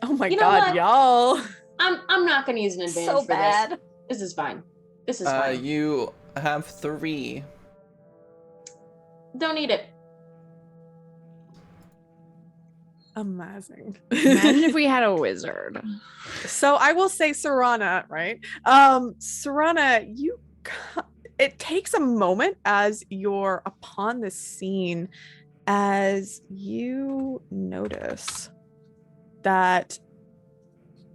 Oh my You know god, what? y'all. I'm not gonna use an advantage So for bad. this. This is fine. This is fine. You have 3. Don't need it. Amazing. Imagine if we had a wizard. So I will say Serana, right? Serana, it takes a moment as you're upon this scene as you notice that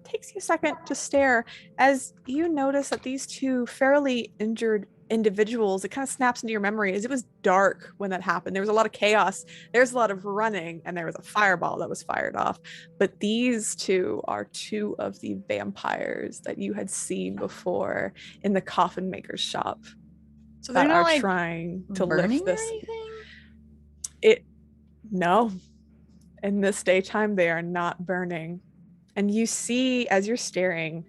takes you a second to stare as you notice that these two fairly injured individuals, it kind of snaps into your memory as it was dark when that happened. There was a lot of chaos, there's a lot of running, and there was a fireball that was fired off. But these two are two of the vampires that you had seen before in the coffin maker's shop So that they're not are like trying to burning lift this. or anything? No, in this daytime, they are not burning. And you see, as you're staring,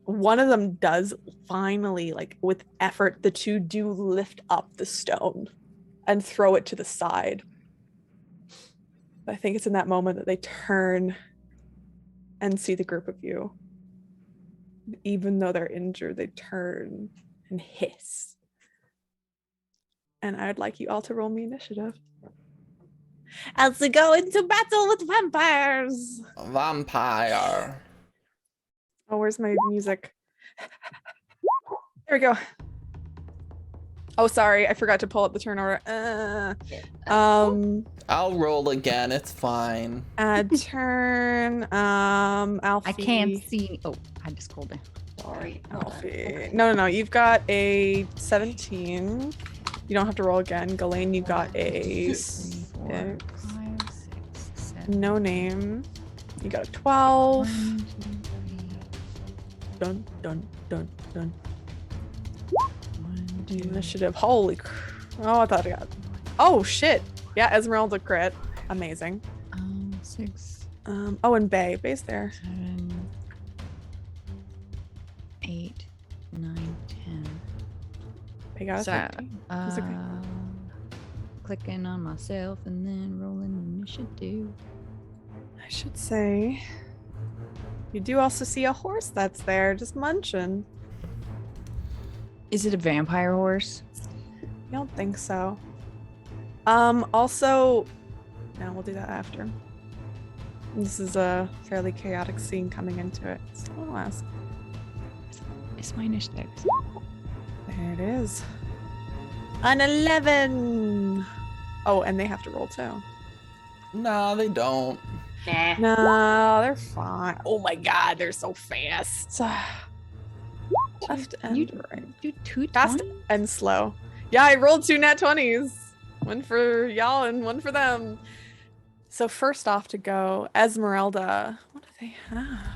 one of them does finally, like with effort, the two do lift up the stone and throw it to the side. I think it's in that moment that they turn and see the group of you. Even though they're injured, they turn and hiss. And I'd like you all to roll me initiative. As we go into battle with vampires. Vampire. Oh, where's my music? There we go. Oh, sorry, I forgot to pull up the turn order. I'll roll again. It's fine. Add turn. Alfie. I can't see. Oh, I just called it. Sorry. Alfie. No. You've got a 17. You don't have to roll again. Ghislaine, you got a 3, 4, 5, 6, 7. No Name. You got a 12. 1, 2, 3. Dun, dun, dun, dun. 1, 2, Initiative. Holy oh, I thought I got. Oh, shit. Yeah, Esmeralda crit. Amazing. 6, Oh, and Bay's there. 7, 8, 9, 10. Bay got a So, 13. It's okay. clicking on myself and then rolling initiative. I should say, you do also see a horse that's there, just munching. Is it a vampire horse? I don't think so. Also, no, we'll do that after. This is a fairly chaotic scene coming into it. So I'll ask. It's my initiative. There it is. An 11. Oh, and they have to roll too. Nah, they don't. Nah. No, they're fine. Oh my god, they're so fast. Left and right. Do 2 Fast 20? and slow. Yeah, I rolled 2 nat 20s. One for y'all and one for them. So first off to go, Esmeralda. What do they have?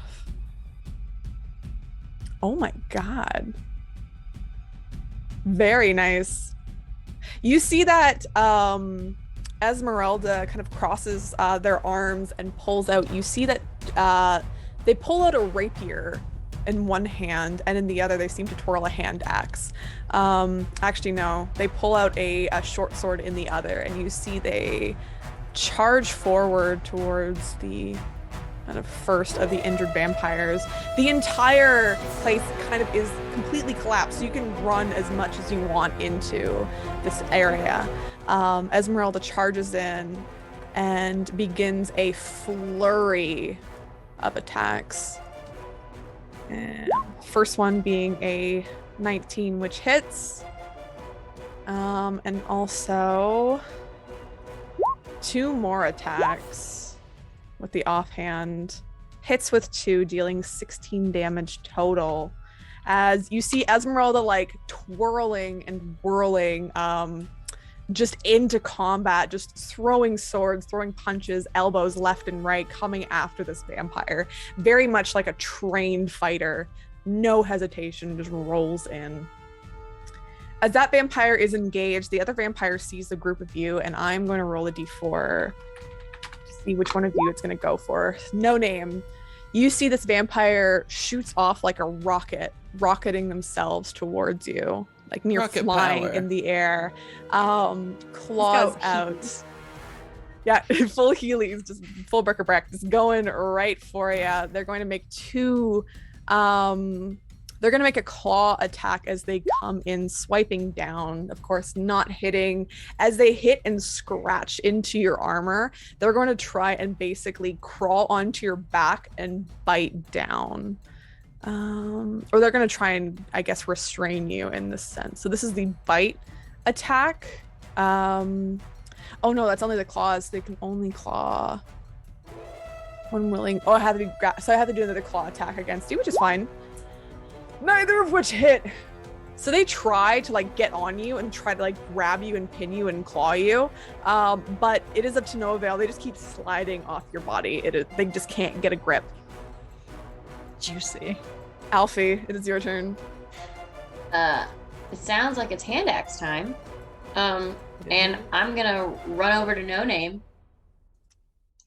Oh my god. Very nice. You see that Esmeralda kind of crosses their arms and pulls out. You see that they pull out a rapier in one hand, and in the other they seem to twirl a hand axe. Actually, no, they pull out a short sword in the other, and you see they charge forward towards the kind of first of the injured vampires. The entire place kind of is completely collapsed, so you can run as much as you want into this area. Esmeralda charges in and begins a flurry of attacks. And first one being a 19, which hits. And also 2 more attacks with the offhand. Hits with 2, dealing 16 damage total. As you see Esmeralda like twirling and whirling just into combat, just throwing swords, throwing punches, elbows left and right, coming after this vampire. Very much like a trained fighter. No hesitation, just rolls in. As that vampire is engaged, the other vampire sees the group of you, and I'm going to roll a d4 to see which one of you it's going to go for. No name. You see this vampire shoots off like a rocket, rocketing themselves towards you, like near Rocket flying power. in the air. Claws out. Yeah, full Heelys, just full bric-a-brac, just going right for you. They're going to make they're going to make a claw attack as they come in, swiping down, of course, not hitting. As they hit and scratch into your armor, they're going to try and basically crawl onto your back and bite down. Or they're going to try and, I guess, restrain you in this sense. So this is the bite attack. Oh no, that's only the claws. They can only claw. Unwilling. Oh, I have to so I have to do another claw attack against you, which is fine. Neither of which hit. So they try to like get on you and try to like grab you and pin you and claw you, but it is up to no avail. They just keep sliding off your body. They just can't get a grip. Juicy. Alfie, it is your turn. It sounds like it's hand axe time. And I'm gonna run over to No Name.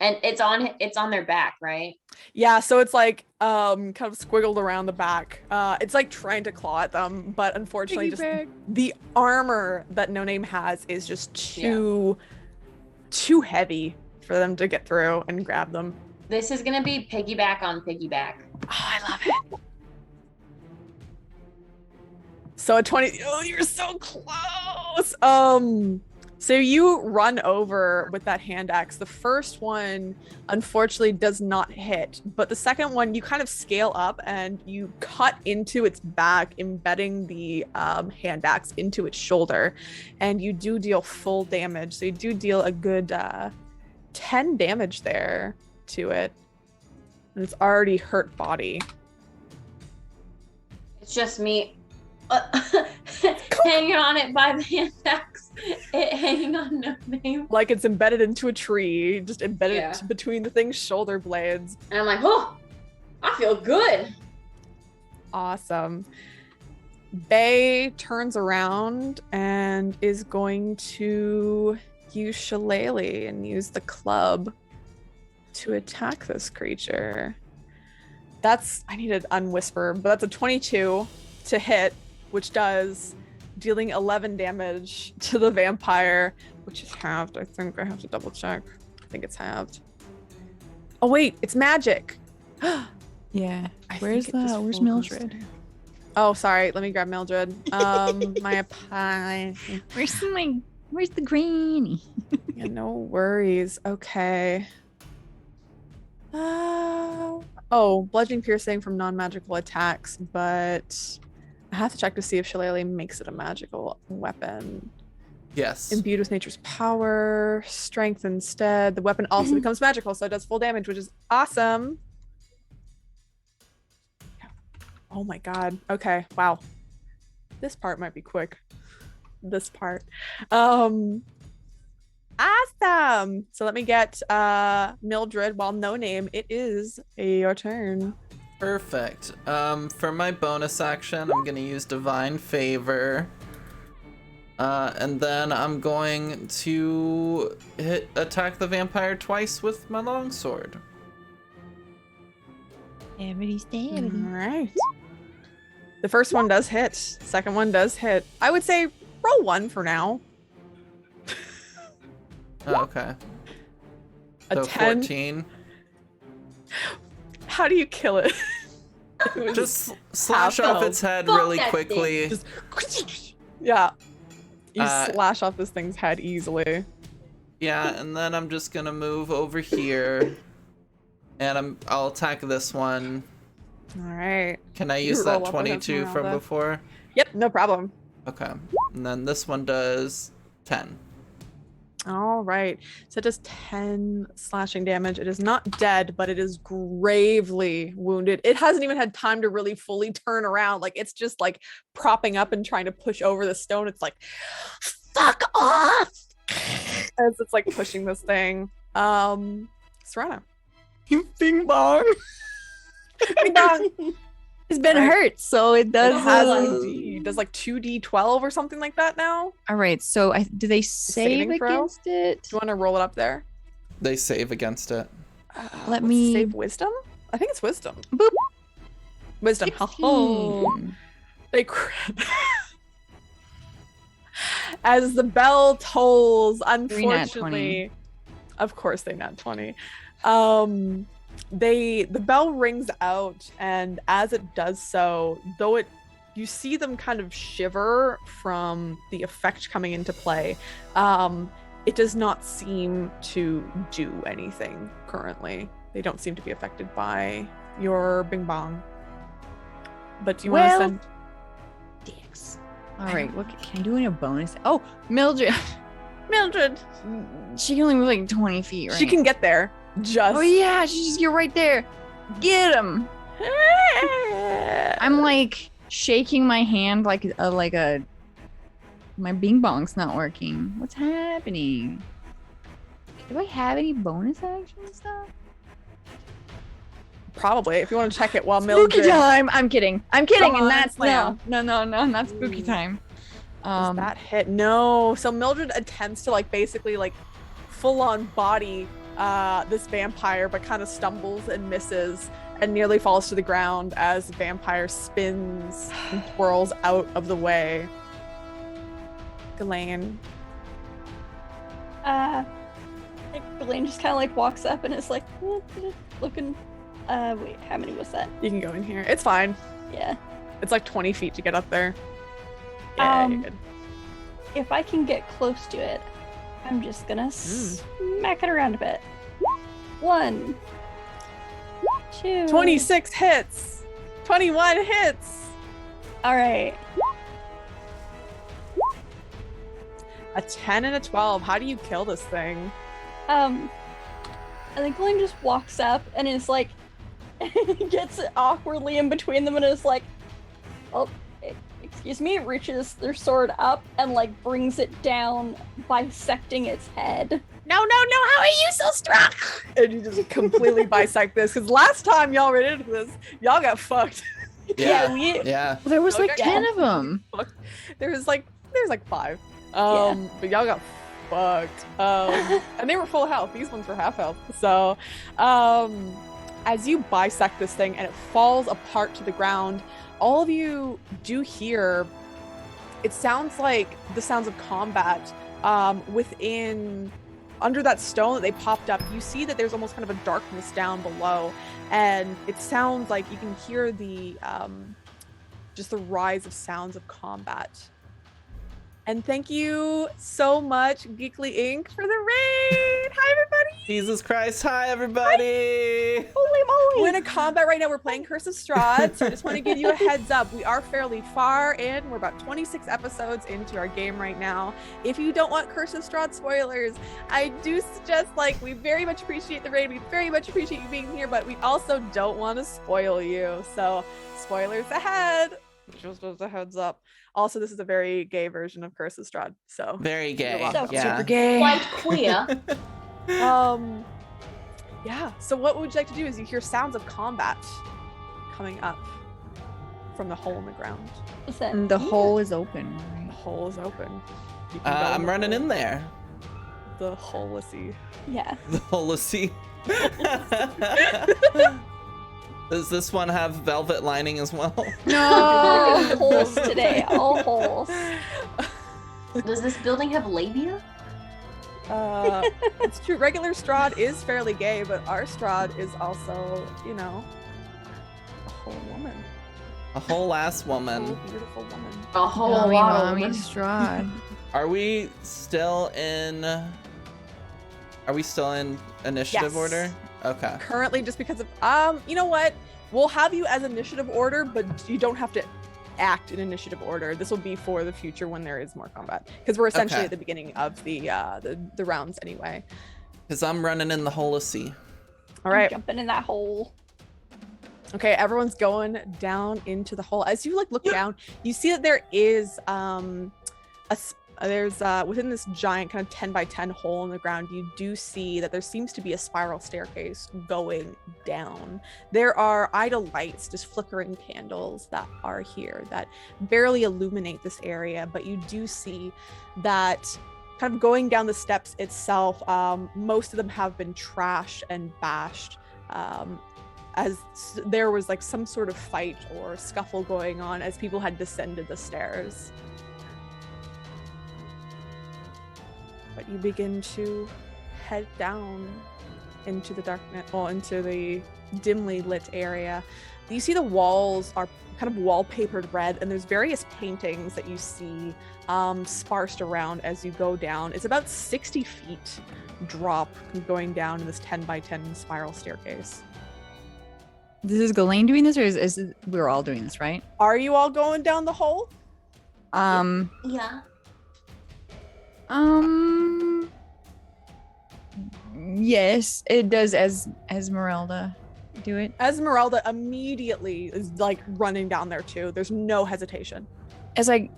And it's on their back, right? Yeah, so it's like kind of squiggled around the back. It's like trying to claw at them, but unfortunately the armor that No Name has is just too heavy for them to get through and grab them. This is gonna be piggyback on piggyback. Oh, I love it. So a 20. Oh, you're so close. So you run over with that hand axe. The first one, unfortunately, does not hit, but the second one, you kind of scale up and you cut into its back, embedding the hand axe into its shoulder, and you do deal full damage. So you do deal a good 10 damage there to it, and it's already hurt body. It's just me hanging on it by the hand axe. Hanging on No Name. Like it's embedded into a tree, just embedded between the thing's shoulder blades. And I'm like, oh, I feel good. Awesome. Bay turns around and is going to use Shillelagh and use the club to attack this creature. I need to unwhisper, but that's a 22 to hit, which does dealing 11 damage to the vampire, which is halved. I think I have to double check. I think it's halved. Oh wait, it's magic. Yeah. Where's Mildred? Oh, sorry. Let me grab Mildred. My apologies. Where's the granny? Yeah, no worries. Okay. Bludgeoning piercing from non-magical attacks, but I have to check to see if Shillelagh makes it a magical weapon. Yes. Imbued with nature's power, strength instead. The weapon also becomes magical, so it does full damage, which is awesome. Oh my god. Okay, wow. This part might be quick. This part. Awesome. So let me get Mildred. While No Name, it is your turn. Perfect. For my bonus action, I'm gonna use Divine Favor. And then I'm going to attack the vampire twice with my longsword. All right. The first one does hit. Second one does hit. I would say roll 1 for now. Oh, okay. A So 10. 14. How do you kill it? Just slash off its head Fuck really that quickly. Just yeah. You Uh, slash off this thing's head easily. Yeah, and then I'm just gonna move over here, and I'll attack this one. All right. Can I You use roll that up against 22 from Esmeralda. before? Yep, no problem. Okay. And then this one does 10. All right. So it does 10 slashing damage. It is not dead, but it is gravely wounded. It hasn't even had time to really fully turn around. Like it's just like propping up and trying to push over the stone. It's like fuck off. As it's like pushing this thing. Serana. Bing bong. Bing bong. It's been Right. hurt, so it It does. has indeed. Does like 2d12 or something like that now? All right. So do they save saving throw? against it? Do you want to roll it up there? They save against it. Let What's me- save wisdom. I think it's wisdom. Boop. Wisdom. 16. They crit. As the bell tolls, nat unfortunately, of course they nat 20. The bell rings out, and as it does so, though you see them kind of shiver from the effect coming into play, it does not seem to do anything currently. They don't seem to be affected by your bing bong. But do you want to Well, send Dicks. All right. What can I do in a bonus? Oh, Mildred. Mildred? She can only move like 20 feet, right? She can get there. Just Oh yeah, she just get right there. Get him. I'm like shaking my hand like my bing bong's not working. What's happening? Do I have any bonus action stuff? Probably, if you want to check it while Spooky Mildred. time. I'm kidding. I'm kidding, Come and on, that's slam. no, not spooky time. Does that hit? No. So Mildred attempts to like basically like full on body this vampire, but kind of stumbles and misses and nearly falls to the ground as the vampire spins and twirls out of the way. Ghislaine. Ghislaine just kind of like walks up and is like looking. Wait, how many was that? You can go in here. It's fine. Yeah. It's like 20 feet to get up there. Yeah, you're good. If I can get close to it, I'm just gonna smack it around a bit. 1, 2. 26 hits. 21 hits. All right. A 10 and a 12. How do you kill this thing? I think Glenn just walks up and is like, gets it awkwardly in between them and is like, oh, excuse me, reaches their sword up and like brings it down, bisecting its head. No, how are you so strong? And you just completely bisect this, because last time y'all ran into this, y'all got fucked. Yeah. Well, there was like Okay. 10 of them. There's like 5. But y'all got fucked. And they were full health. These ones were half health. So, as you bisect this thing and it falls apart to the ground, all of you do hear, it sounds like the sounds of combat within, under that stone that they popped up. You see that there's almost kind of a darkness down below, and it sounds like you can hear the just the rise of sounds of combat. And thank you so much, Geekly Inc., for the raid. Hi, everybody. Jesus Christ. Hi, everybody. Holy moly! We're in a combat right now. We're playing Curse of Strahd, so I just want to give you a heads up. We are fairly far in. We're about 26 episodes into our game right now. If you don't want Curse of Strahd spoilers, I do suggest, like, we very much appreciate the raid. We very much appreciate you being here, but we also don't want to spoil you. So, spoilers ahead. Just as a heads up. Also, this is a very gay version of Curse of Strahd. So, Very gay. welcome. Yeah. Super gay. Quite queer. yeah. So what would you like to do is you hear sounds of combat coming up from the hole in the ground. Listen, And the hole is open. The Right? hole is open. You can go I'm the running hole. in there. The hole-lessy. yeah. The Holacy. Does this one have velvet lining as well? No. All holes today. All holes. Does this building have labia? It's true. Regular Strahd is fairly gay, but our Strahd is also, you know, a whole woman. A whole ass A whole woman. beautiful woman. A whole Mommy, lot of mommy, them. Strahd. Are we still in? Are we still in initiative Yes. order? Okay. Currently, just because of you know what? We'll have you as initiative order, but you don't have to act in initiative order. This will be for the future when there is more combat, because we're essentially Okay. at the beginning of the rounds anyway. Because I'm running in the Holacy. All right. Jumping in that hole. Okay, everyone's going down into the hole. As you like look down, you see that there is there's within this giant kind of 10 by 10 hole in the ground, you do see that there seems to be a spiral staircase going down. There are idle lights, just flickering candles that are here that barely illuminate this area, but you do see that kind of going down the steps itself, most of them have been trashed and bashed, as there was like some sort of fight or scuffle going on as people had descended the stairs. But you begin to head down into the darkness, well, into the dimly lit area. You see the walls are kind of wallpapered red, and there's various paintings that you see sparsed around as you go down. It's about 60 feet drop going down in this 10 by 10 spiral staircase. This is Ghislaine doing this, or is we're all doing this, right? Are you all going down the hole? Yeah. Yes, it does. As Esmeralda do it. Esmeralda immediately is like running down there too. There's no hesitation. As I,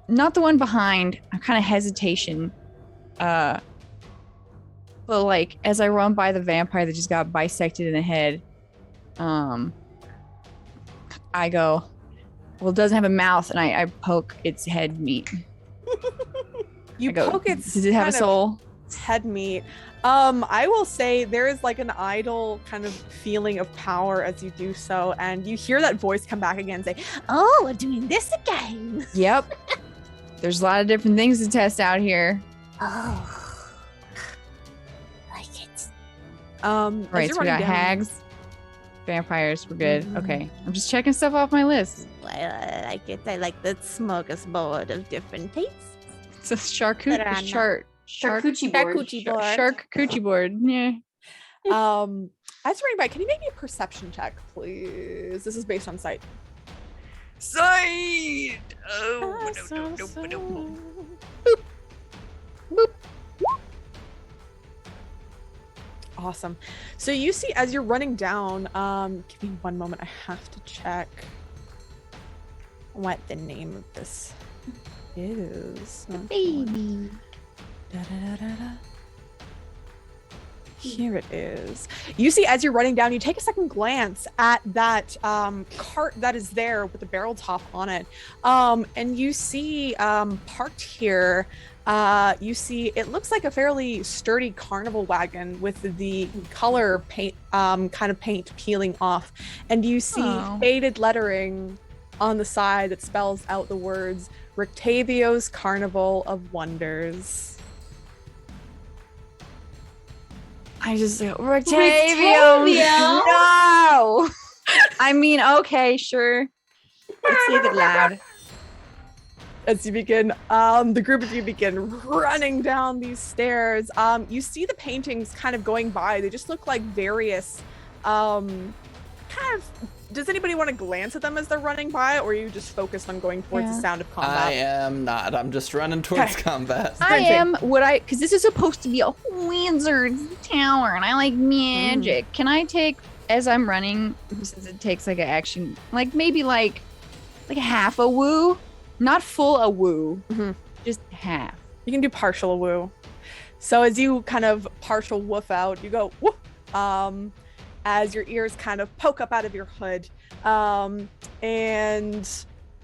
not the one behind, I'm kind of hesitation. But like as I run by the vampire that just got bisected in the head, I go, well, it doesn't have a mouth, and I poke its head meat. You poke its. Does it have a soul? Head meat. I will say there is like an idle kind of feeling of power as you do so, and you hear that voice come back again and say, Oh, we're doing this again. Yep. There's a lot of different things to test out here. Oh, like it. Right, so we got hags, vampires, we're good. Okay. I'm just checking stuff off my list. I like it. I like the smorgasbord of different tastes. It's a charcuterie Charcuterie board. Charcuterie board. Yeah. As you're running by, can you make me a perception check, please? This is based on sight. Sight! Oh, boop. Boop. Awesome. So you see as you're running down, give me one moment. I have to check what the name of this is. Baby. Here it is. You see, as you're running down, you take a second glance at that cart that is there with the barrel top on it. And you see parked here, you see it looks like a fairly sturdy carnival wagon with the color paint, kind of paint peeling off. And you see faded lettering on the side that spells out the words Rictavio's Carnival of Wonders. I just go, Rictavio! No! I mean, okay, sure. Let's say it loud. As you begin, the group of you begin running down these stairs. You see the paintings kind of going by. They just look like various, kind of. Does anybody want to glance at them as they're running by, or are you just focused on going towards the sound of combat? I am not. I'm just running towards combat. I am. Because this is supposed to be a wizard's tower, and I like magic. Can I take, as I'm running, since it takes like an action, like maybe like half a woo? Not full a woo, just half. You can do partial woo. So as you kind of partial woof out, you go woof. As your ears kind of poke up out of your hood. And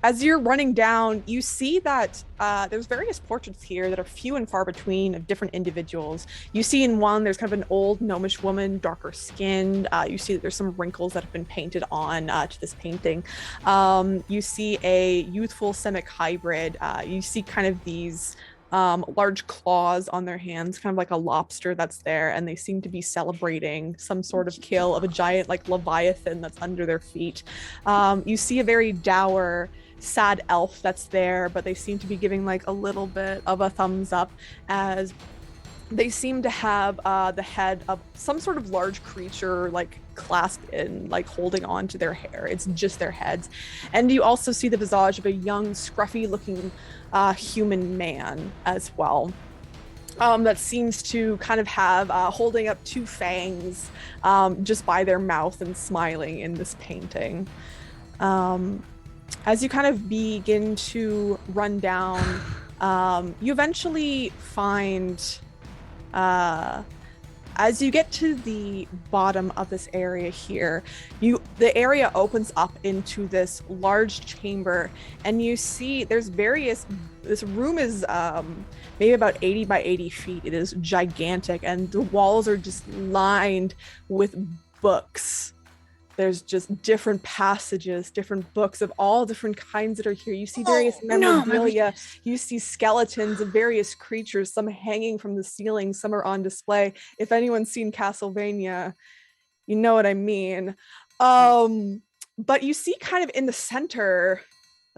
as you're running down, you see that there's various portraits here that are few and far between of different individuals. You see in one, there's kind of an old gnomish woman, darker skinned. You see that there's some wrinkles that have been painted on to this painting. You see a youthful Semic hybrid. You see kind of these large claws on their hands, kind of like a lobster that's there, and they seem to be celebrating some sort of kill of a giant like leviathan that's under their feet. You see a very dour, sad elf that's there, but they seem to be giving like a little bit of a thumbs up as they seem to have the head of some sort of large creature like clasped in, like holding on to their hair. It's just their heads. And you also see the visage of a young, scruffy looking human man as well. That seems to kind of have holding up two fangs just by their mouth and smiling in this painting. As you kind of begin to run down You eventually find, as you get to the bottom of this area here, the area opens up into this large chamber, and you see there's this room is maybe about 80 by 80 feet. It is gigantic, and the walls are just lined with books. There's just different passages, different books of all different kinds that are here. You see various memorabilia. You see skeletons of various creatures, some hanging from the ceiling, some are on display. If anyone's seen Castlevania, you know what I mean. But you see kind of in the center,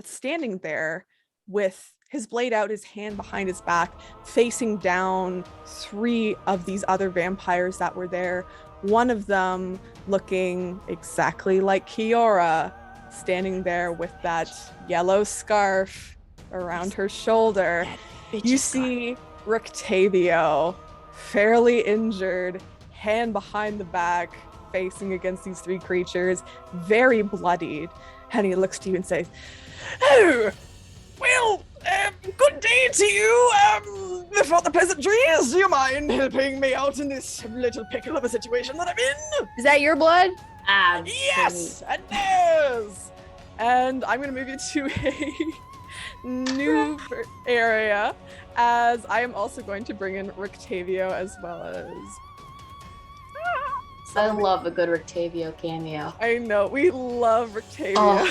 standing there with his blade out, his hand behind his back, facing down 3 of these other vampires that were there. One of them looking exactly like Kiora, standing there with that yellow scarf around her shoulder. You see Rictavio, fairly injured, hand behind the back, facing against these 3 creatures, very bloodied. And he looks to you and says, "Oh, well, good day to you, for the peasantries. Do you mind helping me out in this little pickle of a situation that I'm in?" Is that your blood? Yes, it is. And I'm going to move you to a new area, as I am also going to bring in Rictavio as well as... I love a good Rictavio cameo. I know, we love Rictavio. Oh.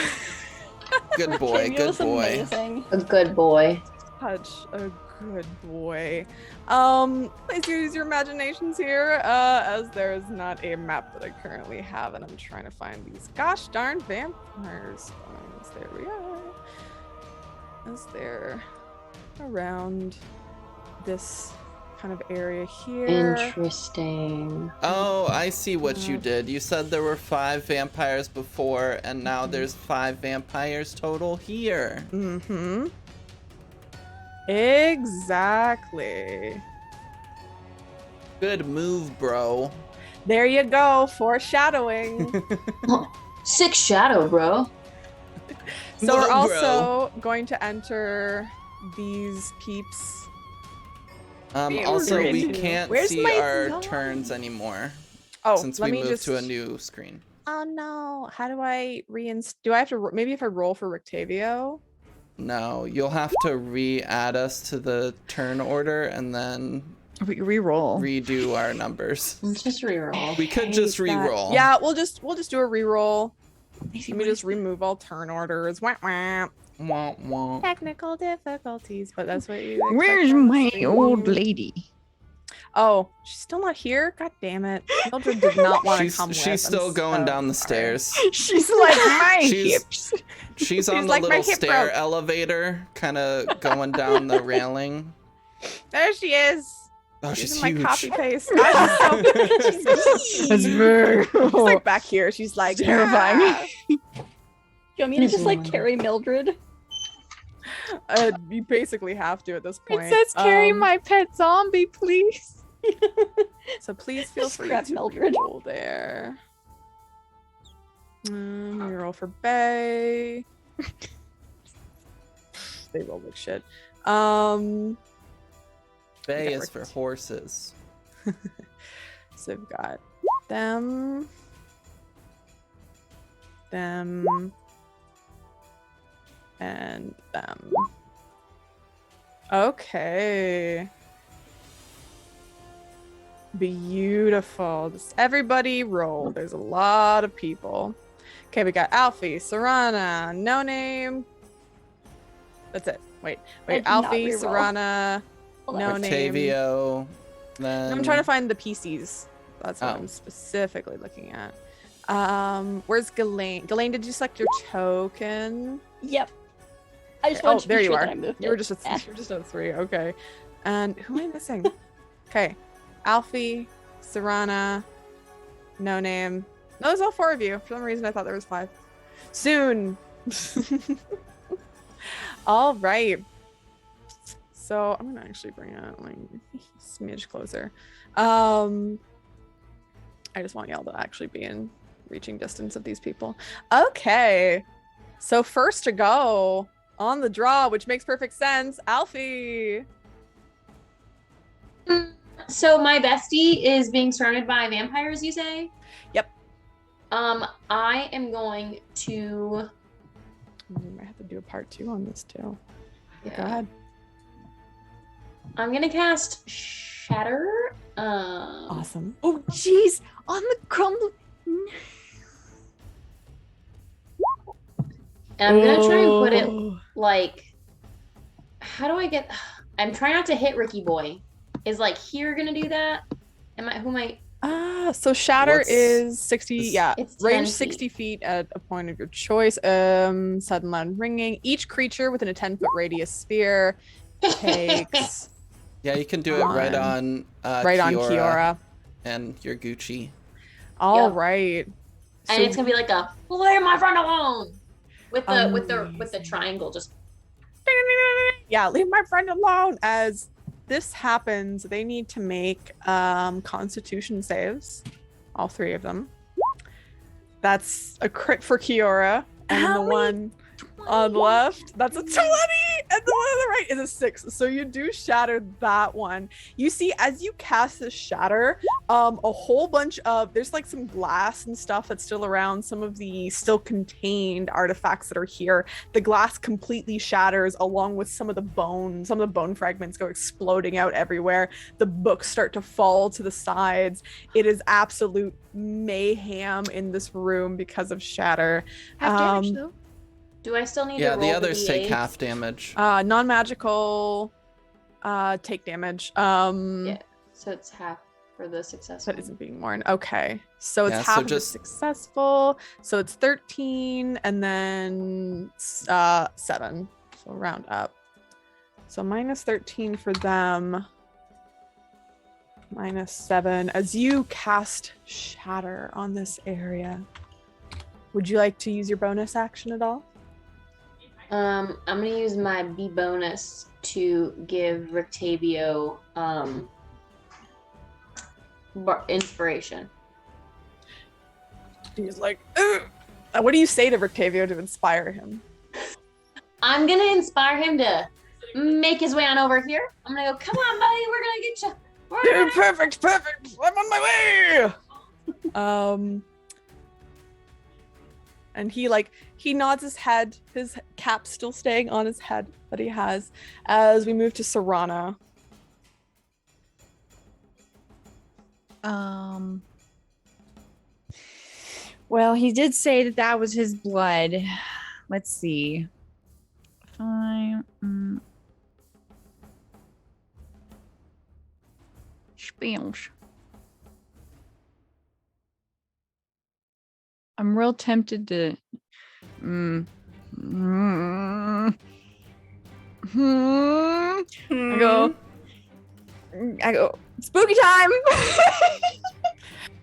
Good boy, good Rictavio's boy. amazing. A good boy. Such a good boy. Please use your imaginations here, as there is not a map that I currently have, and I'm trying to find these gosh darn vampires. There we are. As they're around this kind of area here. Interesting. Oh, I see what you did. You said there were 5 vampires before, and now there's 5 vampires total here. Mm-hmm. Exactly. Good move, bro. There you go, foreshadowing. Sick shadow, bro. So we're Whoa, also going to enter these peeps. Also, we Where's can't my see our zone? turns anymore Oh, since let we me moved just... to a new screen. Oh no, how do I do I have to, maybe if I roll for Rictavio? No, you'll have to re-add us to the turn order and then Reroll. redo our numbers. Let's just reroll. We could just re-roll. Yeah, we'll just do a reroll. Let me just remove all turn orders. Wah, wah. Wah, wah. Technical difficulties, but that's what you Where's expect from my the old stream. lady? Oh, she's still not here? God damn it. Mildred did not want to come with. She's I'm still going so down the sorry. stairs. She's like my She's- hips. She's on She's the like, "My little hip stair broke." elevator, kind of going down the railing. There she is. Oh, She's she's in my huge. copy paste. That's very She's like back here. She's like terrifying. "Ah." Do you want me to just like carry Mildred? You basically have to at this point. Princess, carry my pet zombie, please. So please feel free Scrap to Mildred. roll there. We roll for Bay. They roll like shit. Bay Okay, is for horses. So we've got them, and them. Okay. Beautiful. Just everybody roll. There's a lot of people. Okay, we got Alfie, Serana, No Name. That's it. Wait. I did not Alfie, reroll. Serana, Hold on. No Name. Octavio. Then I'm trying to find the PCs. That's what Oh. I'm specifically looking at. Where's Ghislaine? Ghislaine, did you select your token? Yep. I just wanted to be there you sure are. that I moved You were it. just Eh. you're just at 3. Okay. And who am I missing? Okay. Alfie, Serana, No Name. No, there's all 4 of you. For some reason, I thought there was 5. Soon. All right. So I'm gonna actually bring it like a smidge closer. I just want y'all to actually be in reaching distance of these people. Okay. So first to go on the draw, which makes perfect sense. Alfie. So my bestie is being surrounded by vampires, you say? Yep. I am going to. I have to do a part 2 on this too. Yeah. Go ahead. I'm gonna cast Shatter. Awesome. Oh, jeez. On the crumble. And I'm gonna try and put it Oh. like. How do I get? I'm trying not to hit Ricky Boy. Is like here gonna do that? Who am I? So shatter What's is 60, this- yeah. It's 10 Range feet. 60 feet at a point of your choice. Sudden loud ringing. Each creature within a 10-foot radius sphere takes Yeah, you can do it right One. on right on Kiora Kiora. and your Gucci. All Yep. right. And it's gonna be like a leave my friend alone with the Amazing. triangle. Just Yeah, leave my friend alone. As this happens, they need to make constitution saves. All 3 of them. That's a crit for Kiora. And How the many? one on the left, that's a 20. And the one on the right is a 6. So you do shatter that one. You see, as you cast this shatter, a whole bunch of, there's like some glass and stuff that's still around, some of the still contained artifacts that are here. The glass completely shatters along with some of the bone fragments go exploding out everywhere. The books start to fall to the sides. It is absolute mayhem in this room because of shatter. Half damage, though. do I still need Yeah, to roll the others take D8? half damage. Non-magical take damage. Yeah, so it's half for the success. That isn't being worn. Okay. So it's Yeah, so half of the just- successful. So it's 13 and then 7. So round up. So minus 13 for them. Minus 7. As you cast shatter on this area, would you like to use your bonus action at all? I'm gonna use my B bonus to give Rictavio inspiration. He's like, "Ugh." What do you say to Rictavio to inspire him? I'm gonna inspire him to make his way on over here. I'm gonna go, come on, buddy, we're gonna get you. Dude, perfect. I'm on my way. And he nods his head, his cap still staying on his head that he has, as we move to Serana. Well, he did say that that was his blood. Let's see. Fine. Spells. I'm real tempted to. I go. Spooky time.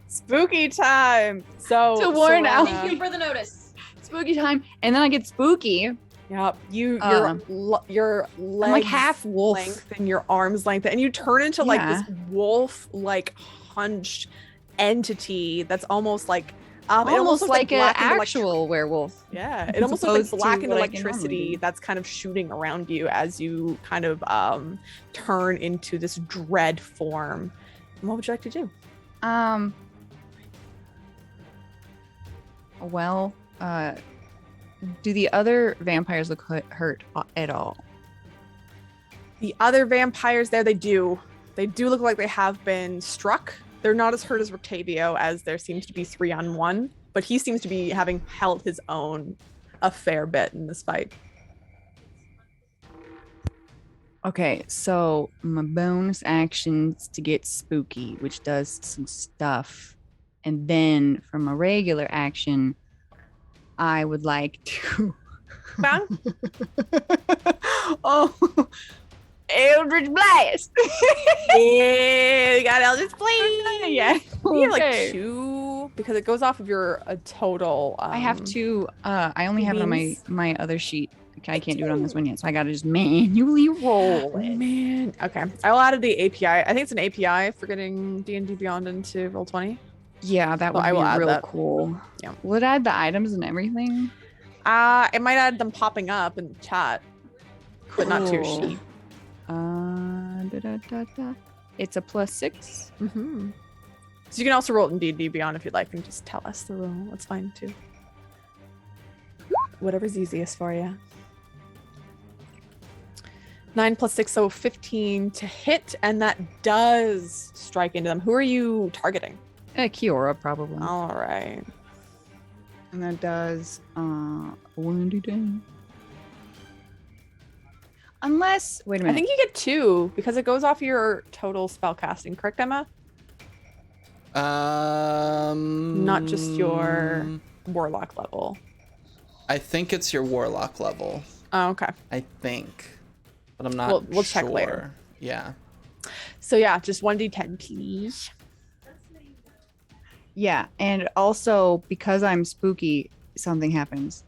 Spooky time. So To warn Serana- Alfie. Thank you for the notice. Spooky time, and then I get spooky. Yep. Your I'm like legs half wolf. length and your arms length, and you turn into like Yeah. this wolf like hunched entity that's almost like it almost Almost looks like an blackened actual werewolf. Yeah, it as almost looks opposed like to blackened what I can normally electricity do. that's kind of shooting around you as you kind of turn into this dread form. And what would you like to do? Well, do the other vampires look hurt at all? The other vampires there, they do look like they have been struck. They're not as hurt as Rictavio, as there seems to be 3-on-1, but he seems to be having held his own a fair bit in this fight. Okay, so my bonus action's to get spooky, which does some stuff. And then for my regular action, I would like to. Bang. Oh, Eldritch Blast! Yeah, you got Eldritch Blast. Yeah. You have like Okay. 2 because it goes off of your total. I have to. I only have it on beans. my other sheet. Okay, I can't do it on this one yet, so I gotta just manually roll Oh, it. man. Okay. I will add the API. I think it's an API for getting D&D Beyond into Roll20. Yeah, that So would I be will add real that. cool. Yeah. Will it add the items and everything? It might add them popping up in the chat, but not to your Cool. sheet. It's a +6. Mm-hmm. So you can also roll it in D&D Beyond if you'd like, and just tell us the roll. That's fine too. Whatever's easiest for you. 9 + 6, so 15 to hit, and that does strike into them. Who are you targeting? Kiora, probably. All right. And that does 1d10. Unless, wait a I minute. think you get 2 because it goes off your total spell casting, correct, Emma? Not just your warlock level. I think it's your warlock level. Oh, okay. I think, but I'm not. We'll check sure. later. Yeah. So yeah, just 1d10, please. Yeah, and also because I'm spooky, something happens.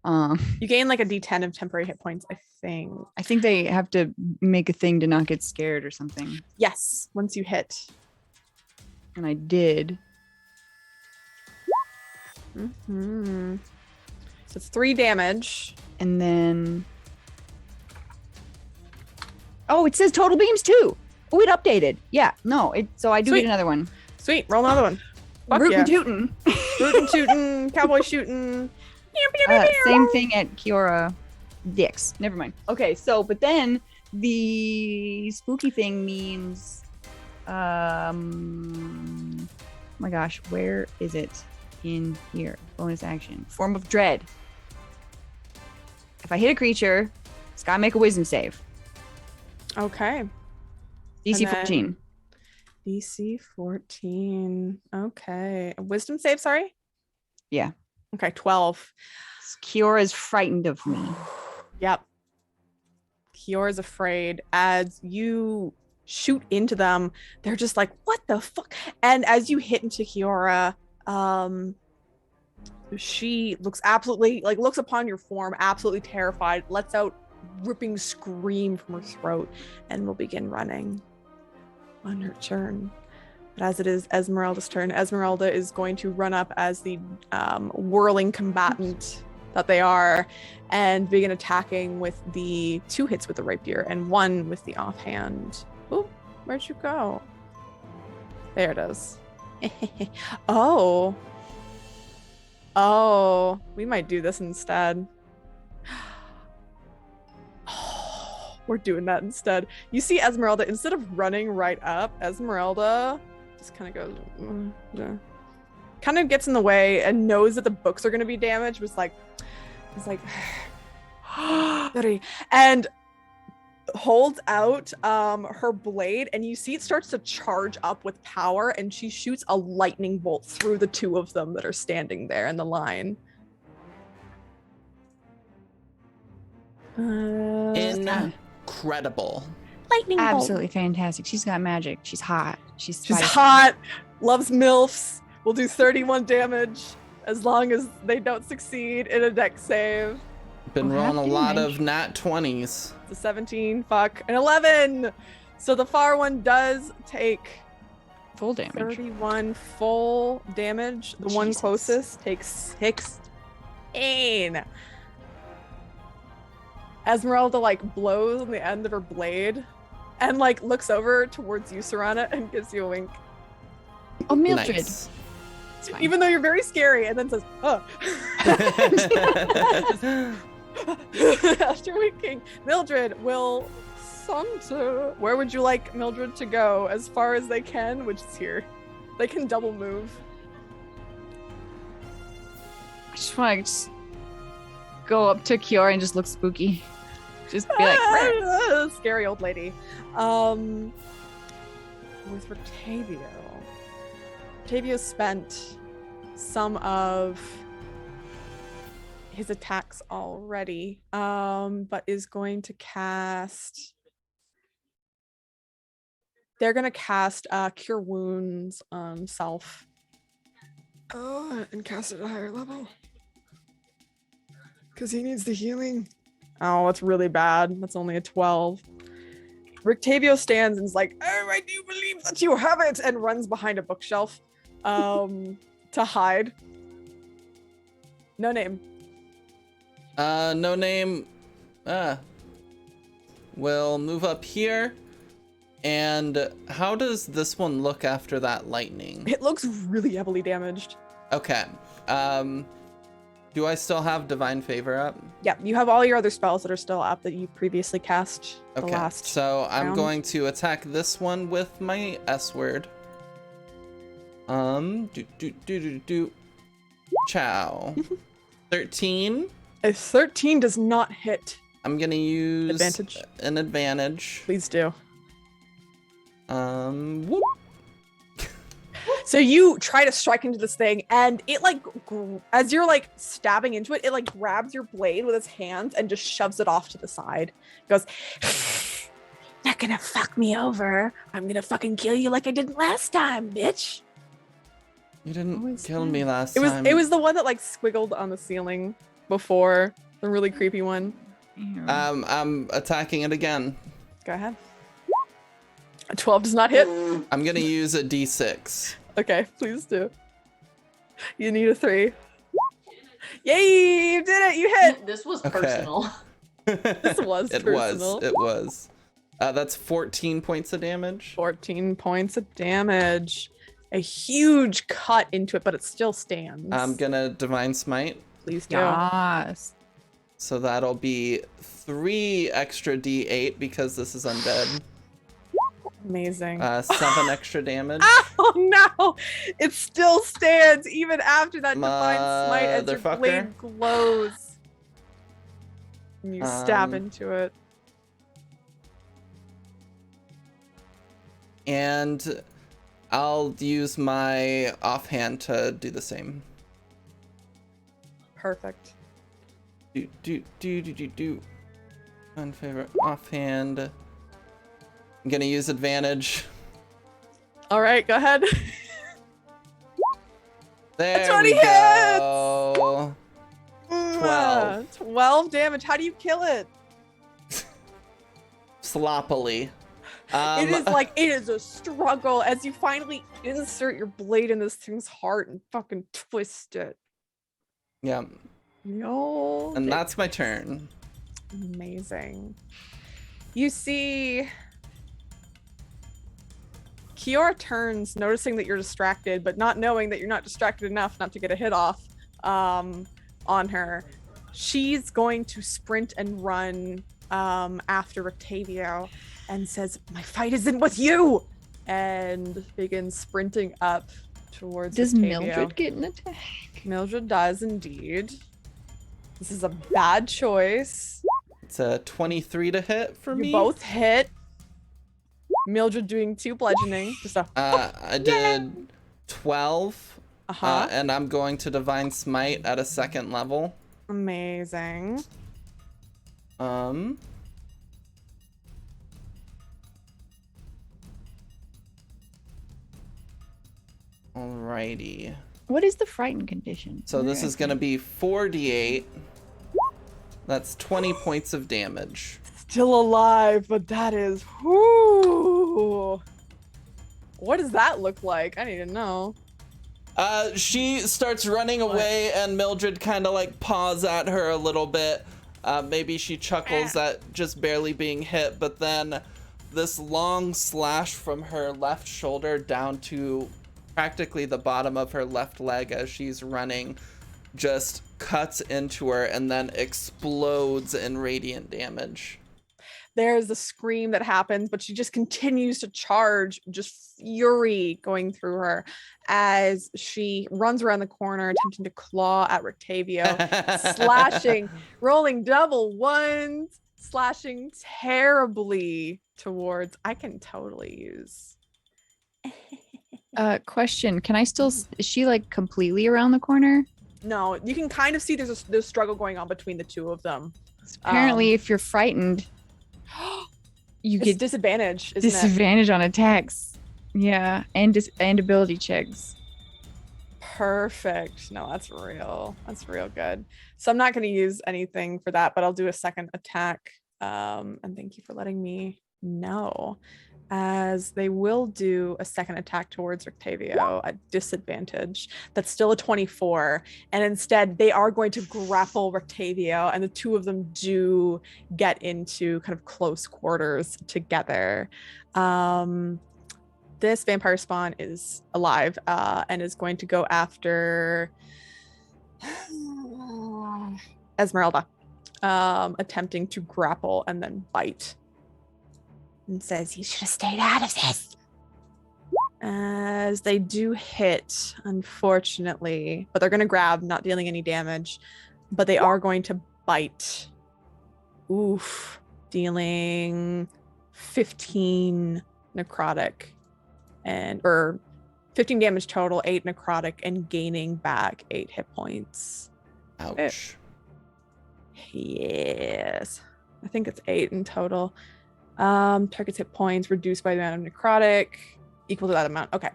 You gain like a d10 of temporary hit points, I think. I think they have to make a thing to not get scared or something. Yes, once you hit. And I did. Mm-hmm. So it's 3 damage. And then oh, it says total beams too. Oh, it updated. Yeah, no, so I do Sweet. get another one. Sweet, roll another one. Fuck Rootin' yeah. tootin'. Rootin' tootin', cowboy shooting. Same thing at Kiora Dix. Never mind. Okay, so but then the spooky thing means my gosh, where is it in here? Bonus action. Form of dread. If I hit a creature, it's gotta make a wisdom save. Okay. DC And then- 14. DC 14. Okay. A wisdom save, sorry? Yeah. Okay, 12. Kiora is frightened of me. Yep. Kiora's afraid. As you shoot into them, they're just like, what the fuck? And as you hit into Kiora, she looks looks upon your form, absolutely terrified, lets out ripping scream from her throat, and will begin running on her turn. But as it is Esmeralda's turn, Esmeralda is going to run up as the whirling combatant that they are and begin attacking with the 2 hits with the rapier and 1 with the offhand. Ooh, where'd you go? There it is. Oh, we might do this instead. We're doing that instead. You see Esmeralda, instead of running right up, Esmeralda just kind of goes, kind of gets in the way and knows that the books are going to be damaged. It's like, and holds out her blade, and you see it starts to charge up with power, and she shoots a lightning bolt through the 2 of them that are standing there in the line. Incredible. Lightning bolt. Absolutely fantastic. She's got magic. She's hot. She's She's spicy. hot, loves MILFs, will do 31 damage as long as they don't succeed in a dex save. Been Oh, rolling a half lot damage. of nat 20s. It's a 17, fuck, an 11. So the far one does take Full damage. 31 full damage. The one Jesus. closest takes 16. Esmeralda blows on the end of her blade and looks over towards you, Serana, and gives you a wink. Oh, Mildred. Nice. It's fine. Even though you're very scary, and then says, oh. After winking, Mildred will saunter. Where would you like Mildred to go? As far as they can, which is here. They can double move. I just want to go up to Kiora and just look spooky. Just be like, "Rah." Scary old lady. With Rictavio. Rictavio spent some of his attacks already, but is going to cast. They're gonna cast Cure Wounds on self. And cast it at a higher level. Because he needs the healing. Oh, it's really bad. That's only a 12. Rictavio stands and is like, oh, I do believe that you have it, and runs behind a bookshelf to hide. No name. No name. We'll move up here. And how does this one look after that lightning? It looks really heavily damaged. Okay. Do I still have Divine Favor up? Yeah, you have all your other spells that are still up that you previously cast the Okay. last. So I'm round. going to attack this one with my S word. Chow. 13. A 13 does not hit. I'm gonna use Advantage. an advantage. Please do. Whoop. So you try to strike into this thing, and it like, as you're like stabbing into it, it like grabs your blade with its hands and just shoves it off to the side. It goes, "Not gonna fuck me over. I'm gonna fucking kill you like I did last time, bitch." You didn't Always kill fun. me last It was time. it was the one that like squiggled on the ceiling before, the really creepy one. I'm attacking it again. Go ahead. A 12 does not hit. I'm gonna use a D6. Okay, please do. You need a 3. Yay! You did it! You hit! This was Okay. personal. This was It personal. It was. That's 14 points of damage. 14 points of damage. A huge cut into it, but it still stands. I'm gonna Divine Smite. Please do. Yes. So that'll be 3 extra D8 because this is undead. Amazing. 7 extra damage. Oh no! It still stands even after that divine smite as your Motherfucker. blade glows. And you stab Um, into it. And I'll use my offhand to do the same. Perfect. Do. Unfavorite offhand. I'm gonna use advantage. All right, go ahead. There 20 we go. 12. 12 damage. How do you kill it? Sloppily. It is like, it is a struggle as you finally insert your blade in this thing's heart and fucking twist it. Yeah. No. And that's my turn. Amazing. You see Kiora turns, noticing that you're distracted, but not knowing that you're not distracted enough not to get a hit off on her. She's going to sprint and run after Octavio and says, "My fight isn't with you!" and begins sprinting up towards Does Octavio. Mildred get an attack? Mildred does indeed. This is a bad choice. It's a 23 to hit for You me. both hit. Mildred doing 2 bludgeoning. Just a I did 12. uh-huh. And I'm going to Divine Smite at a 2nd level. Amazing. Alrighty. What is the frightened condition? So this is gonna be 4d8. That's 20 points of damage. Still alive, but that is whoo. What does that look like? I need to know. She starts running away, and Mildred kind of like paws at her a little bit. Maybe she chuckles at just barely being hit, but then this long slash from her left shoulder down to practically the bottom of her left leg as she's running just cuts into her and then explodes in radiant damage. There's a scream that happens, but she just continues to charge, just fury going through her as she runs around the corner, attempting to claw at Octavio, slashing, rolling double ones, slashing terribly towards. I can totally use. Question. Can I still, is she like completely around the corner? No, you can kind of see there's a struggle going on between the two of them. Apparently, if you're frightened, you It's get disadvantage, isn't it? disadvantage on attacks. Yeah, and ability checks. Perfect. No, that's real. That's real good. So I'm not going to use anything for that, but I'll do a second attack. And thank you for letting me know. as they will do a second attack towards Octavio at disadvantage. That's still a 24. And instead, they are going to grapple Octavio, and the two of them do get into kind of close quarters together. This vampire spawn is alive and is going to go after Esmeralda, attempting to grapple and then bite. And says, "You should have stayed out of this." As they do hit, unfortunately, but they're going to grab, not dealing any damage, but they are going to bite. Oof. Dealing 15 necrotic or 15 damage total, 8 necrotic, and gaining back 8 hit points. Ouch. Yes. I think it's 8 in total. Target's hit points reduced by the amount of necrotic, equal to that amount. Okay.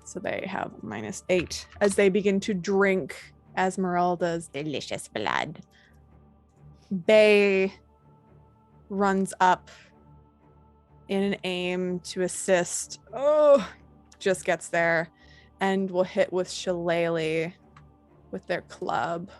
So they have -8 as they begin to drink Esmeralda's delicious blood. Bay runs up in an aim to assist. Oh, just gets there and will hit with Shillelagh with their club.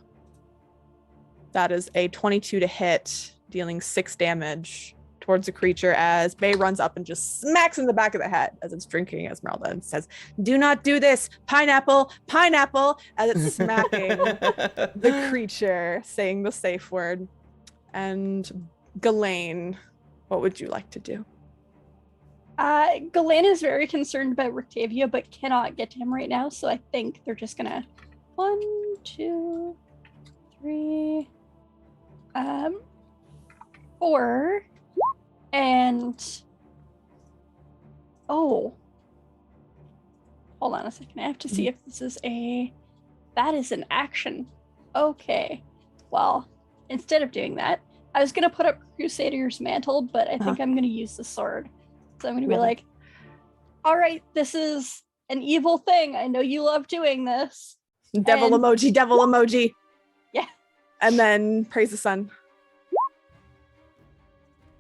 That is a 22 to hit, dealing 6 damage towards the creature as Bay runs up and just smacks in the back of the head as it's drinking Esmeralda and says, "Do not do this, pineapple, pineapple," as it's smacking the creature, saying the safe word. And Ghislaine, what would you like to do? Ghislaine is very concerned about Rictavia, but cannot get to him right now, so I think they're just gonna 1, 2, 3, 4, and hold on a second. I have to see if this is that is an action. Okay. Well, instead of doing that, I was gonna put up Crusader's Mantle, but I think I'm gonna use the sword. So I'm gonna be like, all right, this is an evil thing. I know you love doing this. Devil emoji, devil emoji. Yeah. And then praise the sun.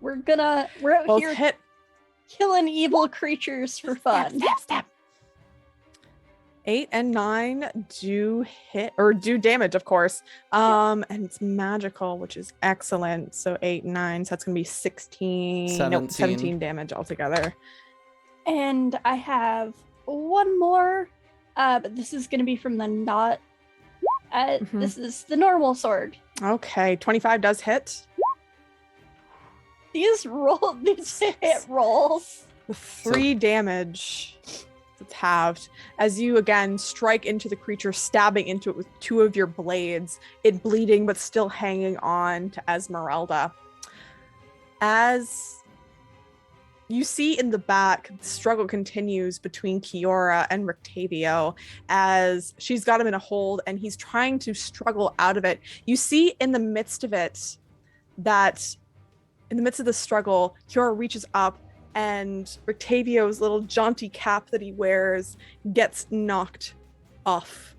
We're out Both here hit. killing evil creatures for fun. Stab. 8 and 9 do hit or do damage, of course. And it's magical, which is excellent. So 8 and 9, so that's gonna be 17 damage altogether. And I have one more, but this is gonna be from the not. This is the normal sword. Okay, 25 does hit. These hit rolls. 3 damage. It's halved as you again strike into the creature, stabbing into it with 2 of your blades, it bleeding but still hanging on to Esmeralda. As you see in the back, the struggle continues between Kiora and Rictavio as she's got him in a hold and he's trying to struggle out of it. You see in the midst of it that in the midst of the struggle, Kiora reaches up and Rictavio's little jaunty cap that he wears gets knocked off.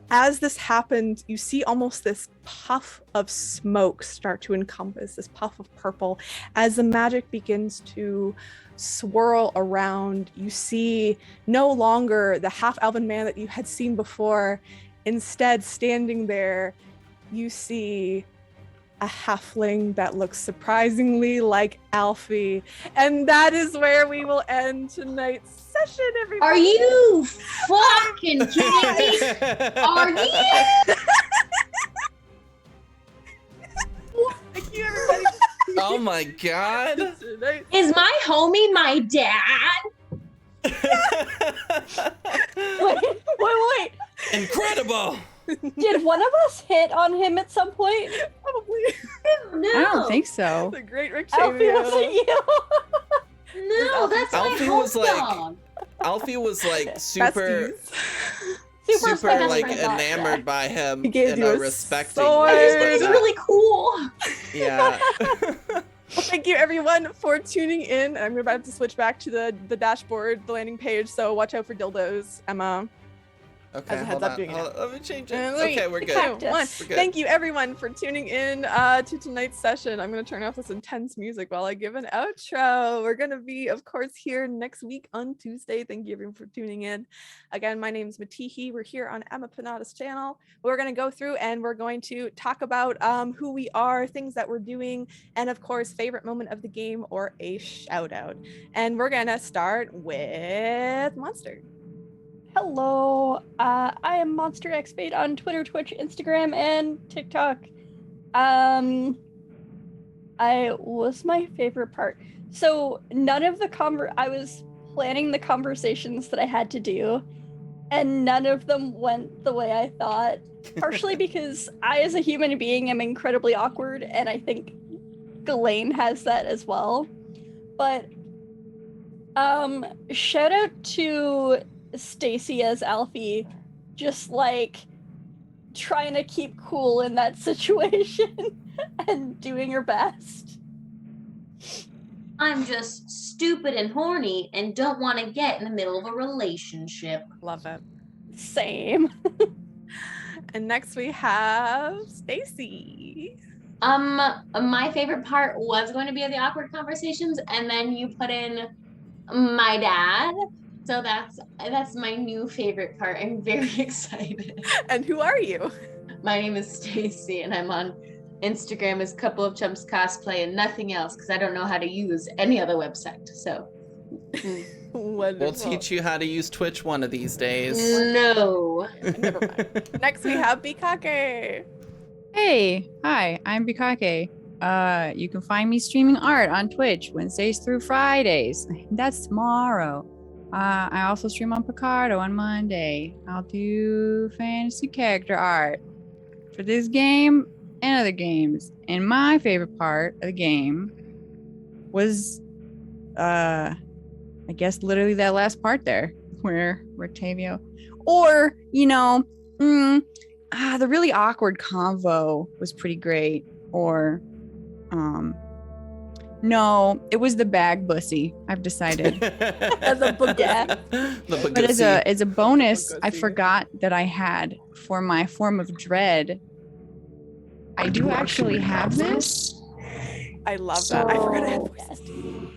As this happens, you see almost this puff of smoke start to encompass, this puff of purple. As the magic begins to swirl around, you see no longer the half-elven man that you had seen before. Instead, standing there, you see a halfling that looks surprisingly like Alfie. And that is where we will end tonight's session, everybody. Are you fucking kidding me? Are you? Thank you, everybody. Oh my god. Is my homie my dad? Wait. Incredible. Did one of us hit on him at some point? Probably. No. I don't think so. The great Alfie, was Rictavio. it you? No, that's Alfie my was home like- dog. Alfie was like super Super friend, like best friend, enamored by him He gave in you a a respecting sword. way. He's but really cool. yeah. Well, thank you everyone for tuning in. I'm about to switch back to the dashboard, the landing page, so watch out for dildos, Emma. Okay, As a heads hold up, on. doing it Hold on. Let me change it. And three, Okay, we're two, good. Cactus. one. We're good. Thank you, everyone, for tuning in to tonight's session. I'm going to turn off this intense music while I give an outro. We're going to be, of course, here next week on Tuesday. Thank you, everyone, for tuning in. Again, my name is Matihi. We're here on Emma Panada's channel. We're going to go through and we're going to talk about who we are, things that we're doing, and, of course, favorite moment of the game or a shout out. And we're going to start with Monster. Hello, I am Monster X8 on Twitter, Twitch, Instagram, and TikTok. I was my favorite part. So none of the I was planning the conversations that I had to do, and none of them went the way I thought. Partially because I, as a human being, am incredibly awkward, and I think Ghislaine has that as well. But shout out to Stacy as Alfie, just like trying to keep cool in that situation and doing her best. I'm just stupid and horny and don't want to get in the middle of a relationship. Love it. Same. And next we have Stacy. My favorite part was going to be the awkward conversations, and then you put in my dad. So that's my new favorite part. I'm very excited. And who are you? My name is Stacy, and I'm on Instagram as Couple of Chumps Cosplay and nothing else because I don't know how to use any other website. So Wonderful. We'll teach you how to use Twitch one of these days. no. Never mind. Next we have Bikake. Hey, hi, I'm Bikake. You can find me streaming art on Twitch Wednesdays through Fridays. That's tomorrow. I also stream on Picardo on Monday. I'll do fantasy character art for this game and other games. And my favorite part of the game was, I guess, literally that last part there where Rectavio, or, the really awkward convo was pretty great. Or, no, it was the bag bussy. I've decided. The baguette. The But as a bonus, I Bussy. forgot that I had for my form of dread. I do actually have this. I love that. I forgot I had So, voices.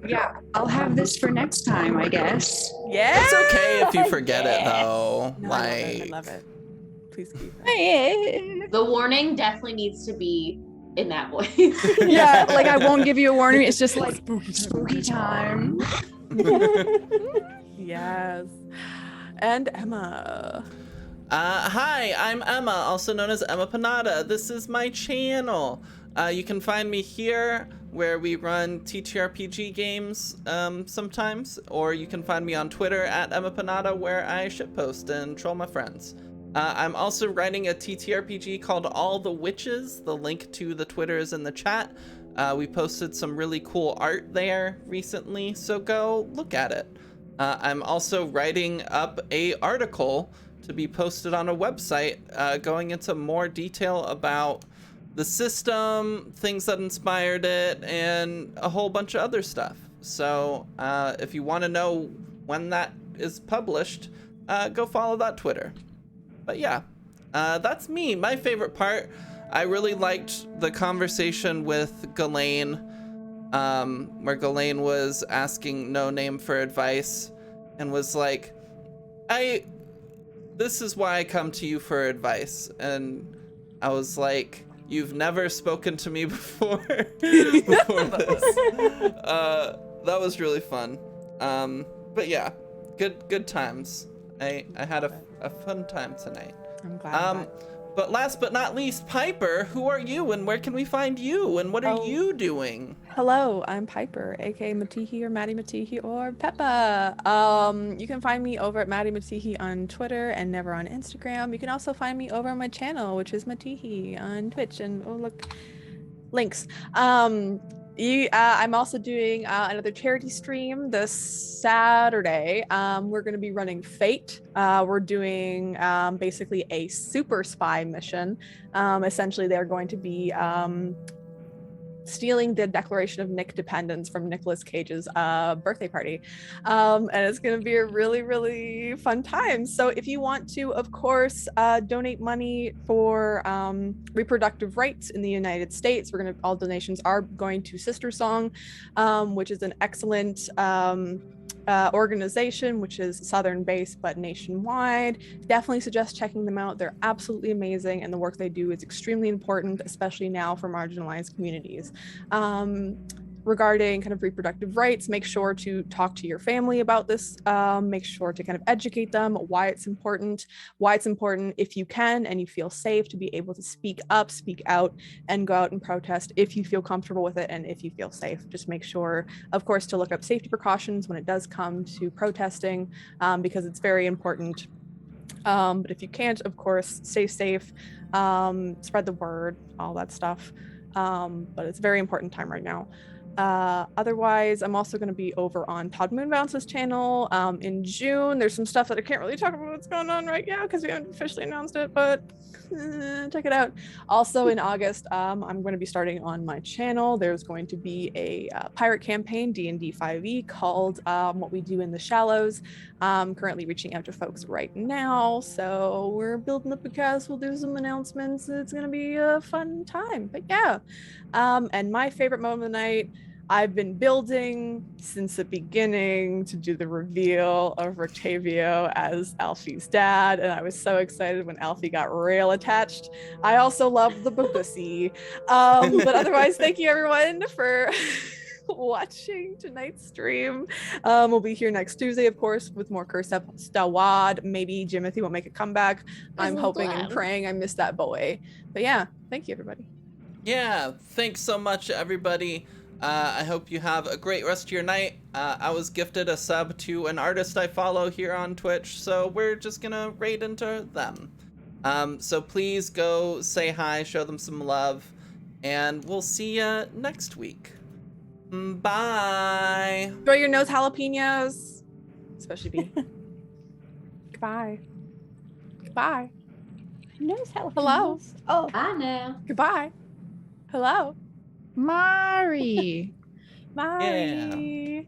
Yeah, I'll have this for next time, I guess. Yeah. It's okay if you forget it though. No, Like, I love it. Please keep it. Hey, The warning definitely needs to be in that voice. yeah, like I won't give you a warning. It's just like spooky time. Yes. And Emma. Hi, I'm Emma, also known as Emma Panada. This is my channel. You can find me here where we run TTRPG games sometimes, or you can find me on Twitter at Emma Panada where I shitpost and troll my friends. I'm also writing a TTRPG called All the Witches. The link to the Twitter is in the chat. We posted some really cool art there recently, so go look at it. I'm also writing up a article to be posted on a website going into more detail about the system, things that inspired it, and a whole bunch of other stuff. So if you want to know when that is published, go follow that Twitter. But yeah, that's me. My favorite part, I really liked the conversation with Ghislaine, where Ghislaine was asking No Name for advice and was like, this is why I come to you for advice. And I was like, you've never spoken to me before, before this. That was really fun. But yeah, good times. I had a fun time tonight. I'm glad. But last but not least, Piper, who are you and where can we find you and what are you doing? Hello, I'm Piper, aka Matihi or Maddie Matihi or Peppa. You can find me over at Maddie Matihi on Twitter and never on Instagram. You can also find me over on my channel, which is Matihi on Twitch. And oh look, links. I'm also doing another charity stream this Saturday. We're going to be running Fate. We're doing basically a super spy mission. Essentially, they're going to be stealing the Declaration of Nick Dependence from Nicolas Cage's birthday party. And it's going to be a really, really fun time. So if you want to, of course, donate money for reproductive rights in the United States, all donations are going to Sister Song, which is an excellent organization, which is Southern based but nationwide. Definitely suggest checking them out. They're absolutely amazing, and the work they do is extremely important, especially now for marginalized communities. Regarding kind of reproductive rights, make sure to talk to your family about this. Make sure to kind of educate them why it's important if you can and you feel safe to be able to speak up, speak out, and go out and protest if you feel comfortable with it and if you feel safe. Just make sure, of course, to look up safety precautions when it does come to protesting, because it's very important. But if you can't, of course, stay safe, spread the word, all that stuff. But it's a very important time right now. Otherwise, I'm also going to be over on Todd Moonbounce's channel in June. There's some stuff that I can't really talk about what's going on right now because we haven't officially announced it, but check it out. Also in August, I'm going to be starting on my channel. There's going to be a pirate campaign, D&D 5e, called What We Do in the Shallows. I'm currently reaching out to folks right now, so we're building up a cast. We'll do some announcements. It's going to be a fun time, but yeah. And my favorite moment of the night, I've been building since the beginning to do the reveal of Rictavio as Alfie's dad, and I was so excited when Alfie got real attached. I also love the Bagusi. But otherwise, thank you everyone for watching tonight's stream. We'll be here next Tuesday, of course, with more Curse of Strahd. Maybe Jimothy will make a comeback. I'm hoping and praying I missed that boy. But yeah, thank you everybody. Yeah, thanks so much, everybody. I hope you have a great rest of your night. I was gifted a sub to an artist I follow here on Twitch, so we're just gonna raid into them. So please go say hi, show them some love, and we'll see you next week. Bye. Enjoy your nose jalapenos, especially B. Goodbye. Goodbye. Nose jalapenos. Hello. Oh, Bye now. Goodbye. Hello. Mari. Bye. Yeah.